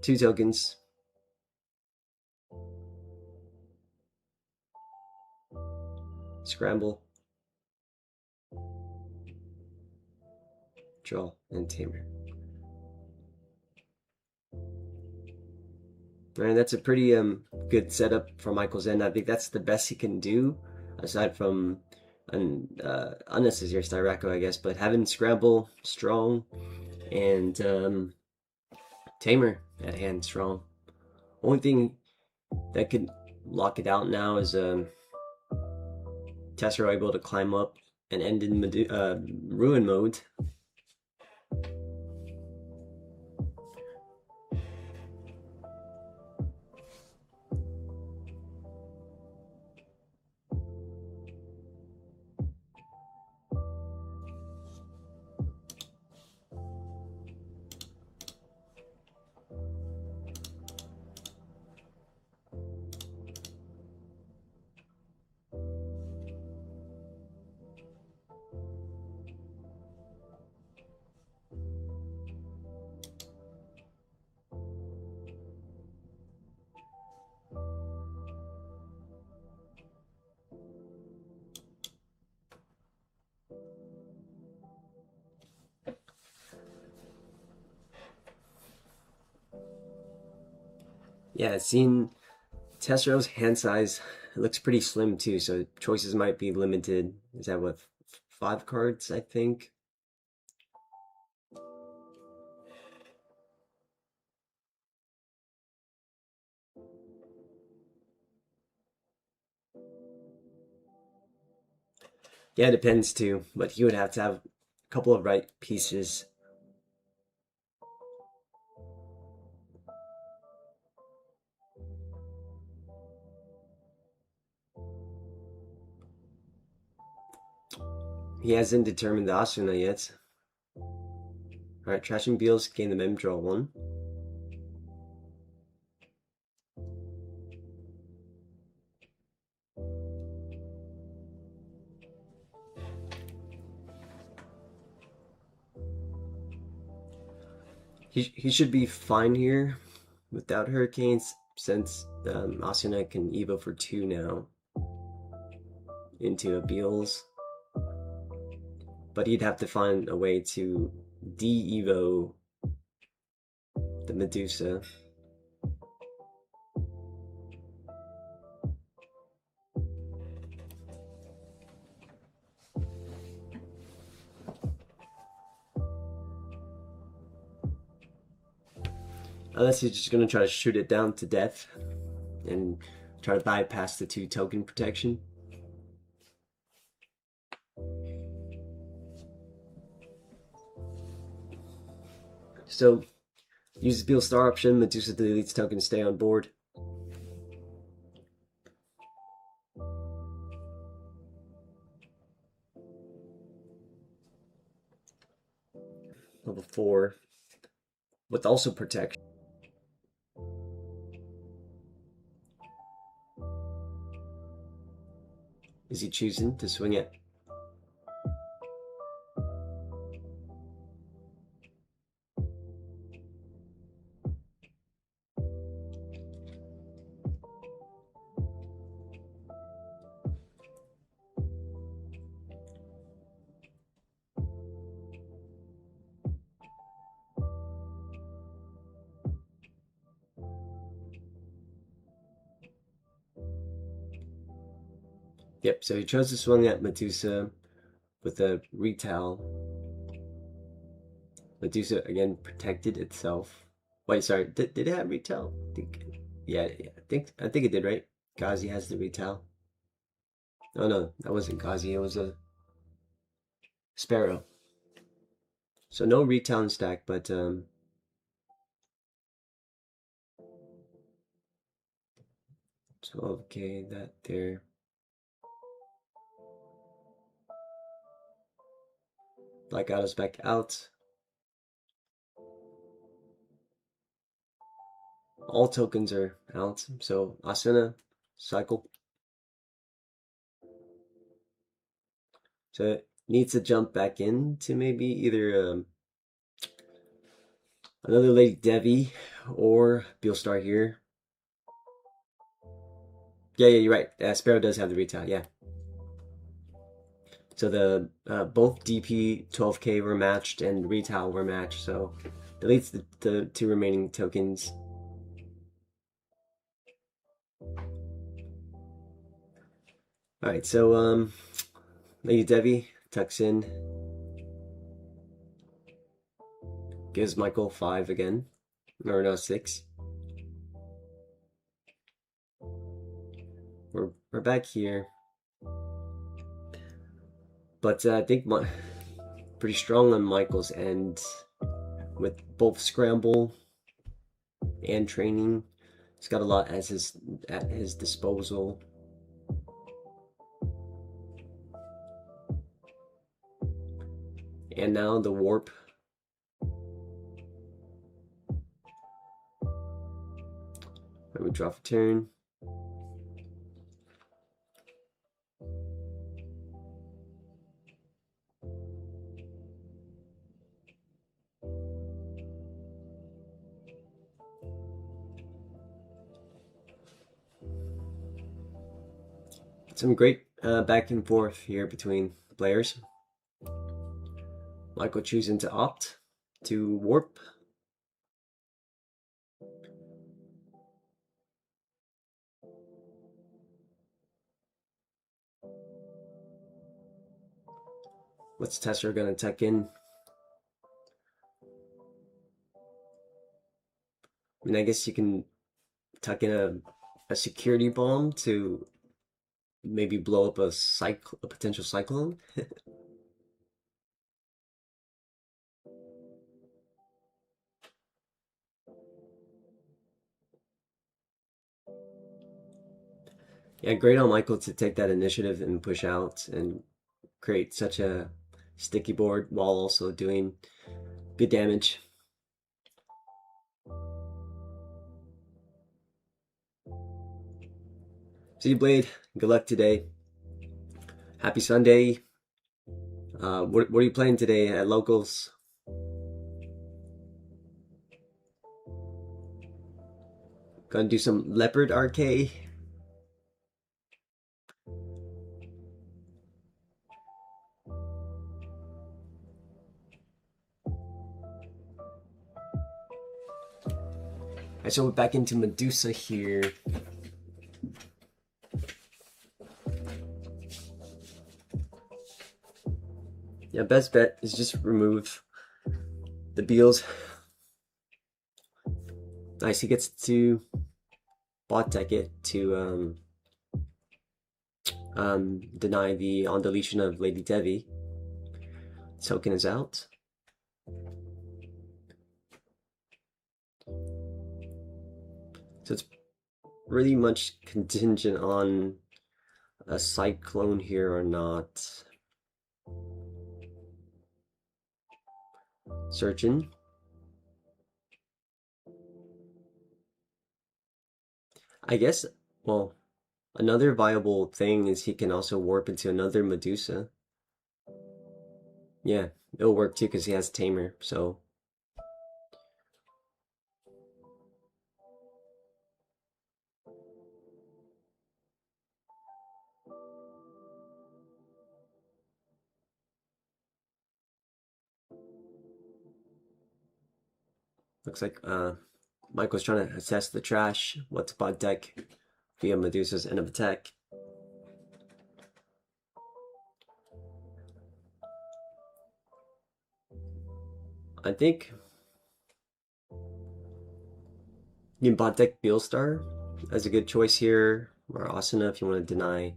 Speaker 1: Two tokens. Scramble. Draw and Tamer. And that's a pretty good setup for Michael's end. I think that's the best he can do, aside from an unnecessary Styraco, I guess. But having Scramble strong and Tamer at hand strong. Only thing that could lock it out now is Tessera able to climb up and end in ruin mode. Yeah, seeing Tessera's hand size, it looks pretty slim too, so choices might be limited. Is that what, 5 cards, I think? Yeah, it depends too, but he would have to have a couple of right pieces. He hasn't determined the Asuna yet. Alright, Trash and Beals gain the mem, draw 1. He should be fine here without Hurricanes, since Asuna can Evo for 2 now into a Beals. But he'd have to find a way to de-Evo the Medusa. Unless he's just gonna try to shoot it down to death and try to bypass the 2 token protection. So, use the Beal Star option, Medusa deletes token to stay on board. Level 4, with also protection. Is he choosing to swing it? Yep, so he chose to swing at Medusa with a retail. Medusa again protected itself. Wait, sorry, did it have retail? Yeah, I think it did, right? Ghazi has the retail. Oh no, that wasn't Ghazi, it was a Sparrow. So no retail in stack, but 12k that there. Black Adder's back out. All tokens are out, so Asuna, cycle. So it needs to jump back in to maybe either another Lady Devi or Beelstar here. Yeah, you're right. Sparrow does have the retail, yeah. So the both DP 12k were matched and retail were matched, so deletes the 2 remaining tokens. Alright, so Lady Devi tucks in. gives Michael 5 again. Or no, 6. We're back here. But I think pretty strong on Michael's end with both scramble and training. He's got a lot at his disposal. And now the warp. Let me draw for turn. Some great back and forth here between the players. Michael choosing to opt to warp. What's Tesser gonna tuck in? I mean, I guess you can tuck in a security bomb to maybe blow up a potential cyclone. Yeah, great on Michael to take that initiative and push out and create such a sticky board while also doing good damage. See you, Blade. Good luck today. Happy Sunday. What are you playing today at locals? Gonna do some Leopard RK. Alright, so we're back into Medusa here. Yeah, best bet is just remove the Beals. Nice, he gets to bot deck it to deny the on deletion of Lady Devi. Token is out. So it's really much contingent on a cyclone here or not. Searching. I guess, well, another viable thing is he can also warp into another Medusa. Yeah, it'll work too because he has Tamer, so. Looks like Michael's trying to assess the trash, what to bot deck via Medusa's end of attack. I think you can bot deck Beelstar as a good choice here, or Asuna if you want to deny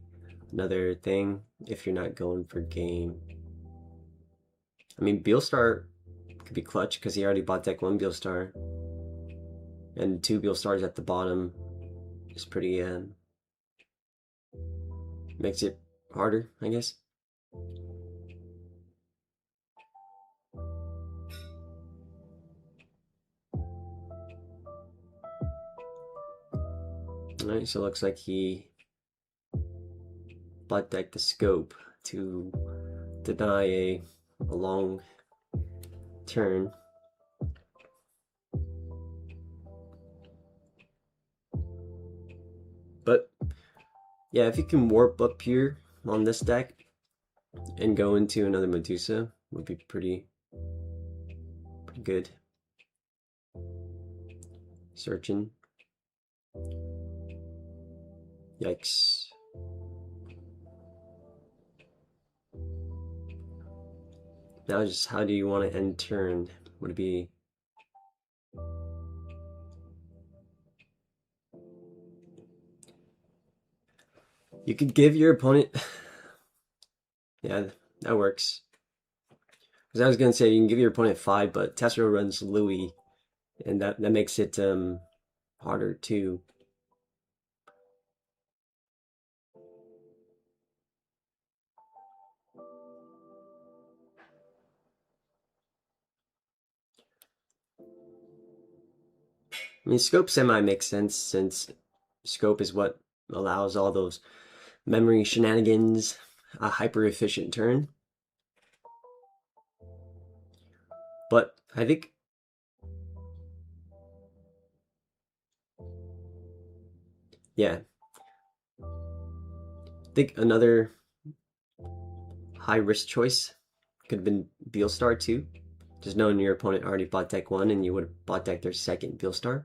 Speaker 1: another thing if you're not going for game. I mean, Beelstar could be clutch because he already bot deck one Beelstar, and 2 Beelstars at the bottom is pretty makes it harder, I guess. Alright, so it looks like he bot decked the scope to deny a long turn. But yeah, if you can warp up here on this deck and go into another Medusa, would be pretty good. Searching. Yikes. Now just how do you want to end turn? Would it be You could give your opponent. Yeah, that works. Because I was gonna say you can give your opponent 5, but Tessero runs Louis, and that makes it harder too. I mean, scope semi makes sense since scope is what allows all those memory shenanigans, a hyper efficient turn. But I think yeah, I think another high risk choice could have been Beelstar too. Just knowing your opponent already bought deck 1 and you would have bought deck their second Beelstar.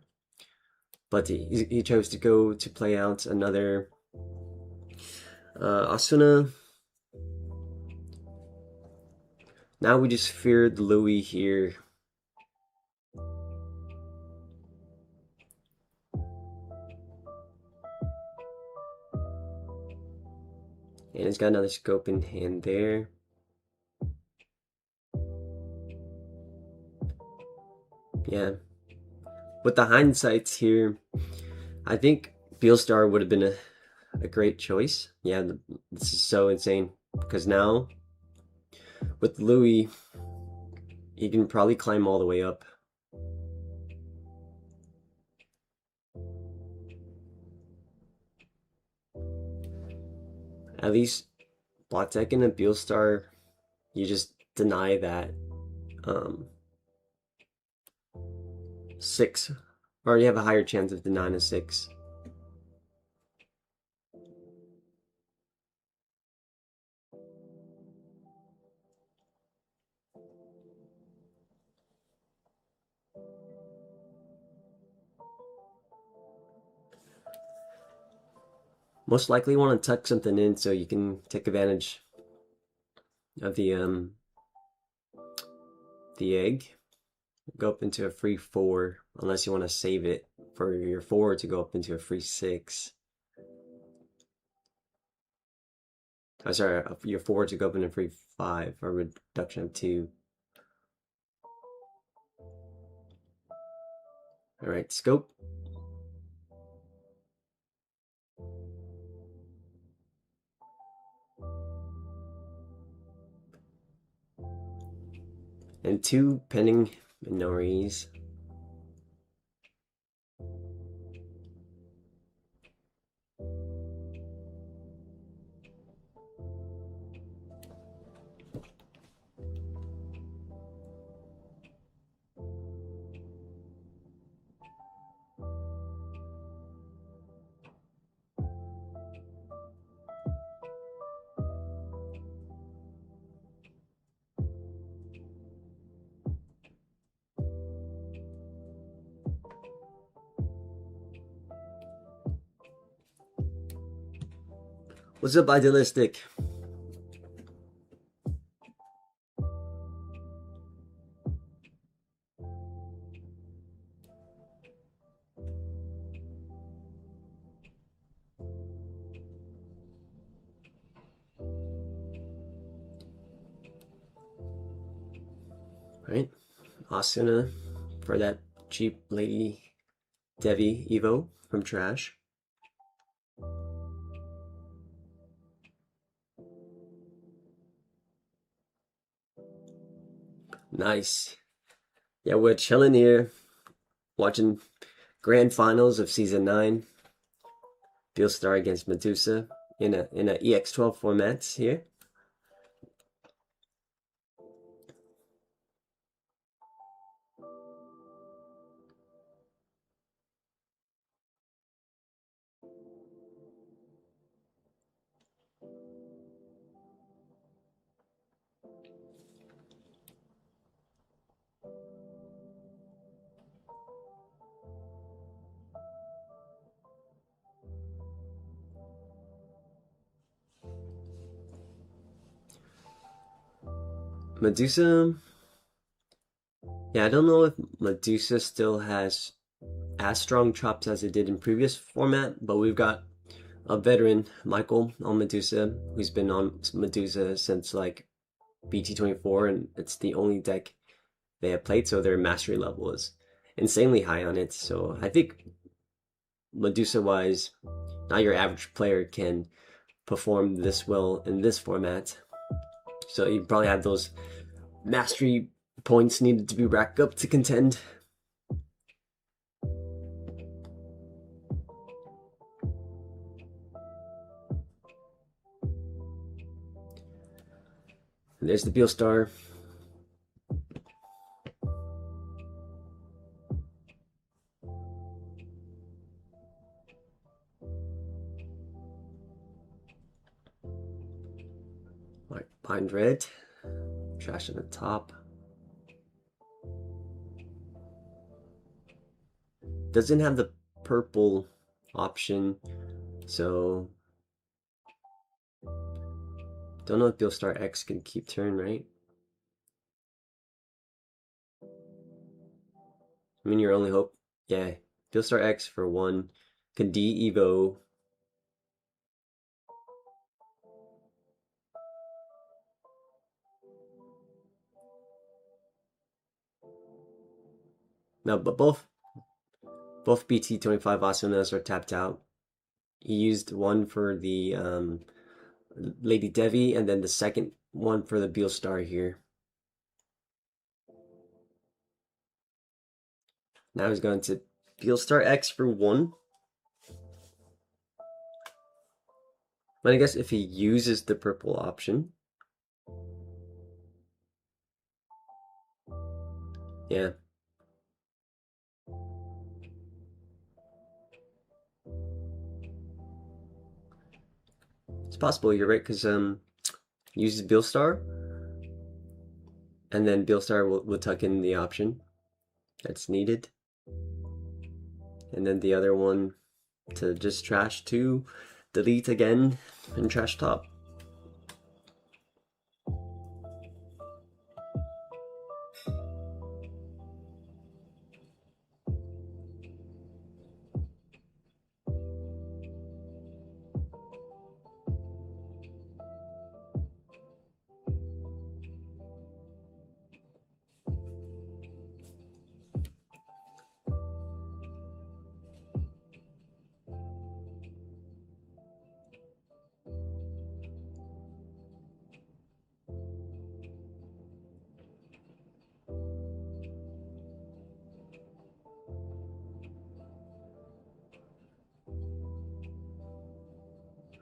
Speaker 1: But he chose to go to play out another Asuna. Now we just feared Louis here. And he's got another scope in hand there. Yeah. With the hindsights here, I think Beelstar would have been a great choice. Yeah, this is so insane. Because now, with Louis, he can probably climb all the way up. At least Black Deck and a Beelstar, you just deny that 6, or you have a higher chance of denying a 6. Most likely want to tuck something in so you can take advantage of the egg. Go up into a free 4, unless you want to save it for your 4 to go up into a free 6. Oh, sorry, your 4 to go up into a free 5, or reduction of 2. Alright, scope. And 2 pending minorities. What's up, Idealistic? Right, Asuna for that cheap lady Devi Evo from Trash. Nice. Yeah, we're chilling here, watching grand finals of season 9. Beelstar against Medusa in a EX12 format here. Medusa, yeah, I don't know if Medusa still has as strong chops as it did in previous format, but we've got a veteran, Michael, on Medusa, who's been on Medusa since like BT24, and it's the only deck they have played, so their mastery level is insanely high on it. So I think Medusa-wise, not your average player can perform this well in this format. So you probably have those mastery points needed to be racked up to contend. And there's the Beelstar. Like Pine Red. Trash on the top. Doesn't have the purple option, so don't know if Beelstar X can keep turn, right? I mean, your only hope, yeah. Beelstar X for 1 can de-evo. No, but both BT25 Asunas are tapped out. He used one for the Lady Devi, and then the second one for the Beelstar here. Now he's going to Beelstar X for 1. But I guess if he uses the purple option. Yeah. It's possible, you're right, because uses Beelstar, and then Beelstar will tuck in the option that's needed. And then the other one to just trash 2, delete again, and trash top.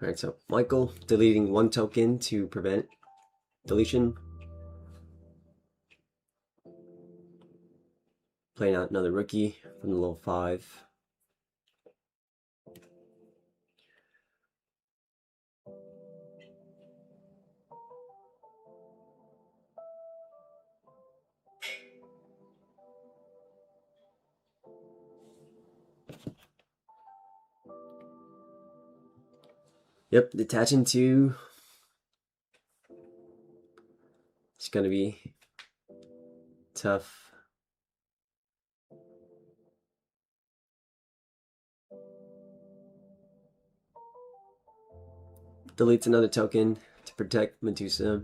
Speaker 1: Alright, so Michael deleting 1 token to prevent deletion. Playing out another rookie from the level 5. Yep, detaching 2. It's gonna be tough. Deletes another token to protect Medusa.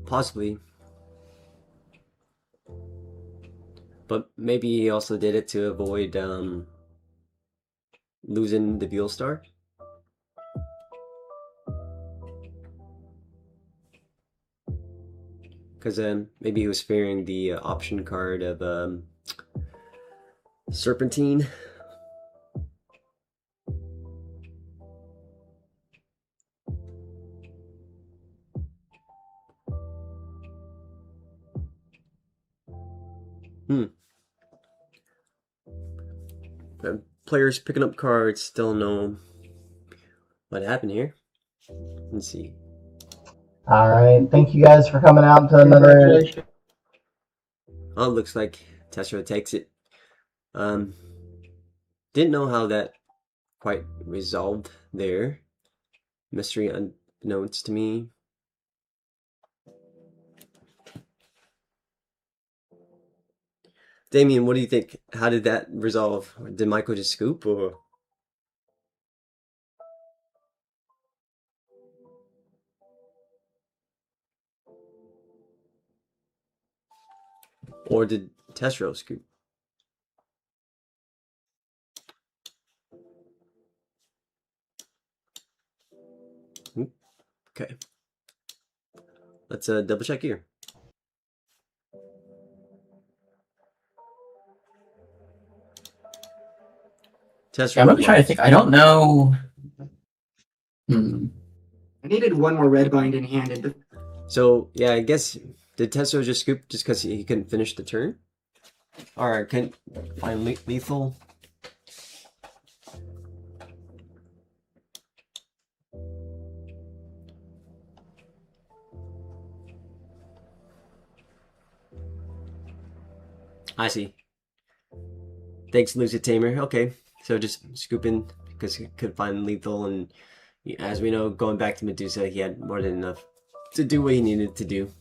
Speaker 1: Possibly. But maybe he also did it to avoid losing the Beelstar. Because maybe he was fearing the option card of Serpentine. Players picking up cards still know what happened here. Let's see.
Speaker 4: All right. Thank you guys for coming out to another
Speaker 1: Oh, it looks like Tessera takes it. Didn't know how that quite resolved there. Mystery unbeknownst to me. Damien, what do you think? How did that resolve? Did Michael just scoop or did Tessero scoop? Okay. Let's double check here. Tessero.
Speaker 9: Yeah, I'm gonna try to think. I don't know.
Speaker 11: I needed one more red bind in hand. And
Speaker 1: So yeah, I guess did Tessero just scoop just because he couldn't finish the turn? Or couldn't find lethal? I see. Thanks, Lucid Tamer. Okay, so just scooping because he could find lethal, and as we know, going back to Medusa, he had more than enough to do what he needed to do.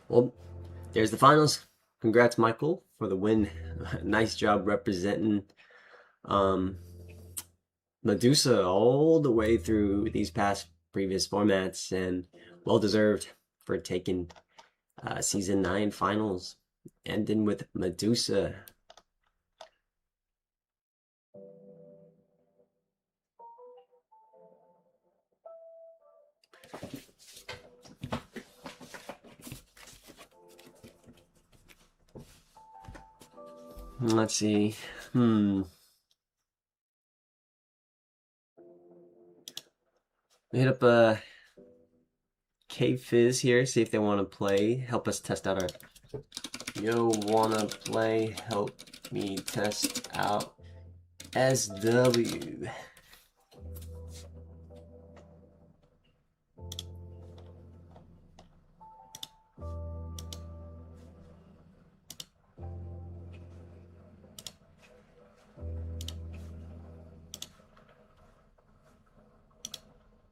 Speaker 1: Well, there's the finals. Congrats, Michael, for the win. Nice job representing Medusa all the way through these past previous formats, and well deserved for taking season 9 finals, ending with Medusa. Let's see. Hit up Cave Fizz here, see if they want to play. Help us test out our. Yo, wanna play? Help me test out SW.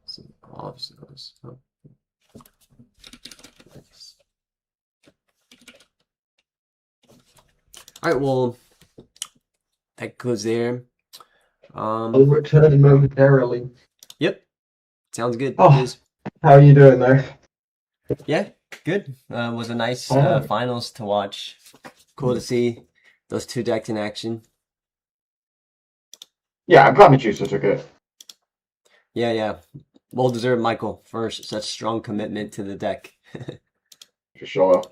Speaker 1: Some obstacles. Oh. Nice. All right, well, that goes there.
Speaker 2: I'll return momentarily.
Speaker 1: Yep, sounds good.
Speaker 2: Oh.
Speaker 1: Fizz.
Speaker 2: How are you doing there?
Speaker 1: Yeah, good. Was a nice finals to watch. Cool to see those two decks in action.
Speaker 2: Yeah, I'm glad Medusa took it.
Speaker 1: Yeah. Well deserved, Michael, for such strong commitment to the deck.
Speaker 2: For sure.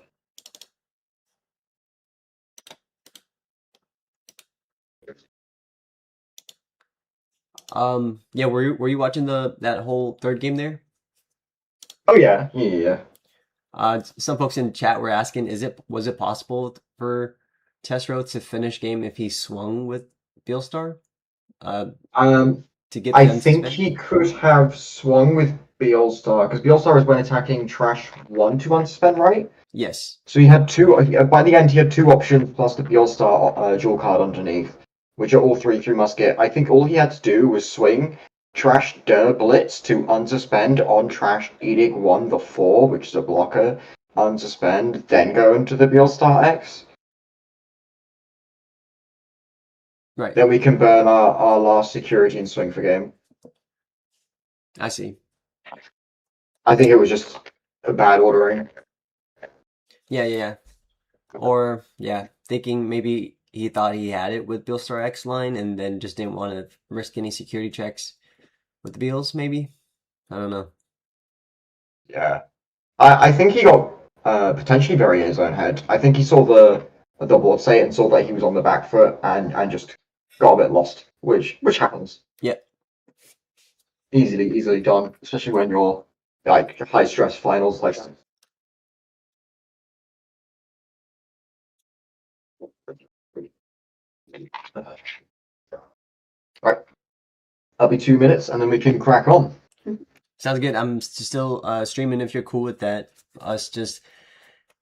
Speaker 1: Yeah, were you watching that whole third game there?
Speaker 2: Oh yeah.
Speaker 1: Some folks in chat were asking, was it possible for Tessero to finish game if he swung with Beelstar? To get the
Speaker 2: I think
Speaker 1: unsuspend?
Speaker 2: he could have swung with Beelstar, because Beelstar is when attacking Trash 1 to unsuspend, right?
Speaker 1: Yes.
Speaker 2: So he had two, by the end he had two options plus the Beelstar dual card underneath, which are all 3/3 musket. I think all he had to do was swing Trash Der Blitz to unsuspend on Trash Edict 1 the 4, which is a blocker, unsuspend, then go into the Beelstar X.
Speaker 1: Right.
Speaker 2: Then we can burn our last security and swing for game.
Speaker 1: I see.
Speaker 2: I think it was just a bad ordering.
Speaker 1: Yeah. Or, yeah, thinking maybe he thought he had it with Beelstar X line and then just didn't want to risk any security checks with the Beals, maybe? I don't know.
Speaker 2: Yeah. I think he got Potentially very in his own head. I think he saw the double say and saw that he was on the back foot and just got a bit lost, which happens.
Speaker 1: Yeah.
Speaker 2: Easily done, especially when you're like high stress finals like that. Right. That'll be 2 minutes and then we can crack on.
Speaker 1: Sounds good. I'm still streaming if you're cool with that. Us just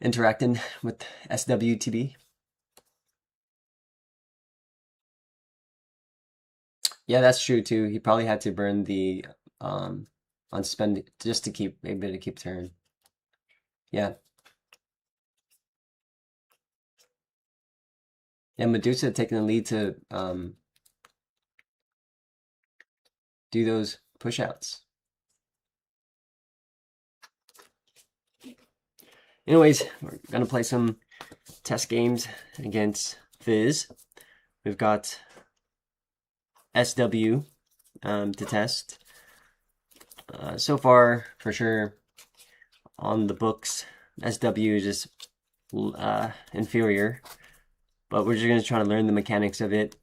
Speaker 1: interacting with SWTB. Yeah, that's true too. He probably had to burn the unspend just to keep maybe to keep turn. Yeah. Yeah, Medusa taking the lead to do those push-outs. Anyways, we're gonna play some test games against Fizz. We've got SW to test. So far, for sure, on the books, SW is just inferior. But we're just gonna try to learn the mechanics of it,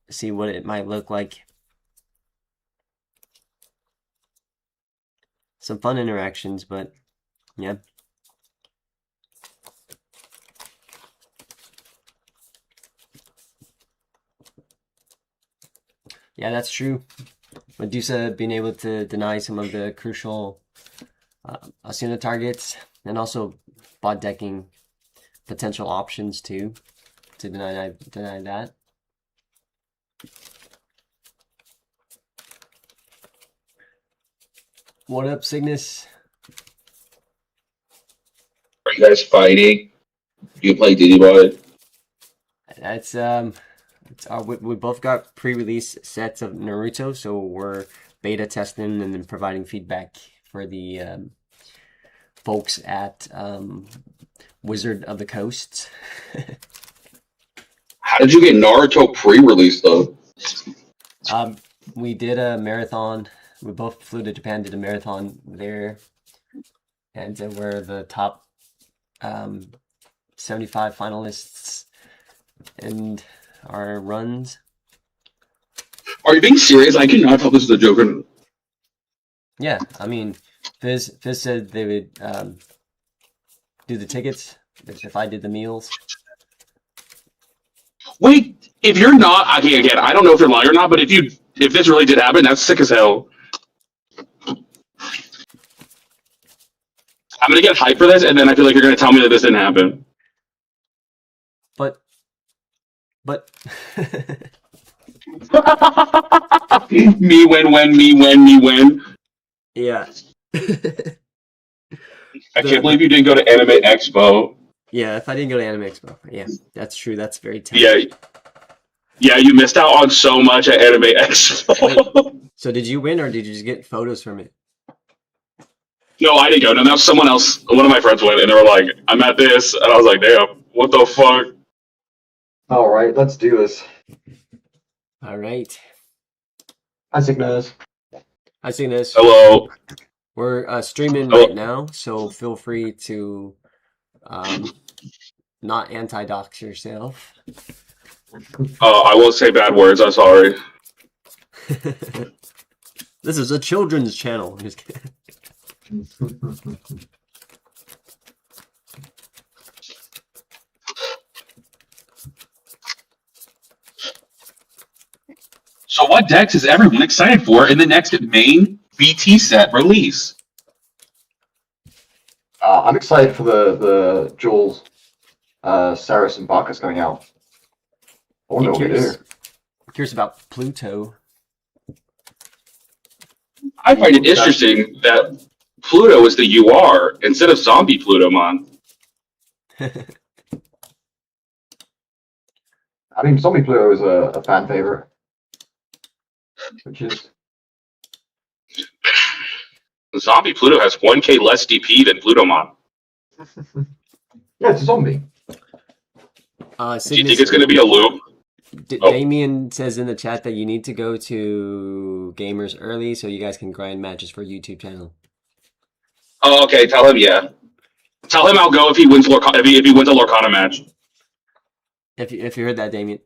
Speaker 1: see what it might look like. Some fun interactions, but yeah. Yeah, that's true. Medusa being able to deny some of the crucial Asuna targets, and also bot decking potential options too, to deny that. What up, Cygnus?
Speaker 12: Are you guys fighting? Do you play Digimon?
Speaker 1: That's we both got pre-release sets of Naruto, so we're beta testing and then providing feedback for the folks at Wizard of the Coast.
Speaker 12: How did you get Naruto pre-release though?
Speaker 1: We did a marathon. We both flew to Japan, did a marathon there, and we're the top 75 finalists in our runs.
Speaker 12: Are you being serious? I cannot tell this is a joke.
Speaker 1: Yeah, I mean, Fizz said they would do the tickets if I did the meals.
Speaker 12: Wait, if you're not, okay, again, I don't know if you're lying or not, but if this really did happen, that's sick as hell. I'm gonna get hyped for this, and then I feel like you're gonna tell me that this didn't happen.
Speaker 1: But
Speaker 12: me win.
Speaker 1: Yeah.
Speaker 12: I can't believe you didn't go to Anime Expo.
Speaker 1: Yeah, if I didn't go to Anime Expo. Yeah, that's true. That's very tough.
Speaker 12: Yeah, you missed out on so much at Anime Expo.
Speaker 1: Wait, so did you win, or did you just get photos from it?
Speaker 12: No, I didn't go. No, that was someone else. One of my friends went, and they were like, "I'm at this," and I was like, "Damn, what the fuck?"
Speaker 2: All right, let's do this.
Speaker 1: All right.
Speaker 2: Hi, Cygnus.
Speaker 1: Hi, Cygnus.
Speaker 12: Hello.
Speaker 1: We're streaming right now, so feel free to not anti-dox yourself.
Speaker 12: I won't say bad words. I'm sorry.
Speaker 1: This is a children's channel. Just kidding.
Speaker 12: So, what decks is everyone excited for in the next main VT set release?
Speaker 2: I'm excited for the Jules, Saris, and Bacchus going out. I wonder what we do.
Speaker 1: Curious about Pluto.
Speaker 12: I find it interesting that Pluto is the UR instead of Zombie Plutomon.
Speaker 2: I mean, Zombie Pluto is a fan favorite, which is
Speaker 12: Zombie Pluto has 1k less DP than Plutomon.
Speaker 2: Yeah, it's a zombie.
Speaker 12: Do you think it's going to be a loop?
Speaker 1: Damien says in the chat that you need to go to Gamers early so you guys can grind matches for YouTube channel.
Speaker 12: Oh, okay. Tell him, yeah. Tell him I'll go if he wins if he wins a Lorcana match.
Speaker 1: If you heard that, Damien.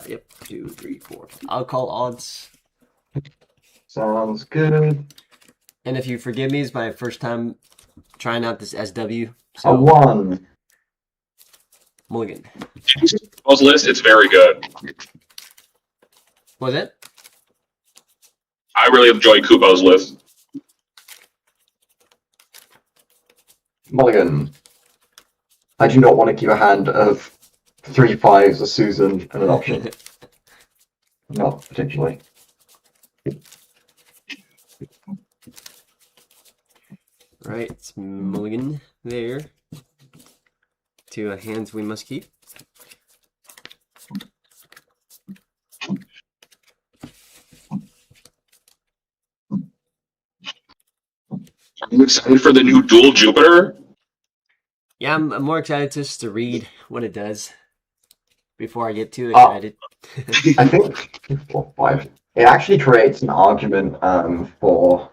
Speaker 1: Yep. 2, 3, 4. I'll call odds.
Speaker 2: Sounds good.
Speaker 1: And if you forgive me, it's my first time trying out this SW.
Speaker 2: A
Speaker 1: So
Speaker 2: 1.
Speaker 1: mulligan.
Speaker 12: Kubo's list, it's very good.
Speaker 1: Was it?
Speaker 12: I really enjoy Kubo's list.
Speaker 2: Mulligan. I do not want to keep a hand of 3 5s, a Susan, and an option. Not particularly.
Speaker 1: Right, it's mulligan there. 2 hands we must keep.
Speaker 12: I'm excited for the new dual Jupiter.
Speaker 1: Yeah, I'm more excited just to read what it does before I get too excited.
Speaker 2: I think 4, 5. It actually creates an argument for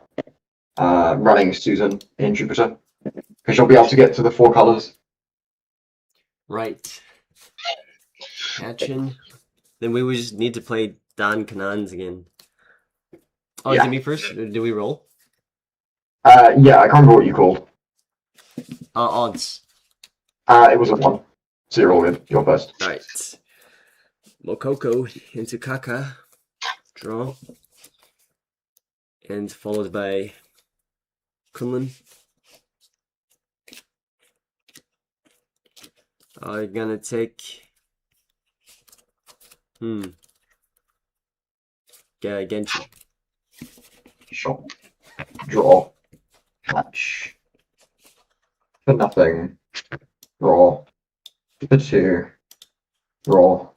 Speaker 2: running Susan in Jupiter. Because you'll be able to get to the 4 colors.
Speaker 1: Right. Action. Then we would just need to play Don Kanans again. Oh,
Speaker 2: Yeah.
Speaker 1: is it me first? Do we roll?
Speaker 2: Yeah, I can't remember what you called.
Speaker 1: Odds.
Speaker 2: It was a 1. So you're all good. You're first.
Speaker 1: Alright. Mokoko into Kaka. Draw. And followed by Kunlun. I'm gonna take... Genshi.
Speaker 2: Shot. Draw. Catch. For nothing. Draw. For 2. Draw.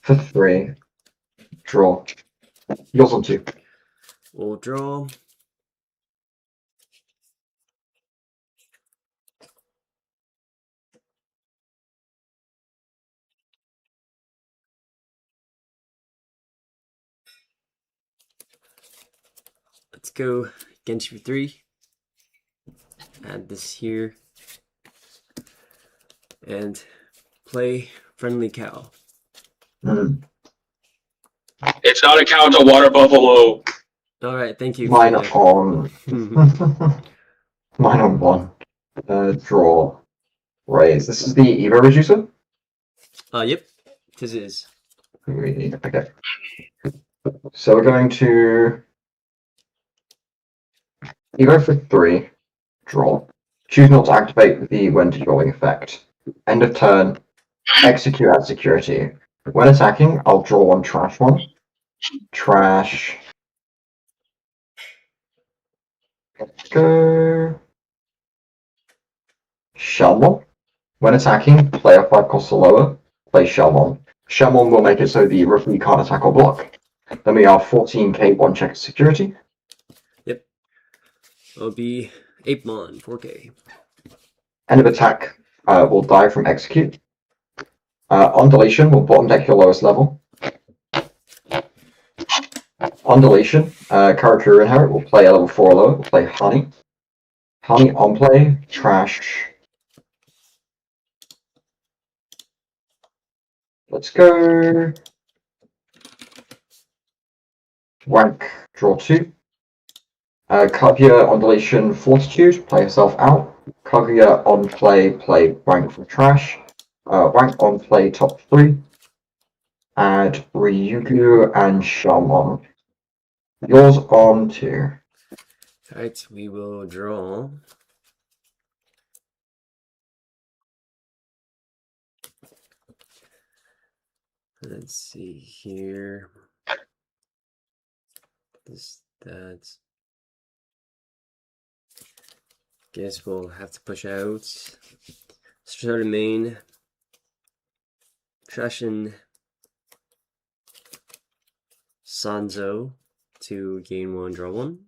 Speaker 2: For 3. Draw. Yours on 2.
Speaker 1: We'll draw. Let's go Genshi for 3. Add this here. And play Friendly Cow.
Speaker 12: It's not a cow, it's a water buffalo.
Speaker 1: Alright, thank you.
Speaker 2: Mine on. Mine on 1. Draw. Raise. This is the Evo reducer?
Speaker 1: Yep. This is.
Speaker 2: Okay. So we're going to Evo for 3. Draw. Choose not to activate the when drawing effect. End of turn. Execute at security. When attacking, I'll draw 1 trash 1. Trash. Let's go. Shelmon. When attacking, player 5 costs or lower. Play Shelmon. Shelmon will make it so the rookie can't attack or block. Then we are 14k 1 check security.
Speaker 1: Yep. It'll be Apemon 4k.
Speaker 2: End of attack will die from execute. On deletion, will bottom deck your lowest level. On deletion, character inherit will play a level 4 or lower, will play Honey. Honey on play, trash. Let's go. Rank, draw 2. Kaguya on deletion, Fortitude, play herself out. Kaguya on play, play rank from trash. Rank on play, top 3. Add Ryugu and Shamon. Yours on 2.
Speaker 1: Alright, we will draw. Let's see here. That. Guess we'll have to push out. Start a main. Trashin Sanzo to gain 1, draw 1.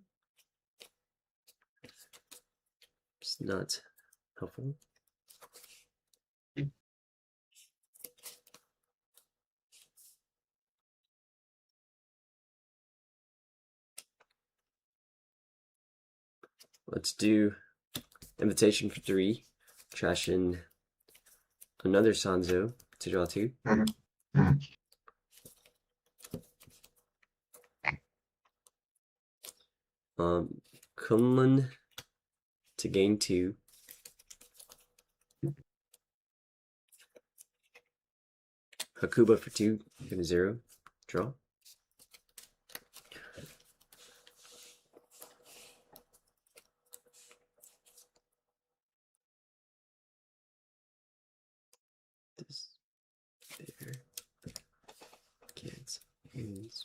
Speaker 1: It's not helpful. Let's do invitation for 3. Trash in another Sanzo to draw 2. Kunlun to gain 2. Hakuba for 2, give a 0. Draw. This there. Can't.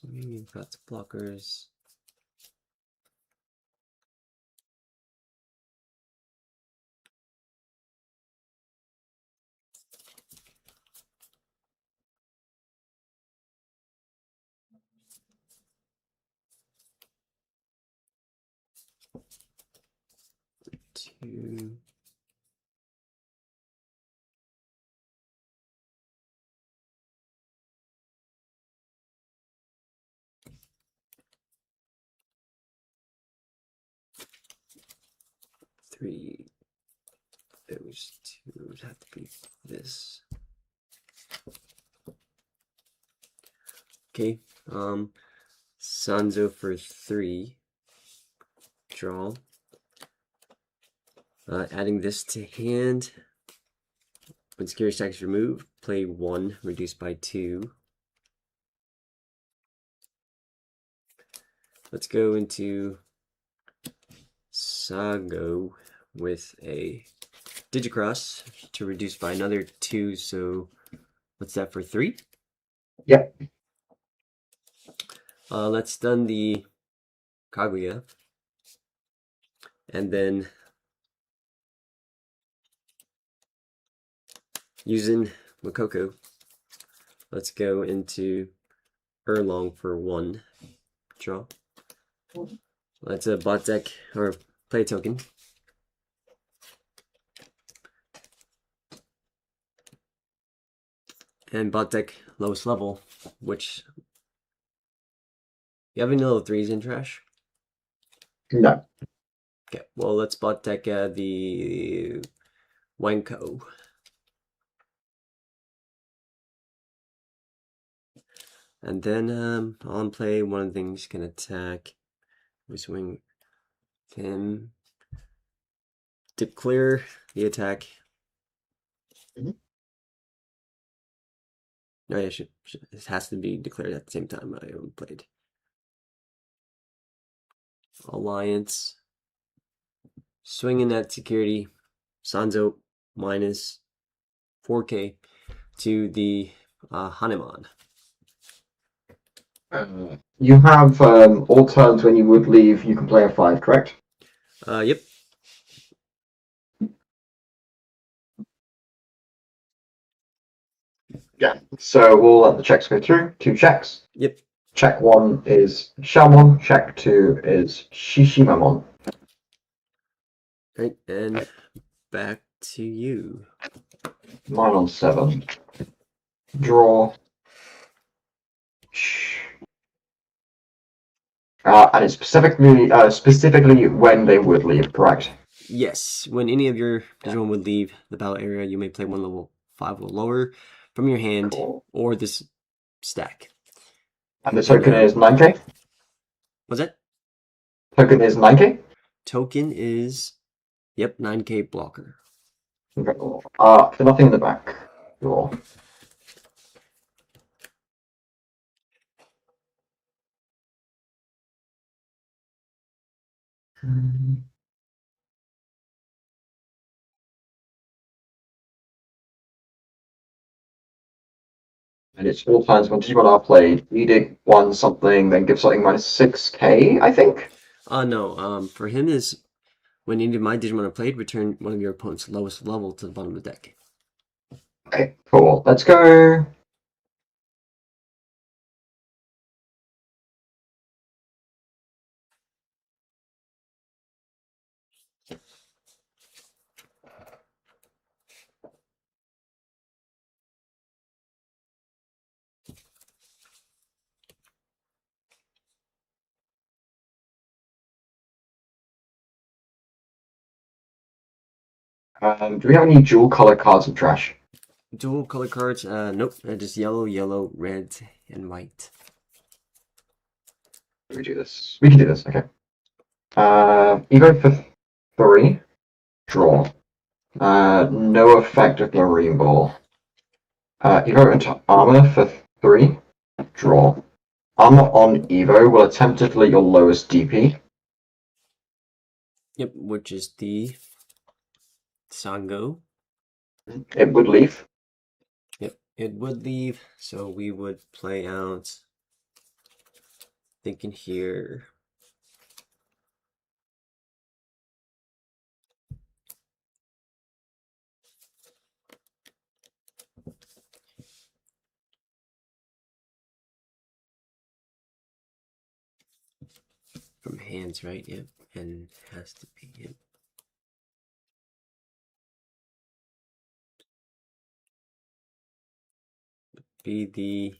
Speaker 1: We've got blockers. Two. Three. Those 2 would have to be this. Okay. Sanzo for 3. Draw. Adding this to hand. When security stack is removed, play 1, reduced by 2. Let's go into Sago with a Digicross to reduce by another 2. So what's that for 3?
Speaker 2: Yep.
Speaker 1: Let's stun the Kaguya. And then using Makoko, let's go into Erlong for 1. Draw. That's a bot deck or play token. And bot deck lowest level, which you have any level 3s in trash?
Speaker 2: No.
Speaker 1: Okay, well let's bot deck the Wanko. And then on play, one of the things can attack. We swing him. Declare the attack. No, yeah, it has to be declared at the same time I played. Alliance. Swinging at security. Sanzo minus 4k to the Hanuman.
Speaker 2: You have all turns when you would leave, you can play a 5, correct?
Speaker 1: Yep.
Speaker 2: Yeah. So we'll let the checks go through. 2 checks.
Speaker 1: Yep.
Speaker 2: Check 1 is Shamon. Check 2 is Shishimamon.
Speaker 1: Right, and back to you.
Speaker 2: Mine on 7. Draw. And it's specifically when they would leave, correct?
Speaker 1: Yes, when any of your Digimon would leave the battle area, you may play 1 level 5 or lower from your hand or this stack.
Speaker 2: And the token is 9k?
Speaker 1: What's that?
Speaker 2: Token is 9k?
Speaker 1: Token is, yep, 9k blocker.
Speaker 2: Okay. Nothing in the back. Draw. And it's all times when Digimon are played. Edict 1 something, then give something minus 6k, I think?
Speaker 1: No, for him is when any of my Digimon are played, return one of your opponent's lowest level to the bottom of the deck.
Speaker 2: Okay, cool. Let's go. Do we have any dual color cards of trash?
Speaker 1: Dual color cards? Nope. Just yellow, yellow, red, and white.
Speaker 2: Let me do this. We can do this. Okay. Ego for 3. Draw. No effect of Marine Ball. Evo into Armor for 3. Draw. Armor on Evo will attempt to delete your lowest DP.
Speaker 1: Yep, which is the Sango.
Speaker 2: It would leave.
Speaker 1: Yep, it would leave, so we would play out. Thinking here. From hands, right? Yep, and has to be it. Be the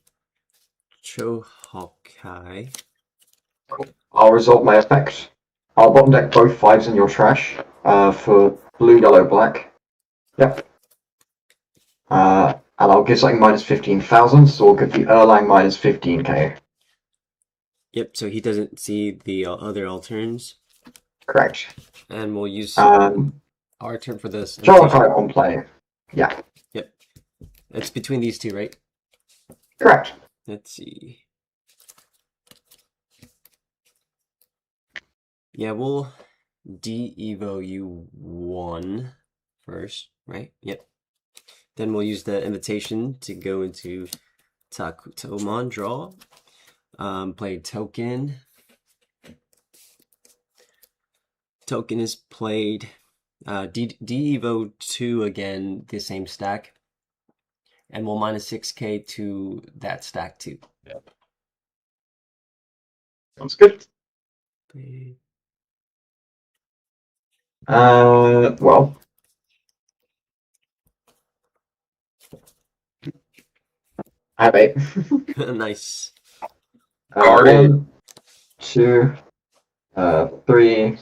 Speaker 1: Chohokai.
Speaker 2: I'll resolve my effect. I'll bottom deck both 5s in your trash for blue, yellow, black. Yep. And I'll give something minus 15,000, so we'll give the Erlang minus 15k.
Speaker 1: Yep, so he doesn't see the other alterns.
Speaker 2: Correct.
Speaker 1: And we'll use our turn for this.
Speaker 2: Chohokai on play. Yeah.
Speaker 1: Yep. It's between these two, right?
Speaker 2: Correct.
Speaker 1: Let's see. Yeah, we'll de-evo you 1 first, right? Yep. Then we'll use the invitation to go into Takutomon draw. Play token. Token is played. De-evo 2 again, the same stack. And we'll minus 6k to that stack too.
Speaker 2: Yep. Sounds good. Well. I have 8.
Speaker 1: Nice.
Speaker 9: Guarded.
Speaker 2: 1, 2, 3,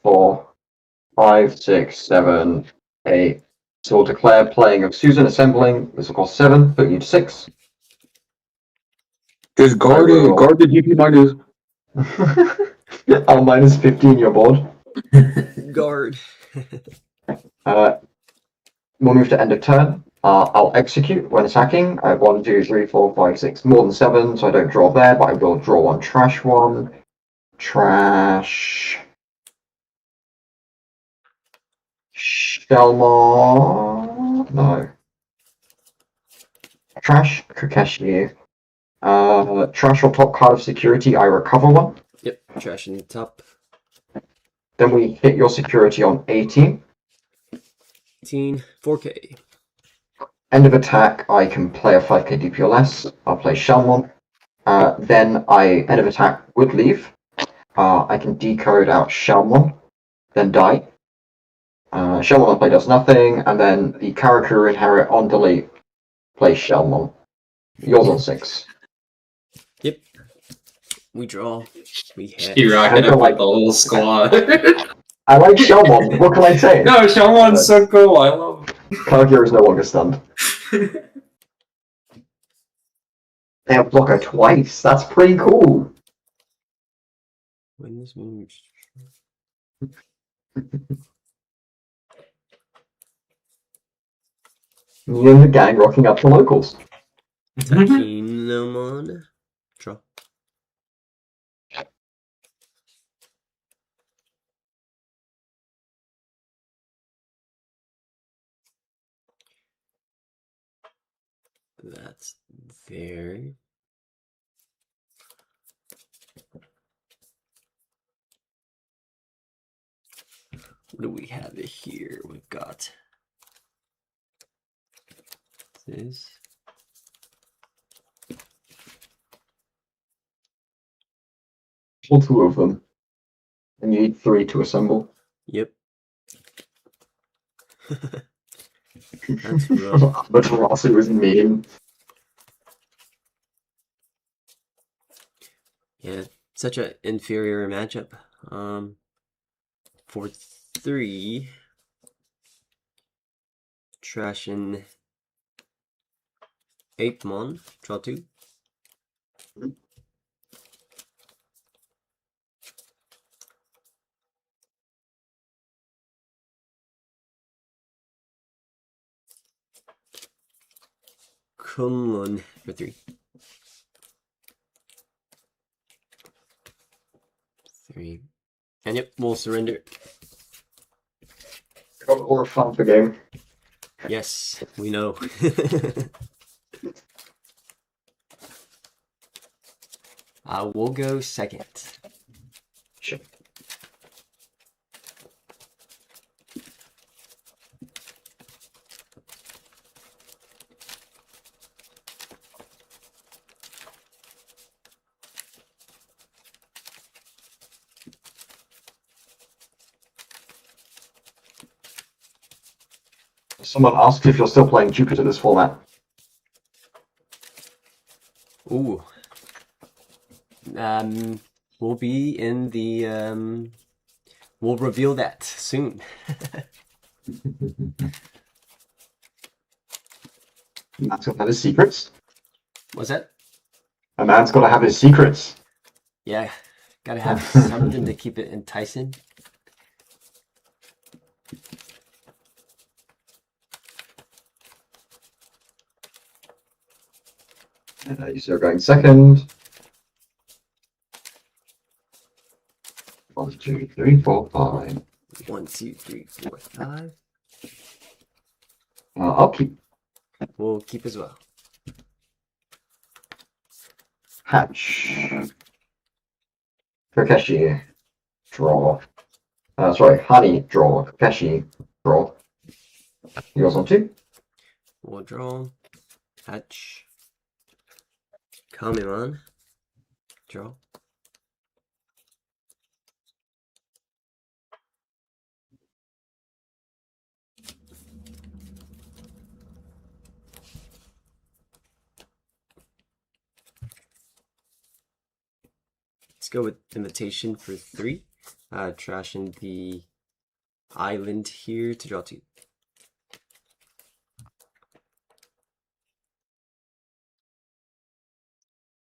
Speaker 2: 4, 5, 6, 7, 8. So we'll declare playing of Susan assembling. This will cost 7, put you to 6.
Speaker 12: Just guard the GP minus.
Speaker 2: I'll minus 15 your board.
Speaker 1: Guard.
Speaker 2: We'll move to end of turn. I'll execute when attacking. I have 1, 2, 3, 4, 5, 6, more than 7, so I don't draw there, but I will draw 1 trash 1. Trash. Shelmar. No. Trash. Kukeshi. Trash or top card of security, I recover 1.
Speaker 1: Yep, trash in the top.
Speaker 2: Then we hit your security on 18.
Speaker 1: 18, 4k.
Speaker 2: End of attack, I can play a 5k DP or less. I'll play Shelmon. Then end of attack would leave. I can decode out Shelmon, then die. Shelmon on play does nothing, and then the Karakuru inherit on delete, play Shelmon. Yours on 6.
Speaker 1: Yep. We draw. We hit.
Speaker 5: You rocking it with the whole squad.
Speaker 2: I like Shelmon. What can I say?
Speaker 5: No, Shelmon's so cool. I love him.
Speaker 2: Karakuru is no longer stunned. They have blocker twice. That's pretty cool.
Speaker 1: When this moves.
Speaker 2: Me and the gang rocking up the locals.
Speaker 1: Takinomon. Draw. That's there. What do we have here? We've got this.
Speaker 2: All 2 of them. And you need 3 to assemble.
Speaker 1: Yep. That's rough.
Speaker 2: But Tarasu is mean.
Speaker 1: Yeah, such an inferior matchup. For 3, trash in 8th mon, draw 2. Kunlun for 3. 3. And yep, we'll surrender.
Speaker 2: Got all the fun for game.
Speaker 1: Yes, we know. We'll go second.
Speaker 2: Sure. Someone asked if you're still playing Jupiter this format.
Speaker 1: Ooh. We'll be in the we'll reveal that soon.
Speaker 2: Man's got to have his secrets.
Speaker 1: What's that?
Speaker 2: A man's got to have his secrets.
Speaker 1: Yeah, gotta have something to keep it enticing.
Speaker 2: So going second. 1, 2, 3, 4, 5.
Speaker 1: 1, 2, 3, 4, 5.
Speaker 2: I'll keep.
Speaker 1: We'll keep as well.
Speaker 2: Hatch. Kokeshi. Draw. Sorry, Honey. Draw. Kokeshi. Draw. Yours on 2.
Speaker 1: We'll draw. Hatch. Kamimon. Draw. Let's go with invitation for 3. Trash in the island here to draw 2.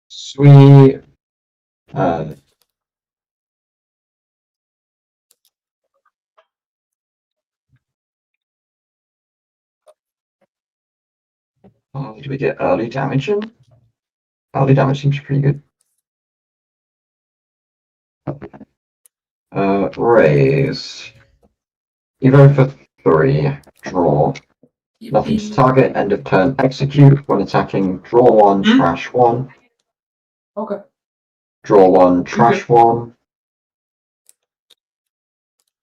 Speaker 2: Sweet. Do we get early damage in? Early damage seems pretty good. Raise. Evo for 3. Draw. Nothing to target. End of turn. Execute. When attacking, draw 1, trash 1.
Speaker 11: Okay.
Speaker 2: Draw 1, trash 1.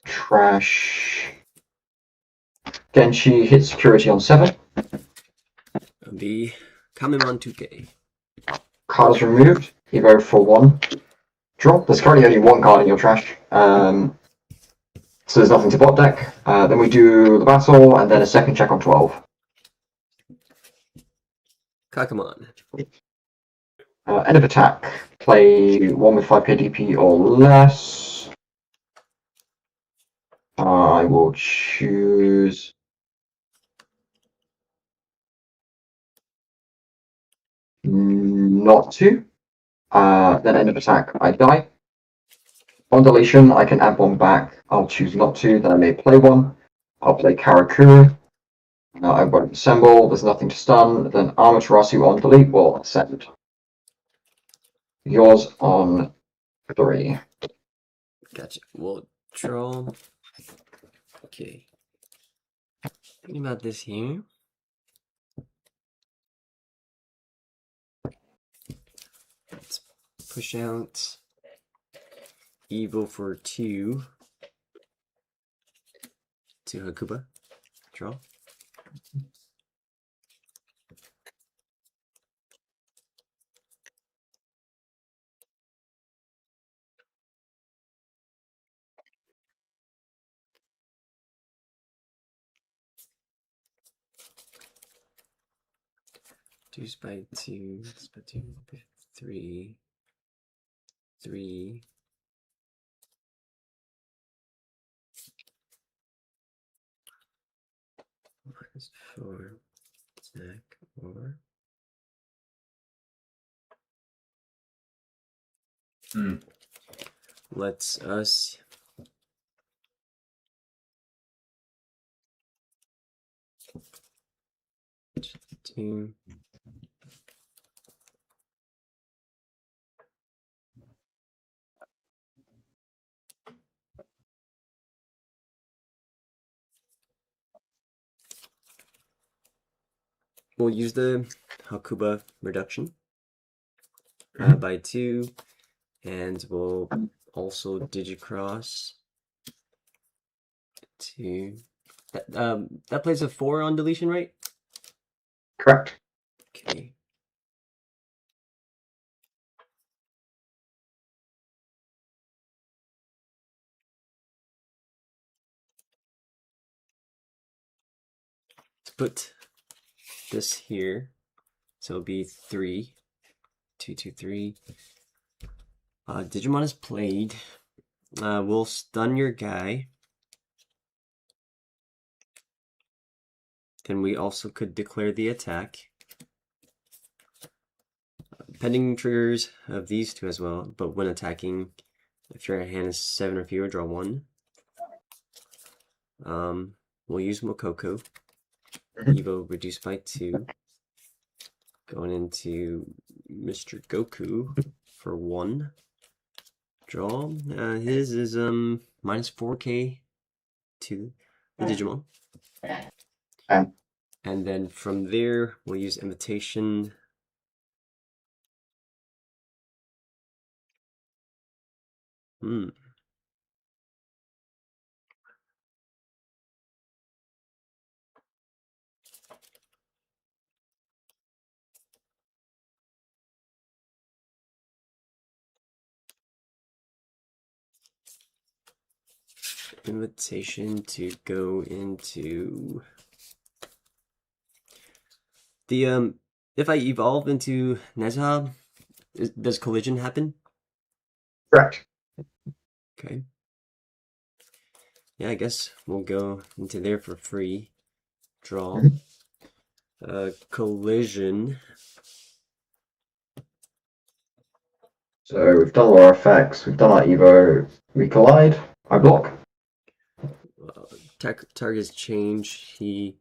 Speaker 2: Trash. Genshi hit security on 7.
Speaker 1: The Kamimon 2K.
Speaker 2: Card is removed. Evo for 1. Draw. There's currently only 1 card in your trash. So there's nothing to bot deck. Then we do the battle and then a second check on 12.
Speaker 1: Kakamon.
Speaker 2: End of attack. Play 1 with 5k DP or less. I will choose. Not to. Then end of attack, I die. On deletion, I can add 1 back. I'll choose not to. Then I may play 1. I'll play Karakuru. I won't assemble. There's nothing to stun. Then Amaterasu on delete will ascend. Yours on 3.
Speaker 1: Gotcha. We'll draw. Okay. Thinking about this here. Let's push out Evil for 2 to Hakuba. Draw. Two by 2, by 2, 3, 3. -4 attack or. Let's us. Team. We'll use the Hakuba reduction by 2, and we'll also digicross to that plays a 4 on deletion, right?
Speaker 2: Correct.
Speaker 1: Okay. Let's put this here, so it'll be 3, 2, 2, 3. Digimon is played. We'll stun your guy. Then we also could declare the attack. Pending triggers of these two as well, but when attacking, if your hand is 7 or fewer, draw 1. We'll use Mokoku. Evo reduced by 2. Going into Mr. Goku for 1. Draw. His is -4k to the Digimon. And then from there, we'll use Invitation. Invitation to go into the if I evolve into Nezha, does collision happen?
Speaker 2: Correct.
Speaker 1: Okay. Yeah, I guess we'll go into there for free. Draw. Collision.
Speaker 2: So we've done all our effects. We've done our Evo. We collide. I block.
Speaker 1: Target's change. He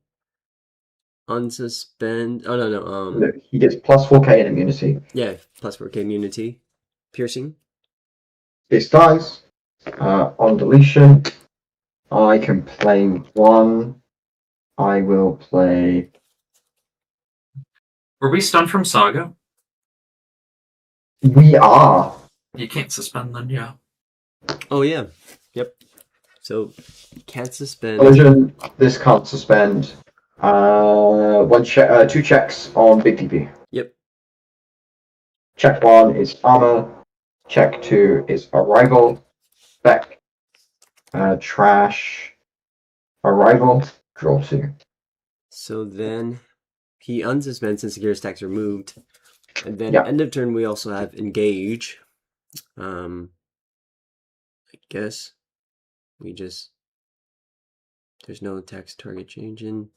Speaker 1: unsuspend. Oh no.
Speaker 2: No, he gets +4k in immunity.
Speaker 1: Yeah, +4k immunity. Piercing.
Speaker 2: This dies. On deletion, I can play 1. I will play.
Speaker 5: Were we stunned from Saga?
Speaker 2: We are.
Speaker 5: You can't suspend them, yeah.
Speaker 1: Oh yeah. Yep. So can't suspend.
Speaker 2: Collision. This can't suspend. 2 checks on Big TP.
Speaker 1: Yep.
Speaker 2: Check 1 is armor. Check 2 is arrival. Back. Trash. Arrival. Draw 2.
Speaker 1: So then he unsuspends since the gear stack's removed. And then
Speaker 2: Yeah.
Speaker 1: end of turn we also have engage. I guess we just there's no text target changing.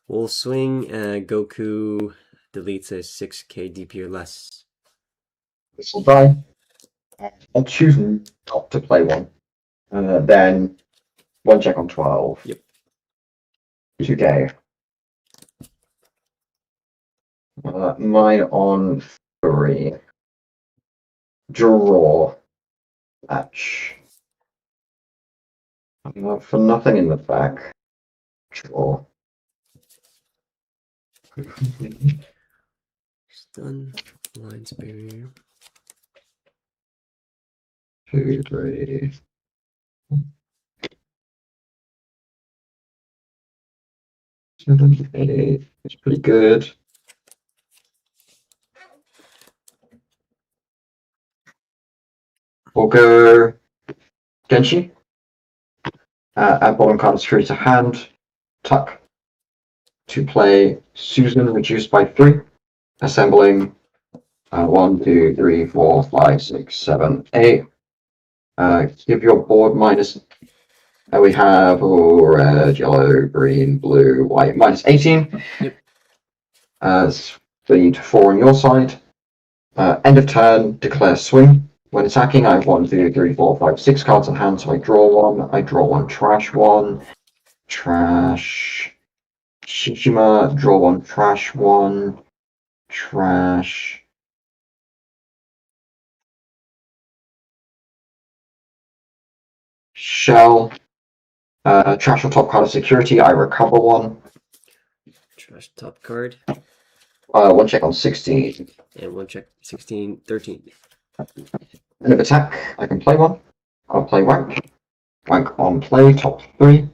Speaker 1: We'll swing Goku deletes a 6k DP or less.
Speaker 2: This will die. I'll choose not to play 1. Then 1 check on 12.
Speaker 1: Yep.
Speaker 2: 2k. Mine on 3. Draw. Match. For nothing in the back. Draw.
Speaker 1: Stun. Lines barrier.
Speaker 2: 2, 3. 7, 8. It's pretty good. We'll go Genshi. Add bottom card of security to hand. Tuck. To play Susan reduced by 3. Assembling 1, 2, 3, 4, 5, 6, 7, 8. Give your board We have red, yellow, green, blue, white, -18.
Speaker 1: Yep.
Speaker 2: Speed 4 on your side. End of turn, declare swing. When attacking, I have 1, 2, 3, 4, 5, 6 cards in hand, so I draw one. I draw one, trash one. Trash. Shishima, draw one, trash one. Trash. Shell. Trash on top card of security, I recover one.
Speaker 1: Trash top card.
Speaker 2: One check on 16.
Speaker 1: And one check 16, 13.
Speaker 2: End of attack, I can play one. I'll play Wank. Wank on play, top 3.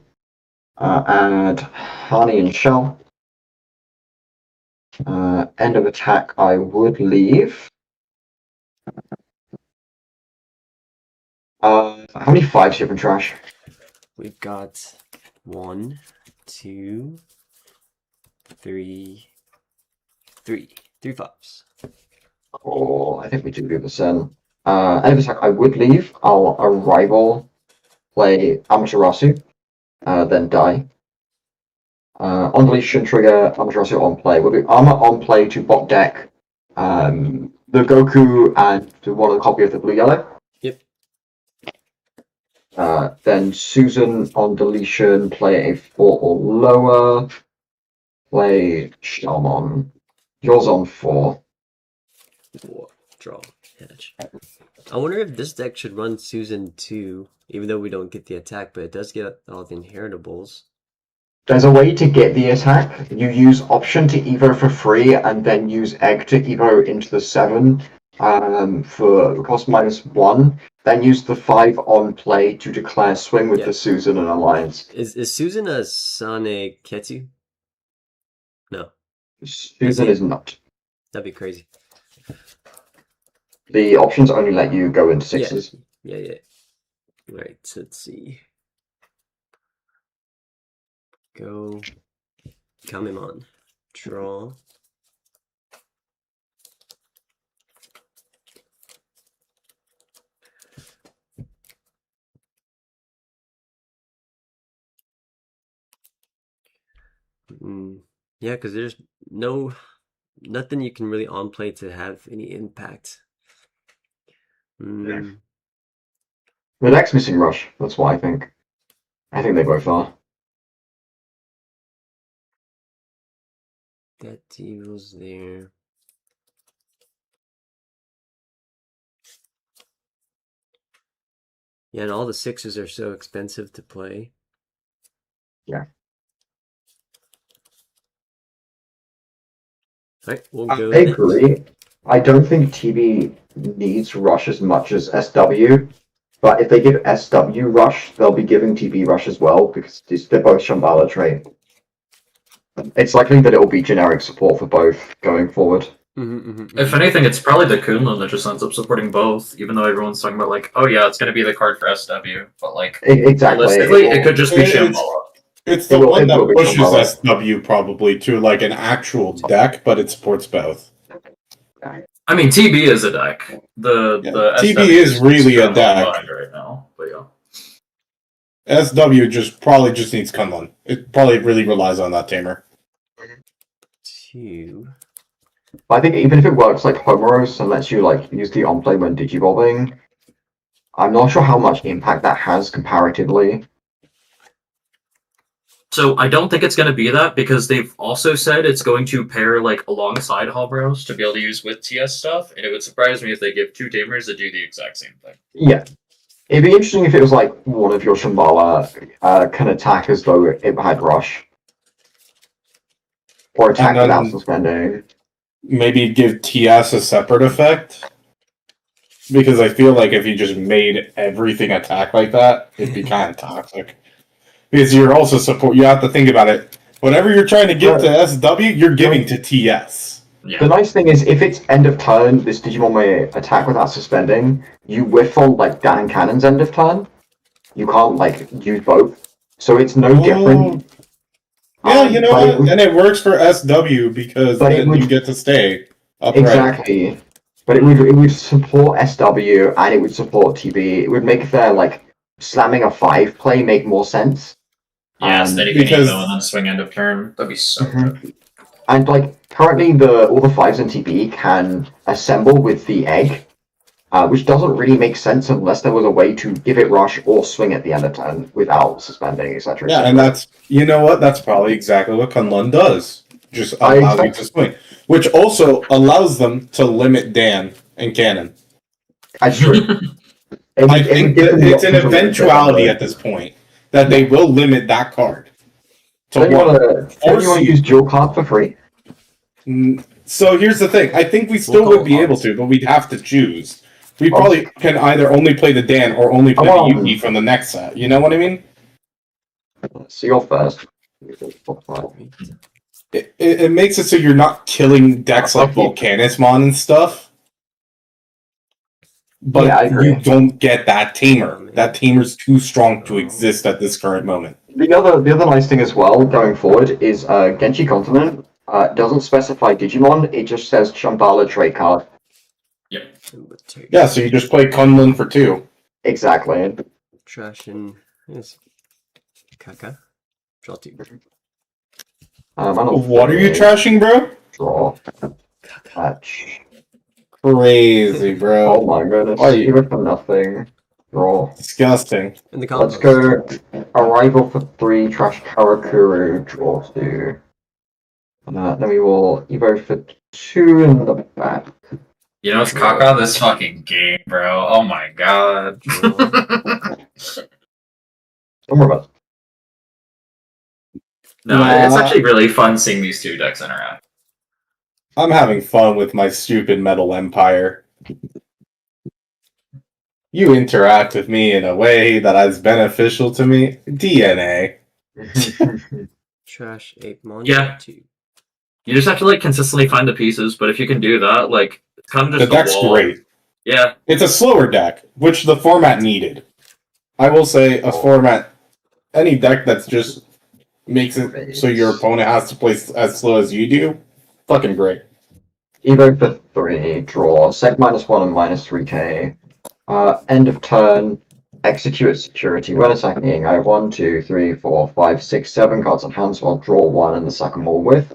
Speaker 2: Add Honey and Shell. End of attack, I would leave. How many 5s do you have in trash?
Speaker 1: We've got 1, 2, 3, 3. 3 5s.
Speaker 2: Oh, I think we do the same. End of attack, I would leave. I'll arrival, play Amaterasu, then die. On deletion trigger, Amaterasu on play. We'll do armor on play to bot deck. The Goku and to one of the copy of the blue yellow.
Speaker 1: Yep.
Speaker 2: Then Susan on deletion, play a 4 or lower. Play Shalmon. Yours on 4.
Speaker 1: 4. Draw. Hatch. I wonder if this deck should run Susan 2, even though we don't get the attack, but it does get all the inheritables.
Speaker 2: There's a way to get the attack. You use option to Evo for free, and then use egg to Evo into the 7 for cost -1. Then use the 5 on play to declare swing with the Susan and Alliance.
Speaker 1: Is Susan a Sane Ketsu? No.
Speaker 2: Susan is not.
Speaker 1: That'd be crazy.
Speaker 2: The options only let you go into 6s.
Speaker 1: Yeah. Right, so let's see. Go. Kamemon. Draw. Yeah, because there's nothing you can really on play to have any impact.
Speaker 2: The deck's missing Rush. That's what I think. I think they both are.
Speaker 1: That deal's there. Yeah, and all the 6s are so expensive to play.
Speaker 2: Yeah.
Speaker 1: Alright, we'll go.
Speaker 2: I agree. I don't think TB needs Rush as much as SW, but if they give SW Rush, they'll be giving TB Rush as well, because they're both Shambhala trait. It's likely that it will be generic support for both going forward.
Speaker 5: If anything, it's probably the Kunlun that just ends up supporting both, even though everyone's talking about like, oh yeah, it's going to be the card for SW, but like,
Speaker 2: exactly.
Speaker 5: realistically, it could just be Shambhala.
Speaker 13: It's the one that pushes SW probably to like an actual deck, but it supports both.
Speaker 5: I mean, TB is a deck. The
Speaker 13: TB
Speaker 5: SW
Speaker 13: is really a deck
Speaker 5: right now, but yeah.
Speaker 13: SW probably just needs Kunlun. It probably really relies on that tamer.
Speaker 1: 2.
Speaker 2: But I think even if it works like Homeros and lets you like use the on play when digivolving, I'm not sure how much impact that has comparatively.
Speaker 5: So I don't think it's going to be that, because they've also said it's going to pair like alongside Hallbros to be able to use with TS stuff, and it would surprise me if they give 2 tamers that do the exact same thing.
Speaker 2: Yeah. It'd be interesting if it was like one of your Shambhala can attack as though it had Rush. Or attack without suspending.
Speaker 13: Maybe give TS a separate effect. Because I feel like if you just made everything attack like that, it'd be kind of toxic. Because you're also you have to think about it. Whatever you're trying to give to SW, you're giving to TS.
Speaker 5: Yeah.
Speaker 2: The nice thing is, if it's end of turn, this Digimon may attack without suspending. You whiff on like Dan and Cannon's end of turn. You can't like use both, so it's no different.
Speaker 13: Yeah, you know what? And it works for SW because then you get to stay upright.
Speaker 2: Exactly. But it would support SW and it would support TB. It would make their like slamming a 5 play make more sense.
Speaker 5: Yeah, so then you can
Speaker 13: because-
Speaker 5: Evo and then swing end of turn. That'd be so good.
Speaker 2: And like currently, all the 5s in TB can assemble with the egg, which doesn't really make sense unless there was a way to give it rush or swing at the end of turn without suspending, etc.
Speaker 13: Yeah, and that's you know what? That's probably exactly what Kunlun does. Just allow you to swing, which also allows them to limit Dan and Cannon.
Speaker 2: That's true.
Speaker 13: I think that it's an eventuality at this point that they will limit that card.
Speaker 2: Don't you want to use dual card for free?
Speaker 13: So here's the thing. I think we still would be able to, but we'd have to choose. We probably can either only play the Dan or only play the Yugi from the next set. You know what I mean?
Speaker 2: So you're first.
Speaker 13: It makes it so you're not killing decks like Volcanismon and stuff. But
Speaker 2: Yeah, I agree.
Speaker 13: you don't get that tamer. That tamer's too strong to exist at this current moment.
Speaker 2: The other nice thing as well going forward is Genchi Continent doesn't specify Digimon. It just says Shambhala trade card.
Speaker 5: Yep.
Speaker 13: Yeah, so you just play Kunlun for 2.
Speaker 2: Exactly.
Speaker 1: Trash and is Kaka. Draw 2.
Speaker 13: What are you trashing, bro?
Speaker 2: Draw. Catch.
Speaker 13: Crazy, bro.
Speaker 2: Oh my goodness.
Speaker 13: Are you?
Speaker 2: Even for nothing. Draw.
Speaker 13: Disgusting.
Speaker 1: In the
Speaker 2: Let's
Speaker 1: compost.
Speaker 2: go Arrival for 3, Trash Karakuru, draw 2. Then we will Evo for 2 in the back.
Speaker 5: You know, it's Kaka this fucking game, bro. Oh my god.
Speaker 2: Don't worry about it.
Speaker 5: No, it's actually really fun seeing these two decks interact.
Speaker 13: I'm having fun with my stupid Metal Empire. You interact with me in a way that is beneficial to me. DNA.
Speaker 1: Trash 8 mon.
Speaker 5: Yeah.
Speaker 1: 2.
Speaker 5: You just have to like consistently find the pieces, but if you can do that, like it's kind of just
Speaker 13: The deck's
Speaker 5: a wall.
Speaker 13: great.
Speaker 5: Yeah.
Speaker 13: It's a slower deck, which the format needed. I will say a format, any deck that's just makes it so your opponent has to play as slow as you do, fucking great.
Speaker 2: Evo for 3, draw, seg -1 and -3k. End of turn, execute security. When attacking, I have 1, 2, 3, 4, 5, 6, 7 cards on hand, so I'll draw 1 and the second ball with.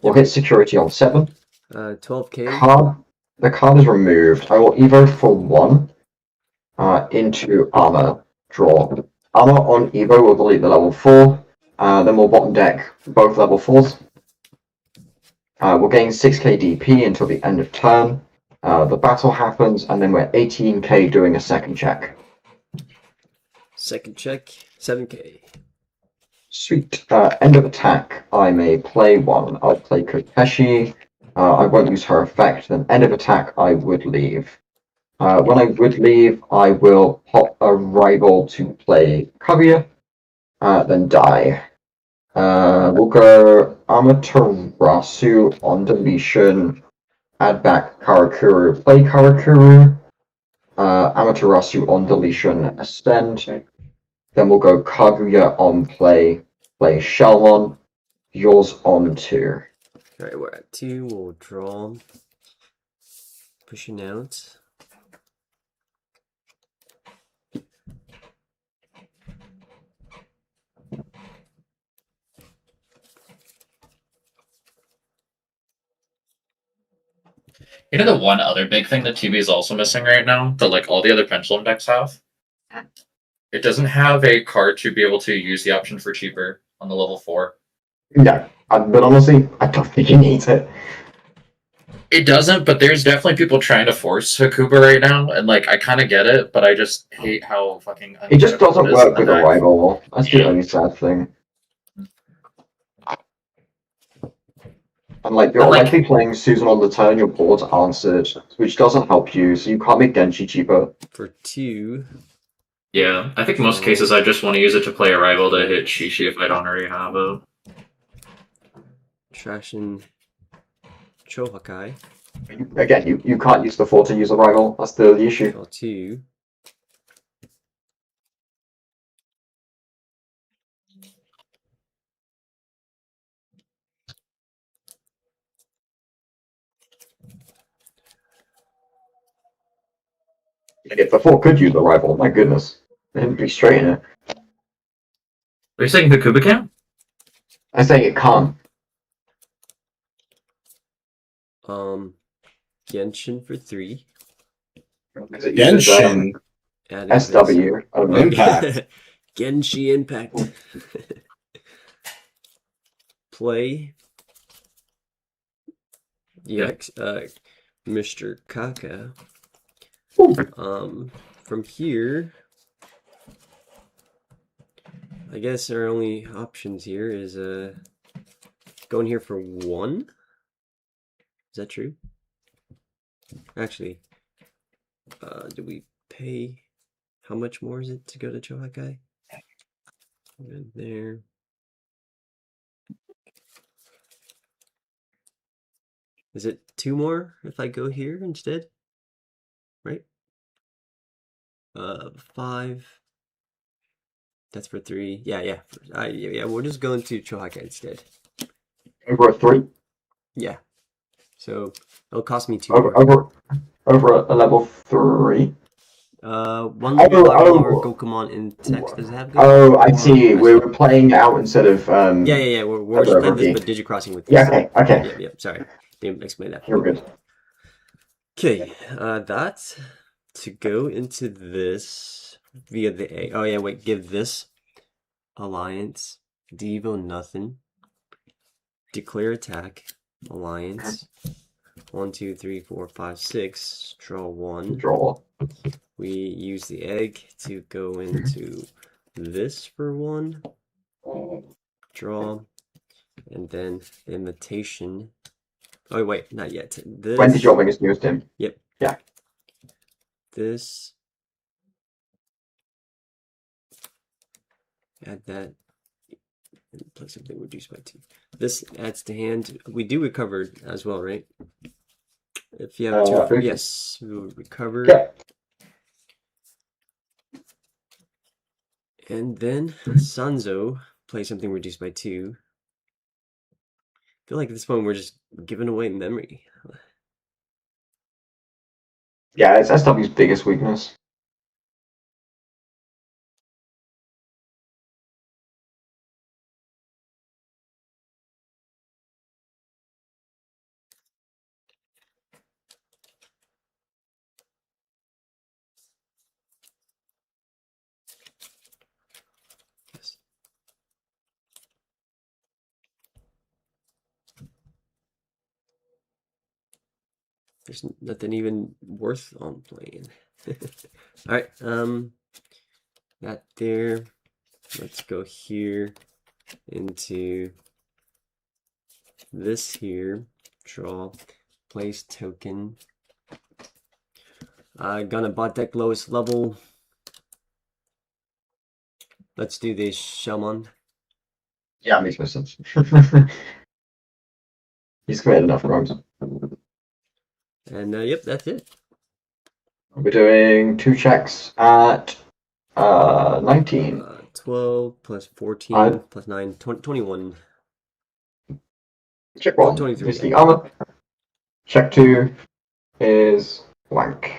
Speaker 2: We'll hit security on 7.
Speaker 1: 12k.
Speaker 2: The card is removed. I will Evo for 1 into armor. Draw. Armor on Evo will delete the level 4. Then we'll bottom deck both level 4s. We'll gain 6k DP until the end of turn. The battle happens, and then we're 18k doing a second check.
Speaker 1: Second check. 7k.
Speaker 2: Sweet. End of attack. I may play 1. I'll play Koteshi. I won't use her effect. Then end of attack, I would leave. When I would leave, I will pop a rival to play Kaguya. Then die. We'll go Amaterasu on deletion. Add back Karakuru. Play Karakuru. Amaterasu on deletion. Ascend. Then we'll go Kaguya on play. Play Shalon. Yours on 2.
Speaker 1: Alright, we're at 2. We'll draw. Pushing out.
Speaker 5: You know the one other big thing that TB is also missing right now, that like all the other pendulum decks have? It doesn't have a card to be able to use the option for cheaper on the level 4.
Speaker 2: Yeah, but honestly, I don't think he needs it.
Speaker 5: It doesn't, but there's definitely people trying to force Hakuba right now, and like I kind of get it, but I just hate how fucking.
Speaker 2: It just doesn't
Speaker 5: is
Speaker 2: work
Speaker 5: in the
Speaker 2: with
Speaker 5: deck.
Speaker 2: Arrival. That's the only sad thing. And like, you're likely playing Susan on the turn, your board's answered, which doesn't help you, so you can't make Genshi cheaper.
Speaker 1: For 2.
Speaker 5: Yeah, I think most cases I just want to use it to play a rival to hit Shishi if I don't already have it.
Speaker 1: Trash and Chohakai.
Speaker 2: Again, you can't use the 4 to use a rival, that's the issue.
Speaker 1: Draw 2.
Speaker 2: If the 4 could use the rival, my goodness. It'd be straight in it.
Speaker 5: Are you saying Hakuba can?
Speaker 2: I say it can't.
Speaker 1: Genshin for 3.
Speaker 2: Because it uses,
Speaker 13: Genshin.
Speaker 1: Adding
Speaker 2: SW.
Speaker 13: Impact.
Speaker 1: Genshi Impact. Play. EX, Mr. Kaka. From here, I guess our only options here is going here for 1. Is that true? Actually, do we pay? How much more is it to go to Chohakai? Good there. Is it 2 more if I go here instead? Right? 5. That's for 3. Yeah. Yeah, we're just going to Chohakai instead.
Speaker 2: Over a 3?
Speaker 1: Yeah. So it'll cost me 2 more.
Speaker 2: Over a level 3?
Speaker 1: One level lower Gokumon in text. Does it have good?
Speaker 2: Oh, I see. We were playing it out instead of
Speaker 1: Yeah. We're just playing this, but Digicrossing with this.
Speaker 2: Yeah, okay.
Speaker 1: Yep. Sorry, didn't explain that.
Speaker 2: You're good.
Speaker 1: Okay, that to go into this via the A. Oh yeah, wait. Give this alliance Devo nothing. Declare attack alliance. 1, 2, 3, 4, 5, 6. Draw 1.
Speaker 2: Draw.
Speaker 1: We use the egg to go into this for 1. Draw. And then the invitation. Oh, wait, not yet. This.
Speaker 2: When did your biggest used him?
Speaker 1: Yep.
Speaker 2: Yeah.
Speaker 1: This. Add that. And plus something reduced by 2. This adds to hand. We do recover as well, right? If you have 2. Yes, we will recover.
Speaker 2: Yeah.
Speaker 1: And then Sanzo plays something reduced by 2. I feel like at this point we're just giving away memory.
Speaker 2: Yeah, it's SW's biggest weakness.
Speaker 1: Yes. There's nothing even worth on playing. Alright, that there. Let's go here into this here. Draw, place token. Gonna bot deck lowest level. Let's do this Shelmon.
Speaker 2: Yeah, makes no sense. He's committed enough rounds.
Speaker 1: And yep, that's it.
Speaker 2: We're doing 2 checks at 19.
Speaker 1: 12 plus 14 plus 9, 21.
Speaker 2: Check 1
Speaker 1: 23.
Speaker 2: is the armor. Check 2 is blank.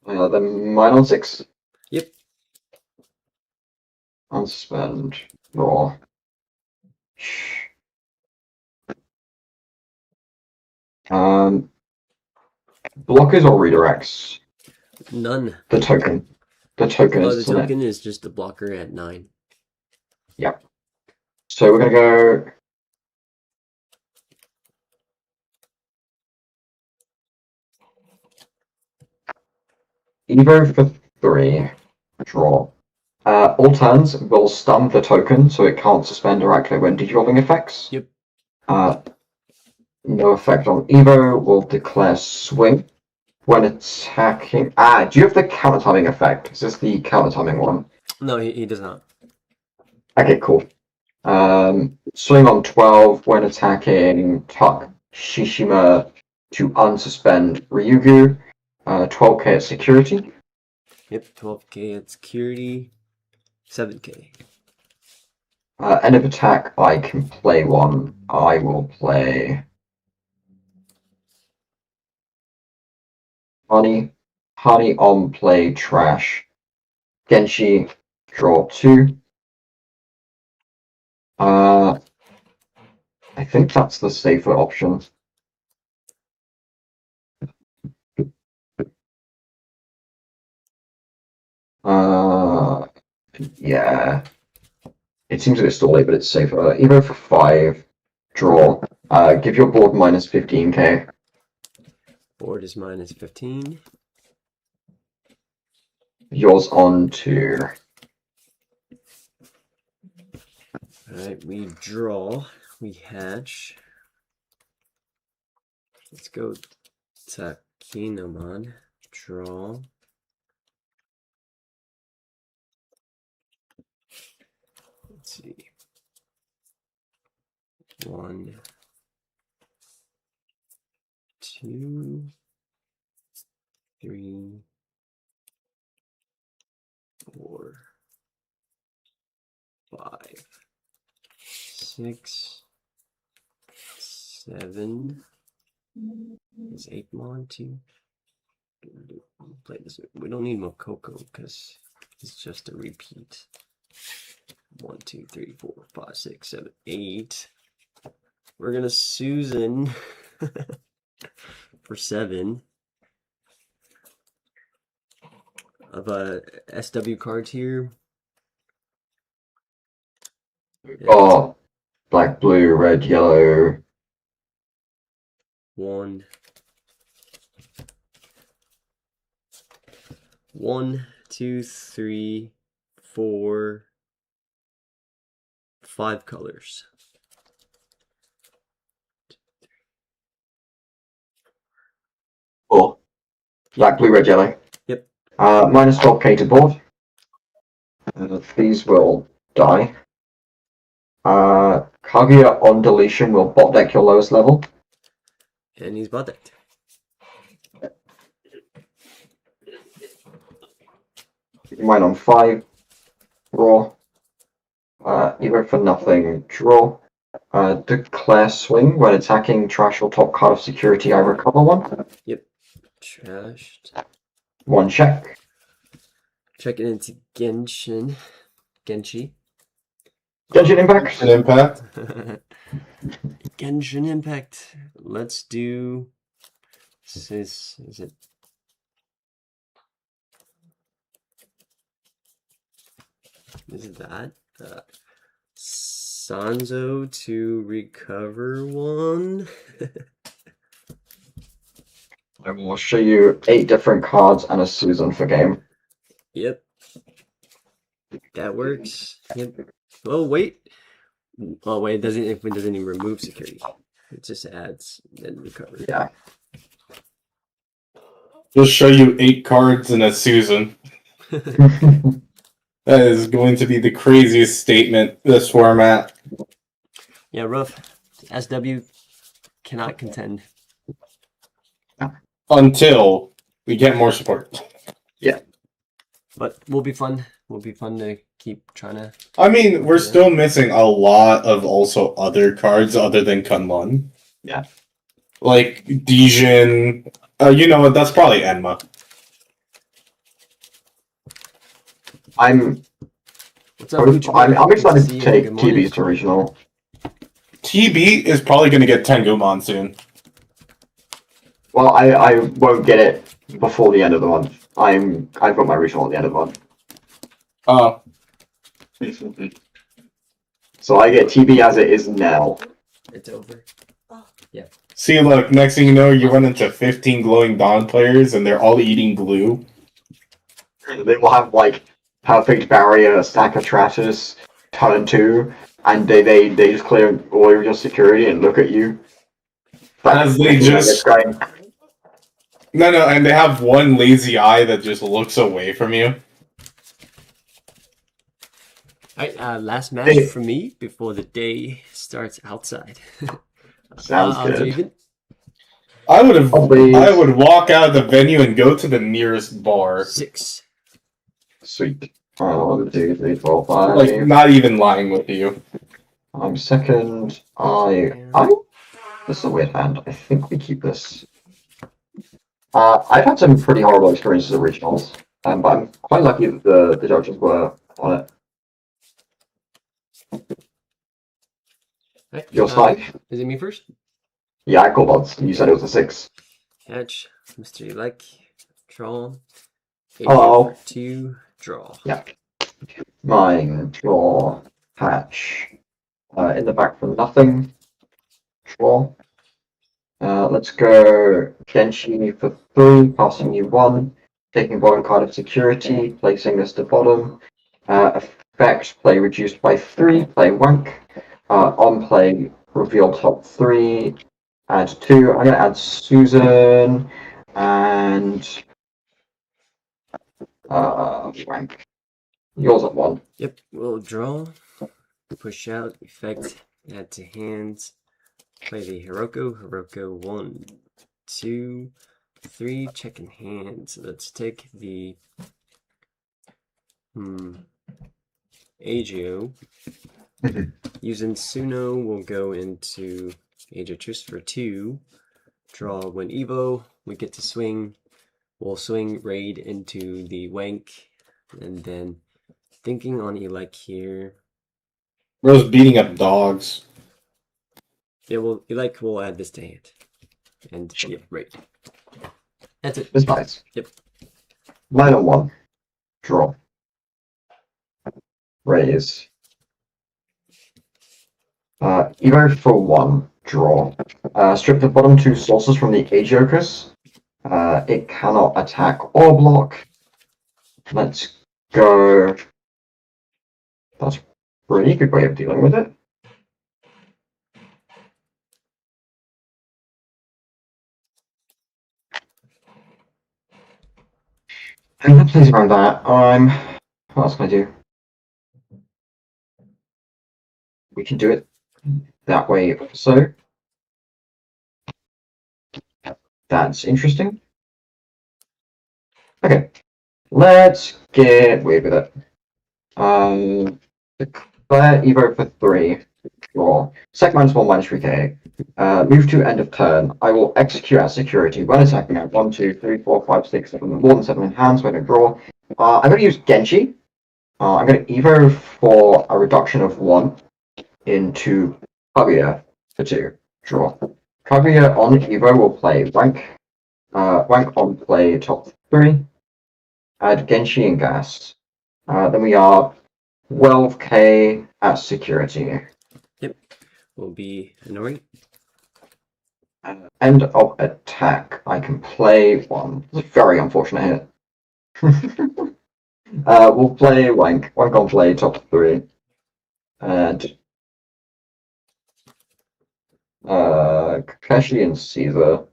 Speaker 2: Then mine on 6.
Speaker 1: Yep.
Speaker 2: Unspend. Raw. Blockers or redirects?
Speaker 1: None.
Speaker 2: The token. The token is
Speaker 1: the token is just the blocker at 9.
Speaker 2: Yep. So we're gonna go Evo for 3. Draw. All turns will stun the token, so it can't suspend or activate when digirolling effects.
Speaker 1: Yep.
Speaker 2: No effect on Evo. Will declare swing when attacking. Do you have the counter timing effect? Is this the counter timing one?
Speaker 1: No, he does not.
Speaker 2: Okay, cool. Swing on 12 when attacking Tuck Shishima to unsuspend Ryugu. 12k at security.
Speaker 1: Yep, 12k at security. 7k.
Speaker 2: End of attack, I can play 1. I will play Money. Honey on play trash. Genshi draw 2. I think that's the safer option. Yeah. It seems a bit stally, but it's safer. Evo for 5. Draw. Give your board minus 15k.
Speaker 1: Board is minus 15.
Speaker 2: Yours on 2.
Speaker 1: Alright, we draw. We hatch. Let's go Takinomon. Draw. Let's see. 1, 2, 3, 4, 5, 6, 7. Is 8 Mon too? Play this. We don't need Mokoko because it's just a repeat. 1, 2, 3, 4, 5, 6, 7, 8. We're gonna Susan for 7 of a SW cards here.
Speaker 2: Oh, black, blue, red, yellow.
Speaker 1: 1, 2, 3, 4, 5 colors.
Speaker 2: Four. Black, blue, red, yellow.
Speaker 1: Yep.
Speaker 2: Minus 12k to board. These will die. Kaguya on deletion will bot deck your lowest level.
Speaker 1: And he's bot decked.
Speaker 2: Mine on 5. Draw. Evo for nothing. Draw. Declare swing. When attacking trash or top card of security, I recover 1.
Speaker 1: Yep. Trashed.
Speaker 2: 1 check.
Speaker 1: Checking into Genshi.
Speaker 2: Genshin Impact.
Speaker 13: An impact.
Speaker 1: Genshin Impact. Let's do. Is it? Is it that? Sanzo to recover 1.
Speaker 2: I will show you 8 different cards and a Susan for game.
Speaker 1: Yep. That works. Yep. Oh wait. Oh wait, it doesn't even remove security. It just adds then recover.
Speaker 2: Yeah.
Speaker 13: Just show you 8 cards and a Susan. That is going to be the craziest statement this format.
Speaker 1: Yeah, rough. SW cannot contend.
Speaker 13: Until we get more support.
Speaker 2: Yeah.
Speaker 1: But we'll be fun. Will be fun to keep trying to.
Speaker 13: I mean, we're still missing a lot of also other cards other than Kunlun.
Speaker 2: Yeah.
Speaker 13: Like Dijin. You know what? That's probably Enma.
Speaker 2: I'm excited to take TB's to regional.
Speaker 13: TB is probably going to get Tengumon soon.
Speaker 2: Well, I won't get it before the end of the month. I've got my regional at the end of the month.
Speaker 13: Oh.
Speaker 2: So I get TB as it is now.
Speaker 1: It's over. Yeah.
Speaker 13: See, look, next thing you know, you run into 15 Glowing Dawn players and they're all eating glue.
Speaker 2: They will have, like, Perfect Barrier, Stack of Tratus, turn 2, and they just clear all of your security and look at you.
Speaker 13: As they just... No, and they have one lazy eye that just looks away from you.
Speaker 1: Alright, last match for me before the day starts outside.
Speaker 2: Sounds good.
Speaker 13: I would walk out of the venue and go to the nearest bar.
Speaker 1: 6.
Speaker 2: Sweet. 1, 2, 3, 4, 5.
Speaker 13: Like, not even lying with you.
Speaker 2: I'm second. This is a weird hand. I think we keep this. I've had some pretty horrible experiences at regionals, but I'm quite lucky that the judges were on it.
Speaker 1: Right,
Speaker 2: Your snipe?
Speaker 1: Is it me first?
Speaker 2: Yeah, I called odds. You said it was a 6.
Speaker 1: Hatch, Mr. Elec, draw.
Speaker 2: Hello.
Speaker 1: 2, draw.
Speaker 2: Yeah. Mine, draw, hatch. In the back for nothing. Draw. Let's go Genshi for 3, passing you 1. Taking bottom card of security, placing this to bottom. Effect, play reduced by 3, play wank. On play, reveal top 3, add 2. I'm going to add Susan and wank. Yours at 1.
Speaker 1: Yep, we'll draw, push out, effect, add to hands, play the Hiroko. Hiroko 1, 2, 3, checking hands. Let's take the Agio. Using Suno, we'll go into Agio Truce for 2. Draw when Evo. We get to swing. We'll swing raid into the wank, and then thinking on Elec here.
Speaker 13: Bro's beating up dogs.
Speaker 1: Yeah, well, Elec will add this to hand. And yeah, right. That's it.
Speaker 2: It's nice.
Speaker 1: Yep.
Speaker 2: 9 on 1. Draw. Raise. Evo for 1. Draw. Strip the bottom 2 sources from the Agiocus. It cannot attack or block. Let's go. That's a pretty good way of dealing with it. And that plays around that. What else can I do? We can do it that way also. That's interesting. Okay, let's get weird with it. Declare Evo for 3. Draw. Sec -1 -3k. Move to end of turn. I will execute at security when attacking at 1, 2, 3, 4, 5, 6, 7, more than 7 in hands when I draw. I'm going to use Genshi. I'm going to Evo for a reduction of 1 into Kaguya for 2. Draw. Kaguya on Evo will play Wank. Wank on play top 3. Add Genshi and Gas. Then we are 12k at security.
Speaker 1: Yep. Will be Inori.
Speaker 2: End of attack. I can play 1. It's a very unfortunate hit. We'll play Wank. Wank on play top 3. And Kakeshi and Caesar.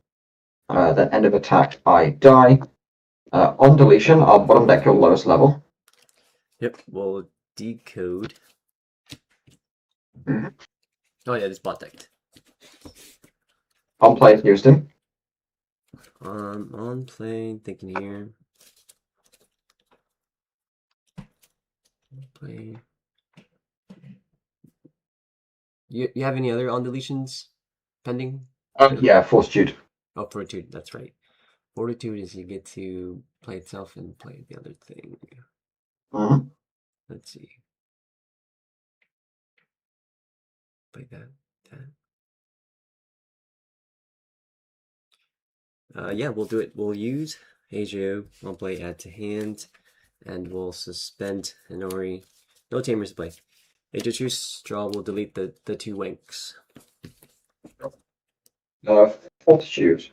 Speaker 2: Then end of attack, I die. On deletion, I'll bottom deck your lowest level.
Speaker 1: Yep, we'll decode.
Speaker 2: Mm-hmm.
Speaker 1: Oh yeah, this bot decked.
Speaker 2: On play Houston.
Speaker 1: On play, thinking here. Play. You have any other on deletions pending?
Speaker 2: Yeah, Fortitude.
Speaker 1: Oh, Fortitude, that's right. Fortitude is you get to play itself and play the other thing.
Speaker 2: Mm-hmm.
Speaker 1: Let's see. Play that. Yeah, we'll do it. We'll use Agio. I'll play add to hand, and we'll suspend Inori. No tamers to play. Agio choose draw. Will delete the 2 wanks.
Speaker 2: Fortitude.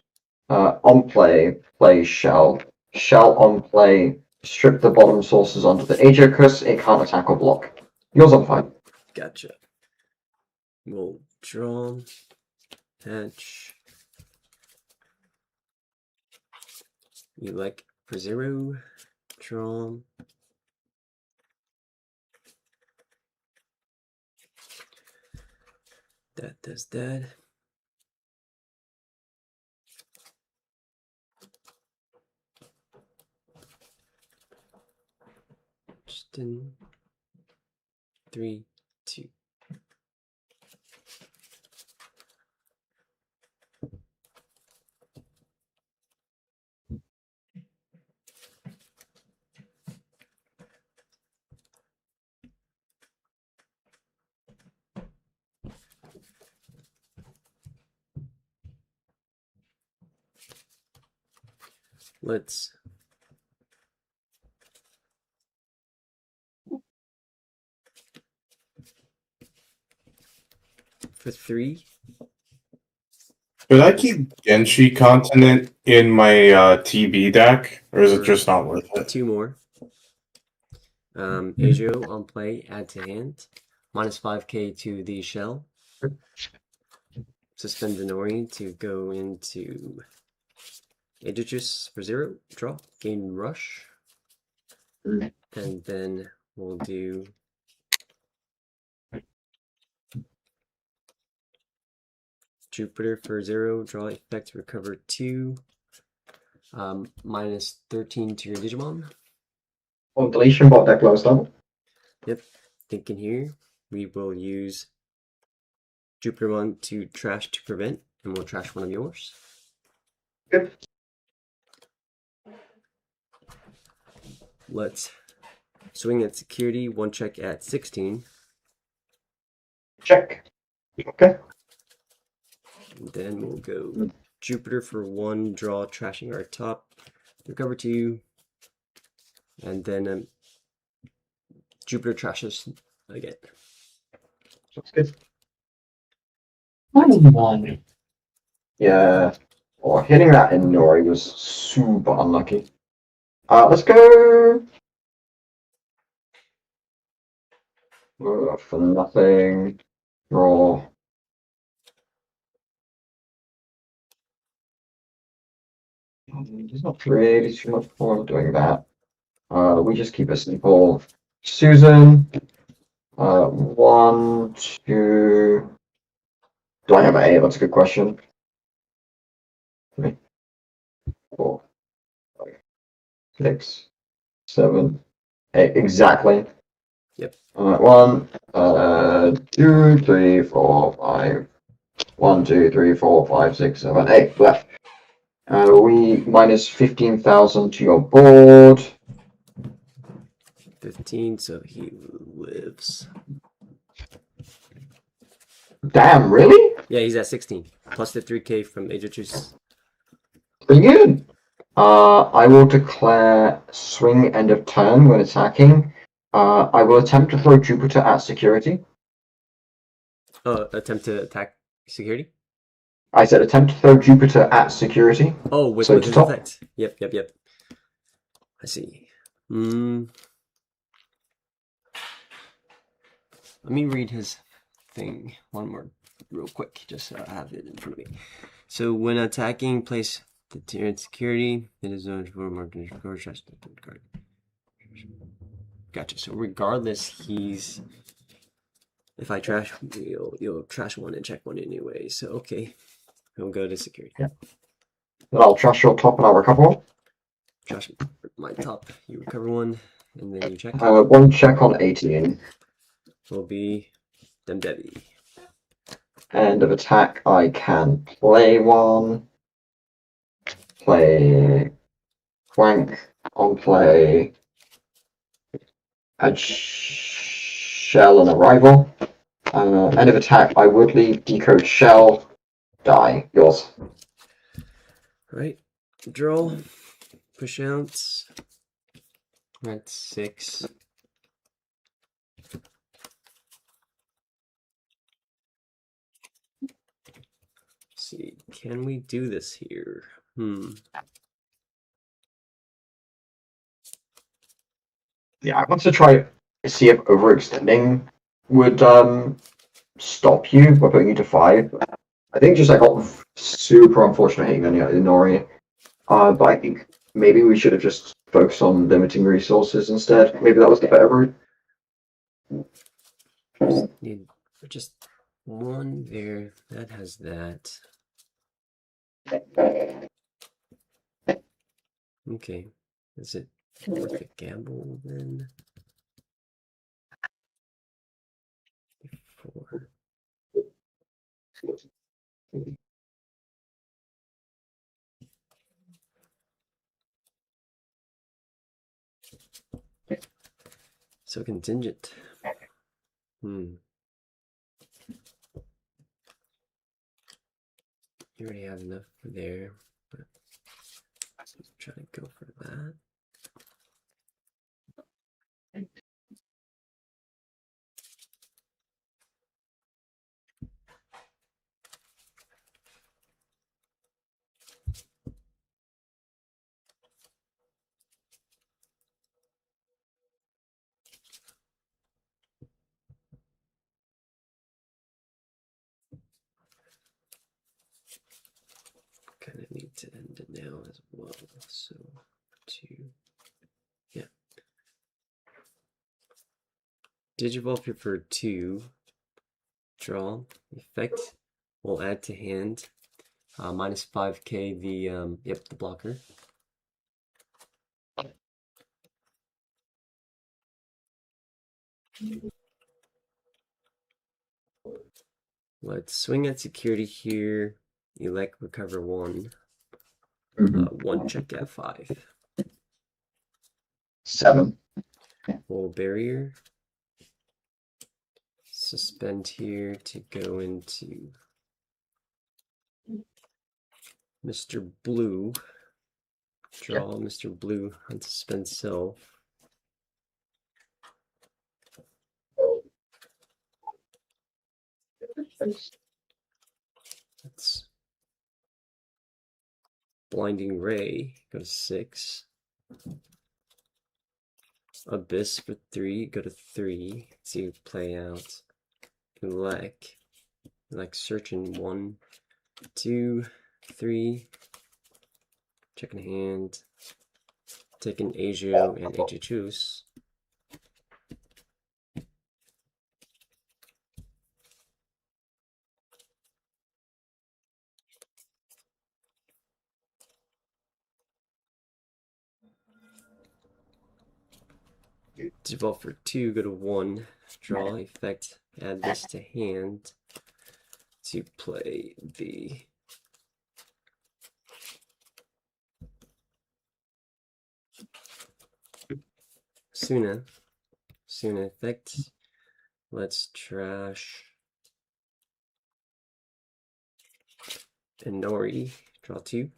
Speaker 2: On play, play Shell. Shell on play, strip the bottom sources onto the Agiocus. It can't attack or block. Yours on 5.
Speaker 1: Gotcha. We'll draw. Hatch. You like for 0. Draw. That does that. Just in 3, 2. Let's for 3.
Speaker 13: Could I keep Genshi Continent in my TB deck, or is it just not worth it?
Speaker 1: 2 more. Ajo on play, add to hand. Minus 5k to the shell. Suspend the Nori to go into Aegis for 0. Draw. Gain rush. And then we'll do Jupiter for 0. Draw effect, recover 2. Minus 13 to your Digimon.
Speaker 2: On deletion, bot deck lowest level.
Speaker 1: Yep. Thinking here, we will use Jupiter 1 to trash to prevent, and we'll trash one of yours.
Speaker 2: Good.
Speaker 1: Let's swing at security, 1 check at 16.
Speaker 2: Check. Okay.
Speaker 1: And then we'll go Jupiter for 1, draw, trashing our top, recover 2, and then Jupiter trashes again.
Speaker 2: That's good. 91. Yeah. Oh, hitting that in Nori was super unlucky. Let's go. For nothing. Draw. There's not really too much point doing that. We just keep it simple. Susan. 1, 2. Do I have an 8? That's a good question. 3, 4, 5, 6, 7, 8. Exactly.
Speaker 1: Yep.
Speaker 2: 1, 2, 3, 4, 5. 1, 2, 3, 4, 5, 6, 7, 8 left. We minus 15,000 to your board.
Speaker 1: 15, so he lives.
Speaker 2: Damn, really?
Speaker 1: Yeah, he's at 16. Plus the 3k from Aegis.
Speaker 2: Pretty good. I will declare swing end of turn when attacking. I will attempt to throw Jupiter at security.
Speaker 1: Attempt to attack security?
Speaker 2: I said attempt to throw Jupiter at security.
Speaker 1: Oh, with
Speaker 2: So
Speaker 1: his
Speaker 2: top.
Speaker 1: effect. Yep. I see. Let me read his thing one more real quick, just so I have it in front of me. So when attacking, place the tier in security. It is known for marked card. Gotcha. So regardless, he's if I trash, you'll trash 1 and check 1 anyway. So okay, he'll go to security.
Speaker 2: Yeah. Then I'll trash your top and I'll recover 1.
Speaker 1: Trash my top. You recover 1, and then you check.
Speaker 2: 1 check on 18.
Speaker 1: Will be them Debbie.
Speaker 2: End of attack, I can play 1. Play Quank on play. Add Shell and Arrival. End of attack, I would leave decode Shell. Die. Yours.
Speaker 1: Right. Draw. Push out. We're at 6. See, can we do this here?
Speaker 2: Yeah, I want to try to see if overextending would stop you by putting you to 5. I think just I got super unfortunate hitting on Inori. But I think maybe we should have just focused on limiting resources instead. Maybe that was the better route.
Speaker 1: Need just 1 there. That has that. Okay. Is it worth a gamble then? 4. So contingent. You already have enough there. But try to go for that. Kind of need to end it now as well. So 2. Yeah. Digivolve here for 2. Draw. Effect. We'll add to hand. Minus 5k the the blocker. Let's swing at security here. Elect recover 1. 1 check F5.
Speaker 2: 7.
Speaker 1: Full barrier. Suspend here to go into Mr. Blue. Draw Mr. Blue on suspend cell. That's Blinding Ray goes 6. Abyss for 3, go to 3. See you play out. Elect searching 1, 2, 3. Checking hand. Taking Agio and Agichus. Devolve for 2, go to 1, draw effect, add this to hand to play the Suna effect. Let's trash Inori, draw 2.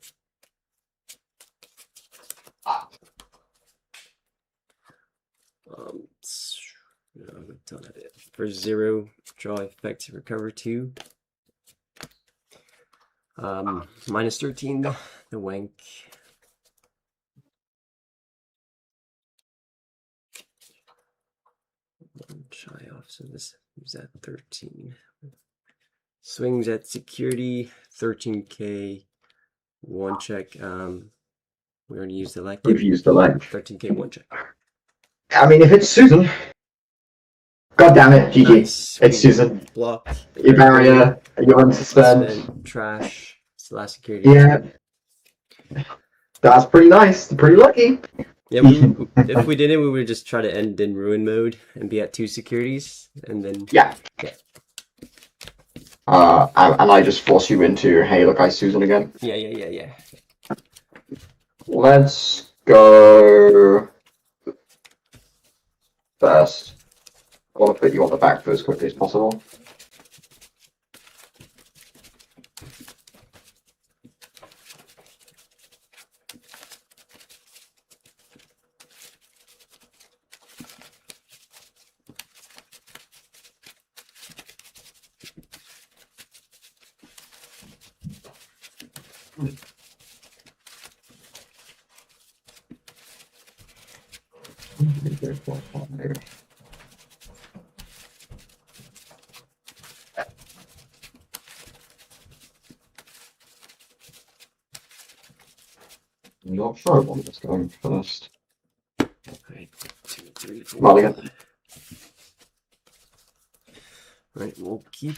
Speaker 1: We've done it. For 0, draw effect to recover 2. Minus 13, the wank. One shy off, so this is at 13. Swings at security, 13k, 1 check. We already used the elect.
Speaker 2: We've used the elect.
Speaker 1: 13k, 1 check.
Speaker 2: I mean, if it's Susan. God damn it, GG.
Speaker 1: Nice.
Speaker 2: It's Susan.
Speaker 1: Block.
Speaker 2: Your barrier, you're on suspend.
Speaker 1: Trash. It's the last security.
Speaker 2: Yeah. That's pretty nice. Pretty lucky.
Speaker 1: Yeah, if we did it, we would just try to end in ruin mode and be at 2 securities, and then
Speaker 2: yeah. And I just force you into, hey, look, I Susan again.
Speaker 1: Yeah.
Speaker 2: Let's go first. I want to put you on the back foot as quickly as possible. I'm not sure what is going first.
Speaker 1: Right, 2, 3, 4.
Speaker 2: Mulligan.
Speaker 1: Right, we'll keep.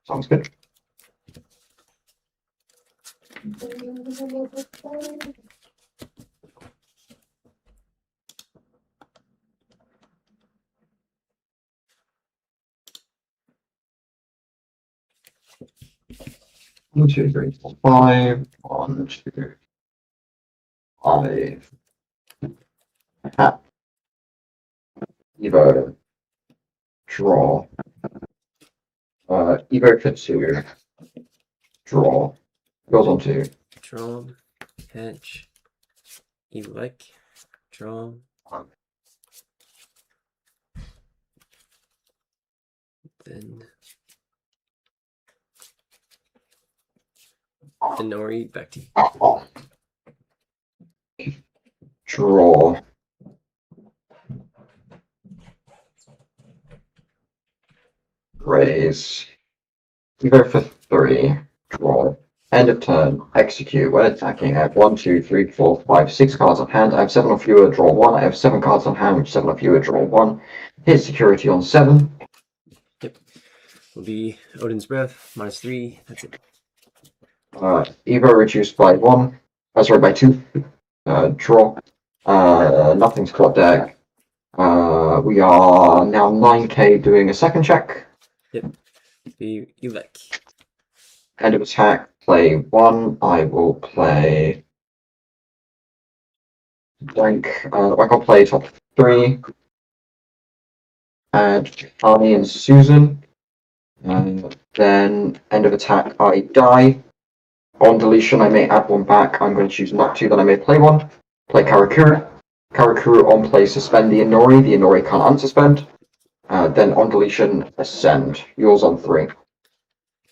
Speaker 2: Sounds good. One, 2, 3, 4, 5. 1, 2, 5. Tap. Evo. Draw. Evo to 2. Draw. Goes on 2.
Speaker 1: Draw. Fetch. Elect. Draw. Then Nori, back to you.
Speaker 2: Draw. Raise. You go for 3. Draw. End of turn. Execute. When attacking, I have 1, 2, 3, 4, 5, 6 cards on hand. I have 7 or fewer. Draw 1. I have 7 cards on hand, which 7 or fewer. Draw 1. Hit security on 7.
Speaker 1: Yep. Will be Odin's Breath, -3. That's it.
Speaker 2: Evo reduced by 1. Sorry, by 2. Draw. Nothing's got deck. We are now 9k doing a second check.
Speaker 1: Yep. Be Elect.
Speaker 2: End of attack. Play 1. I will play. Blank. I can play top 3. Add Arnie and Susan. Then end of attack. I die. On deletion, I may add 1 back. I'm going to choose not to. Then I may play 1. Play Karakura. Karakura on play. Suspend the Inori. The Inori can't unsuspend. Then on deletion, ascend. Yours on 3.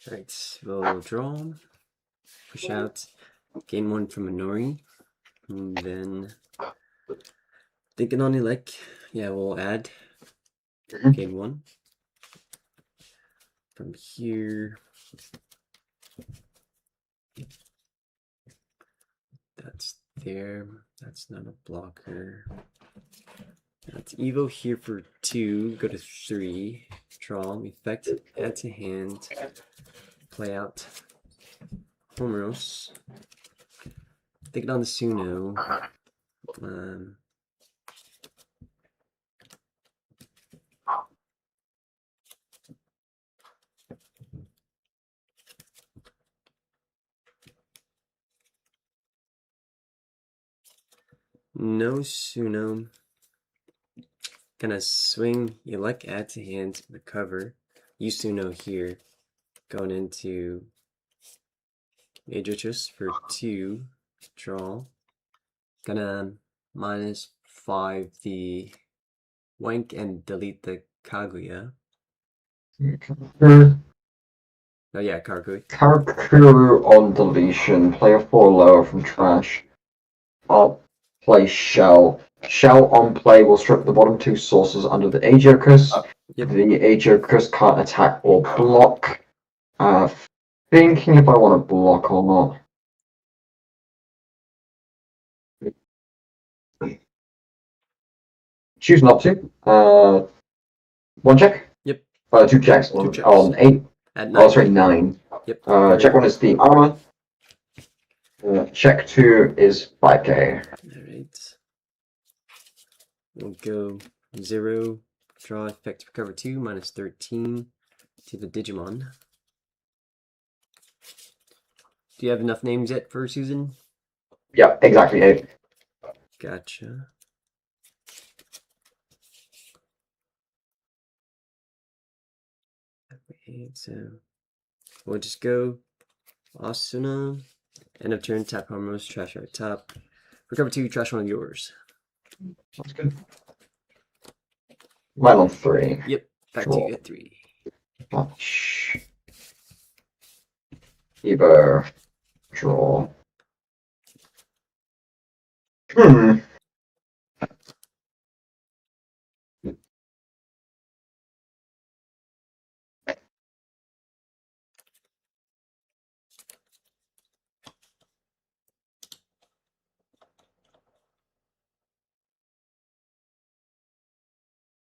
Speaker 1: Alright, we'll draw, push out, gain 1 from Inori, and then thinking on Elect, yeah, we'll add, gain 1. From here, that's there, that's not a blocker. That's Evo here for 2, go to 3, draw, effect, add to hand, play out Homeros, thinking on the Suno, no Suno. Gonna swing Elect, add to hand, recover. Use Suno here. Going into Aegis for 2. Draw. Gonna -5 the Wank and delete the Kaguya. Oh yeah, Karakuri.
Speaker 2: Karakuru on deletion. Play a 4 lower from trash. I'll play Shell. Shell on play will strip the bottom 2 sources under the Aegis.
Speaker 1: Yep.
Speaker 2: The Aegis can't attack or block. Thinking if I want to block or not. Choose not to. 1 check?
Speaker 1: Yep.
Speaker 2: 2 checks.
Speaker 1: 2 checks.
Speaker 2: On 8.
Speaker 1: At 9.
Speaker 2: Oh, sorry, 9.
Speaker 1: Yep.
Speaker 2: Check 1 is the armor. Check 2 is 5k.
Speaker 1: Alright. We'll go 0. Draw effect recover 2, -13 to the Digimon. Do you have enough names yet for Susan?
Speaker 2: Yeah, exactly 8.
Speaker 1: Gotcha. Okay, so we'll just go Asuna. End of turn, tap Harmos, trash our top. Recover 2, trash 1 of yours.
Speaker 2: That's good. Mine on 3.
Speaker 1: Yep, back
Speaker 2: Draw.
Speaker 1: to you at 3.
Speaker 2: Touch. Evo. Draw.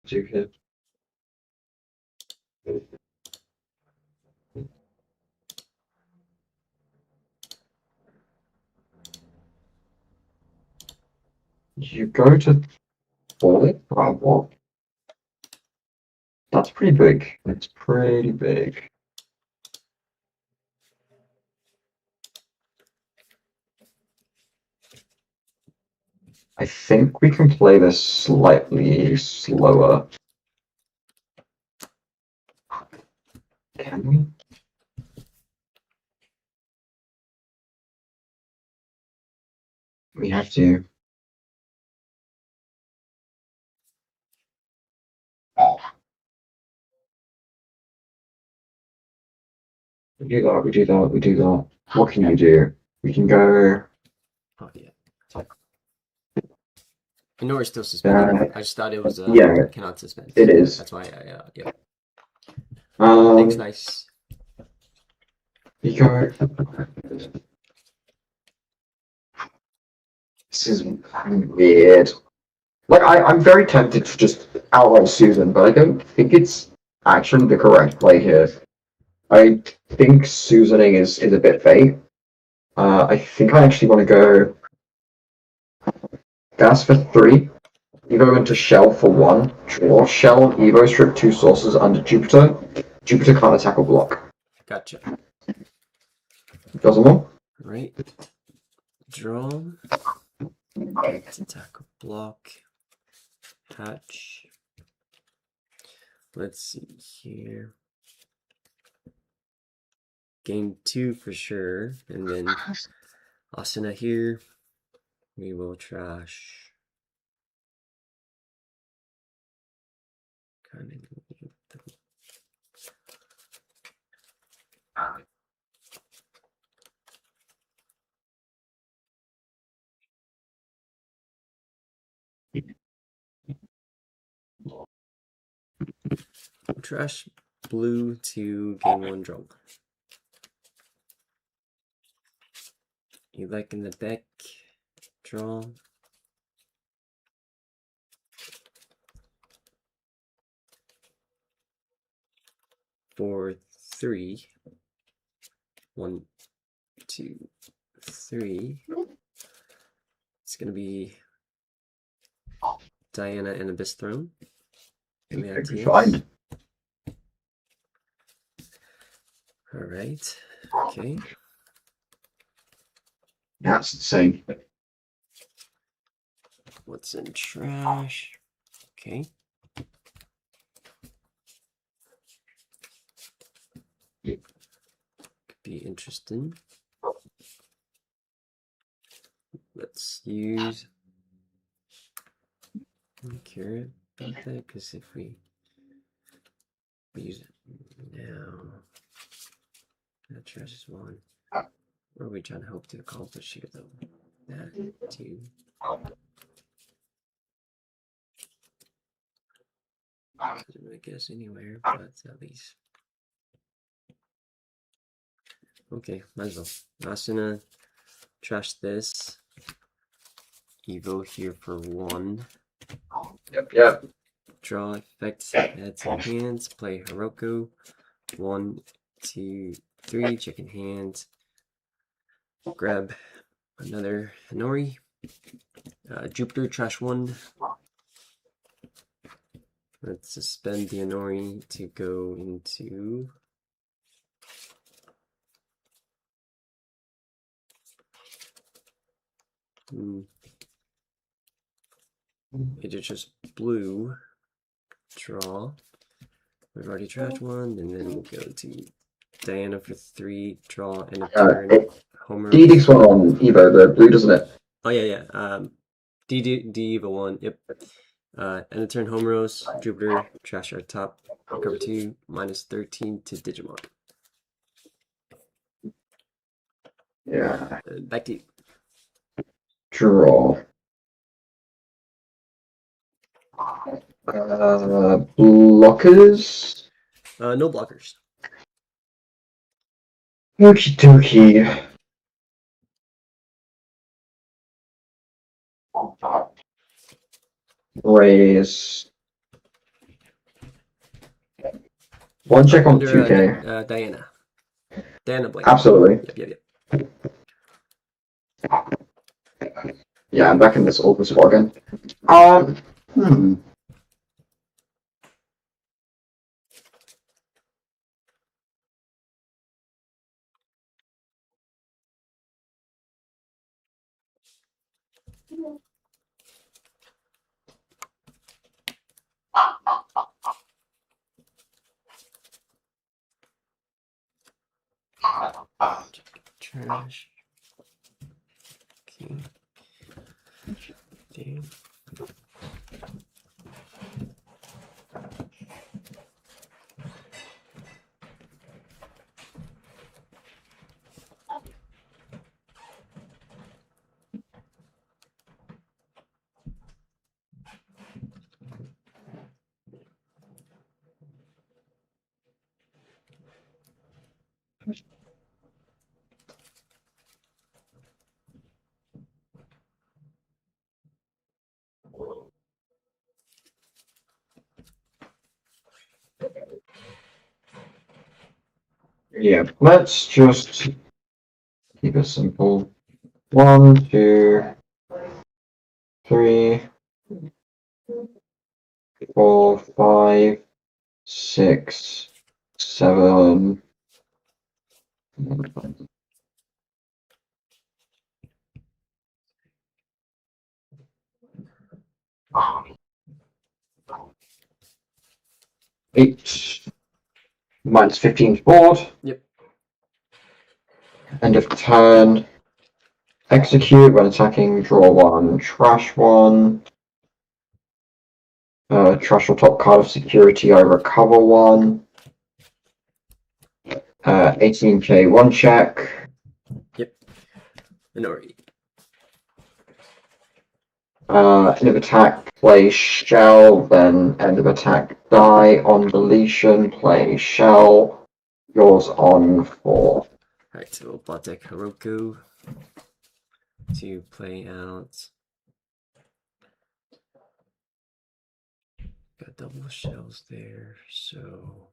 Speaker 2: Too good. You go to 4. What? That's pretty big. It's pretty big. I think we can play this slightly slower. Can we? We have to. We do that, we do that, we do that. What can you do? We can go.
Speaker 1: Oh yeah. I know we're still suspended. I just thought it was
Speaker 2: Yeah,
Speaker 1: cannot suspend.
Speaker 2: it is.
Speaker 1: That's why yeah. Thanks,
Speaker 2: Um,
Speaker 1: nice.
Speaker 2: you go. This is weird. Like, I'm very tempted to just outright Susan, but I don't think it's actually the correct play here. I think Susaning is a bit vague. I think I actually want to go Gas for 3, Evo into Shell for 1, draw Shell, Evo strip 2 sources under Jupiter. Jupiter can't attack or block.
Speaker 1: Gotcha.
Speaker 2: Doesn't want?
Speaker 1: Right. Draw. Attack or block. Hatch. Let's see here. Game 2 for sure. And then Asuna here. We will trash. Kind of. Trash blue to game 1 draw. You like in the deck, draw. For 3. 1, 2, 3. It's gonna be Diana and Abyss Throne.
Speaker 2: Fine.
Speaker 1: Alright. Okay.
Speaker 2: That's insane.
Speaker 1: What's in trash? Okay. Could be interesting. Let's use. I'm curious about that because if we use it now, that trash is 1. What are we trying to hope to accomplish here, though? That 2. Doesn't really get us anywhere, but at least. Okay, might as well. Asuna, trash this. Evo here for 1.
Speaker 2: Yep.
Speaker 1: Draw effects, add to hands, play Hiroko. 1, 2, 3, check in hand. Grab another Hinori. Jupiter, trash 1. Let's suspend the Hinori to go into. It is just blue. Draw. We've already trashed 1, and then we'll go to Diana for 3. Draw and a turn. Homer.
Speaker 2: D6 one on Evo, the blue, doesn't it?
Speaker 1: Oh yeah. D Evo 1. Yep. And a turn Homeros. Jupiter. Trash our top. Cover 2. -13 to Digimon.
Speaker 2: Yeah.
Speaker 1: Back to you.
Speaker 2: Draw. Blockers?
Speaker 1: No blockers.
Speaker 2: Okie dokie. Raise. 1 check on
Speaker 1: Under,
Speaker 2: 2K.
Speaker 1: Diana. Diana Blake.
Speaker 2: Absolutely.
Speaker 1: Yep.
Speaker 2: Yeah, I'm back in this open spot again.
Speaker 1: Trash. Okay. Damn.
Speaker 2: Yeah, let's just keep it simple. 1, 2, 3, 4, 5, 6, 7. Eight. Minus 15 board.
Speaker 1: Yep.
Speaker 2: End of turn. Execute when attacking. Draw 1. Trash 1. Trash or top card of security. I recover 1. 18k 1 check.
Speaker 1: Yep. Minority.
Speaker 2: End of attack, play shell, then end of attack die on deletion, play shell, yours on 4.
Speaker 1: Alright, so bot deck Heroku to play out. Got double shells there, so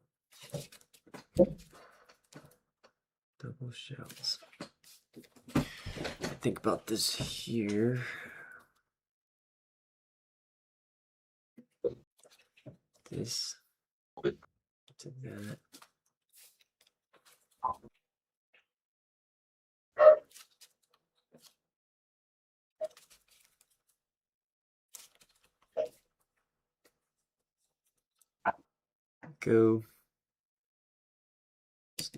Speaker 1: double shells. Think about this here. This to that. Go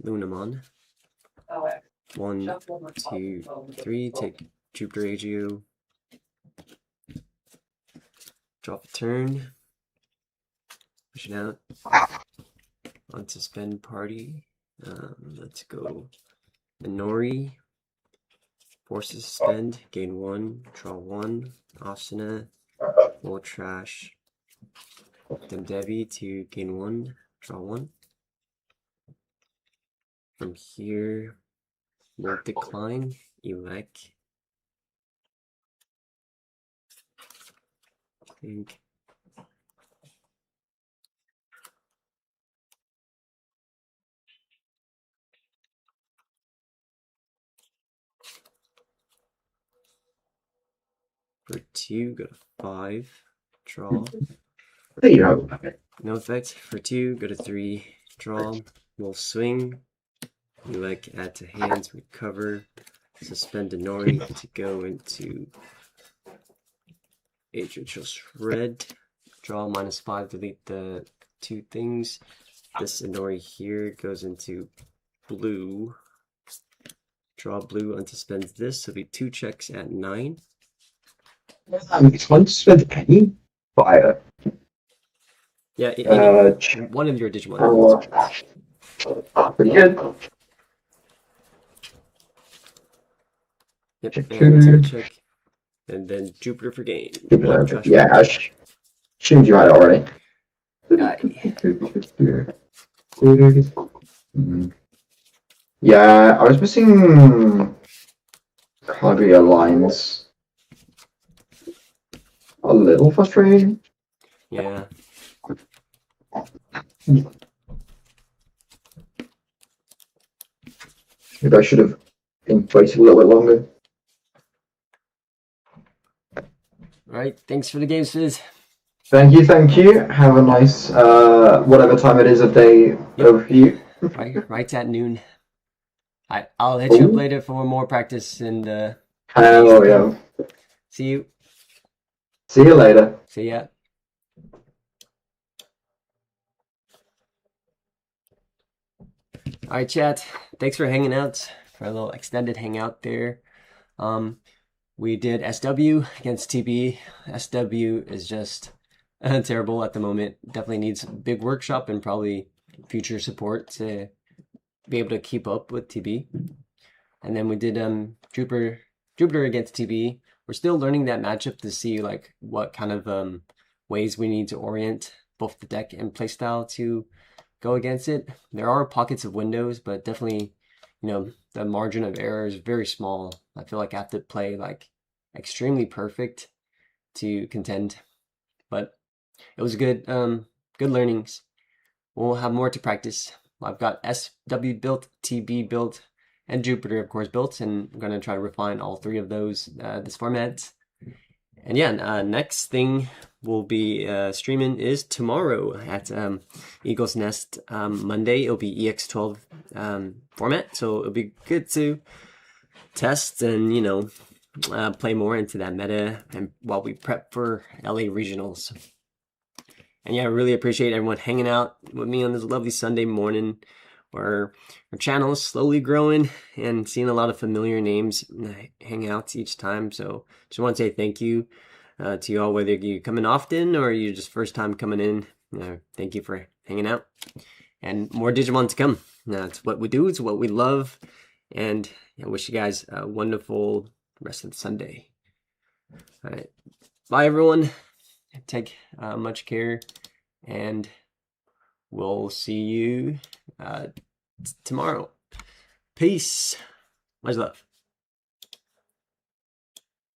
Speaker 1: Lunamon. 1, 2, 3. Take Jupiter Agio. Drop a turn. Push it out. On suspend party. Let's go. Minori. Forces suspend. Gain 1. Draw 1. Asana. Roll trash. Then Devi to gain 1. Draw 1. From here, we'll decline. Elect. Think. For 2, go to 5. Draw.
Speaker 2: There you go.
Speaker 1: No effect. For 2, go to 3. Draw. We'll swing. Elect, add to hands, recover. Suspend Denori to go into Adrian Shred. Draw -5, delete the 2 things. This Inori here goes into blue. Draw blue, unsuspends this, so it'll be 2 checks at 9.
Speaker 2: It's one to spend any fire.
Speaker 1: Yeah, one of your Digimon.
Speaker 2: Pretty good.
Speaker 1: Yep,
Speaker 2: Check
Speaker 1: and 2
Speaker 2: 2.
Speaker 1: check. And then Jupiter for game.
Speaker 2: Jupiter, yeah, I assumed you had it already. Yeah, I was missing Kaguya lines. A little frustrating.
Speaker 1: Yeah.
Speaker 2: Maybe I should have waited a little bit longer.
Speaker 1: Alright, thanks for the games, Fizz.
Speaker 2: Thank you, thank you. Have a nice, whatever time it is of day over you.
Speaker 1: Right at noon. I'll hit you up
Speaker 2: Ooh.
Speaker 1: later for more practice and
Speaker 2: Hell yeah.
Speaker 1: see you.
Speaker 2: See you later.
Speaker 1: See ya. Alright, chat. Thanks for hanging out for a little extended hangout there. We did SW against TB. SW is just terrible at the moment. Definitely needs a big workshop and probably future support to be able to keep up with TB. And then we did Jupiter against TB. We're still learning that matchup to see like what kind of ways we need to orient both the deck and playstyle to go against it. There are pockets of windows, but definitely, you know, the margin of error is very small. I feel like I have to play like extremely perfect to contend, but it was good learnings. We'll have more to practice. I've got SW built, TB built, and Jupiter, of course, built, and I'm going to try to refine all three of those this format. And yeah, next thing we'll be streaming is tomorrow at Eagle's Nest. Monday, it'll be EX12 format, so it'll be good to test and, you know, play more into that meta and while we prep for LA regionals. And yeah, I really appreciate everyone hanging out with me on this lovely Sunday morning where our channel is slowly growing and seeing a lot of familiar names hang out each time. So just want to say thank you to you all, whether you come in often or you're just first time coming in. Thank you for hanging out. And more Digimon to come. It's what we do, it's what we love. And I wish you guys a wonderful rest of the Sunday. All right. Bye, everyone. Take much care, and we'll see you tomorrow. Peace. Much love.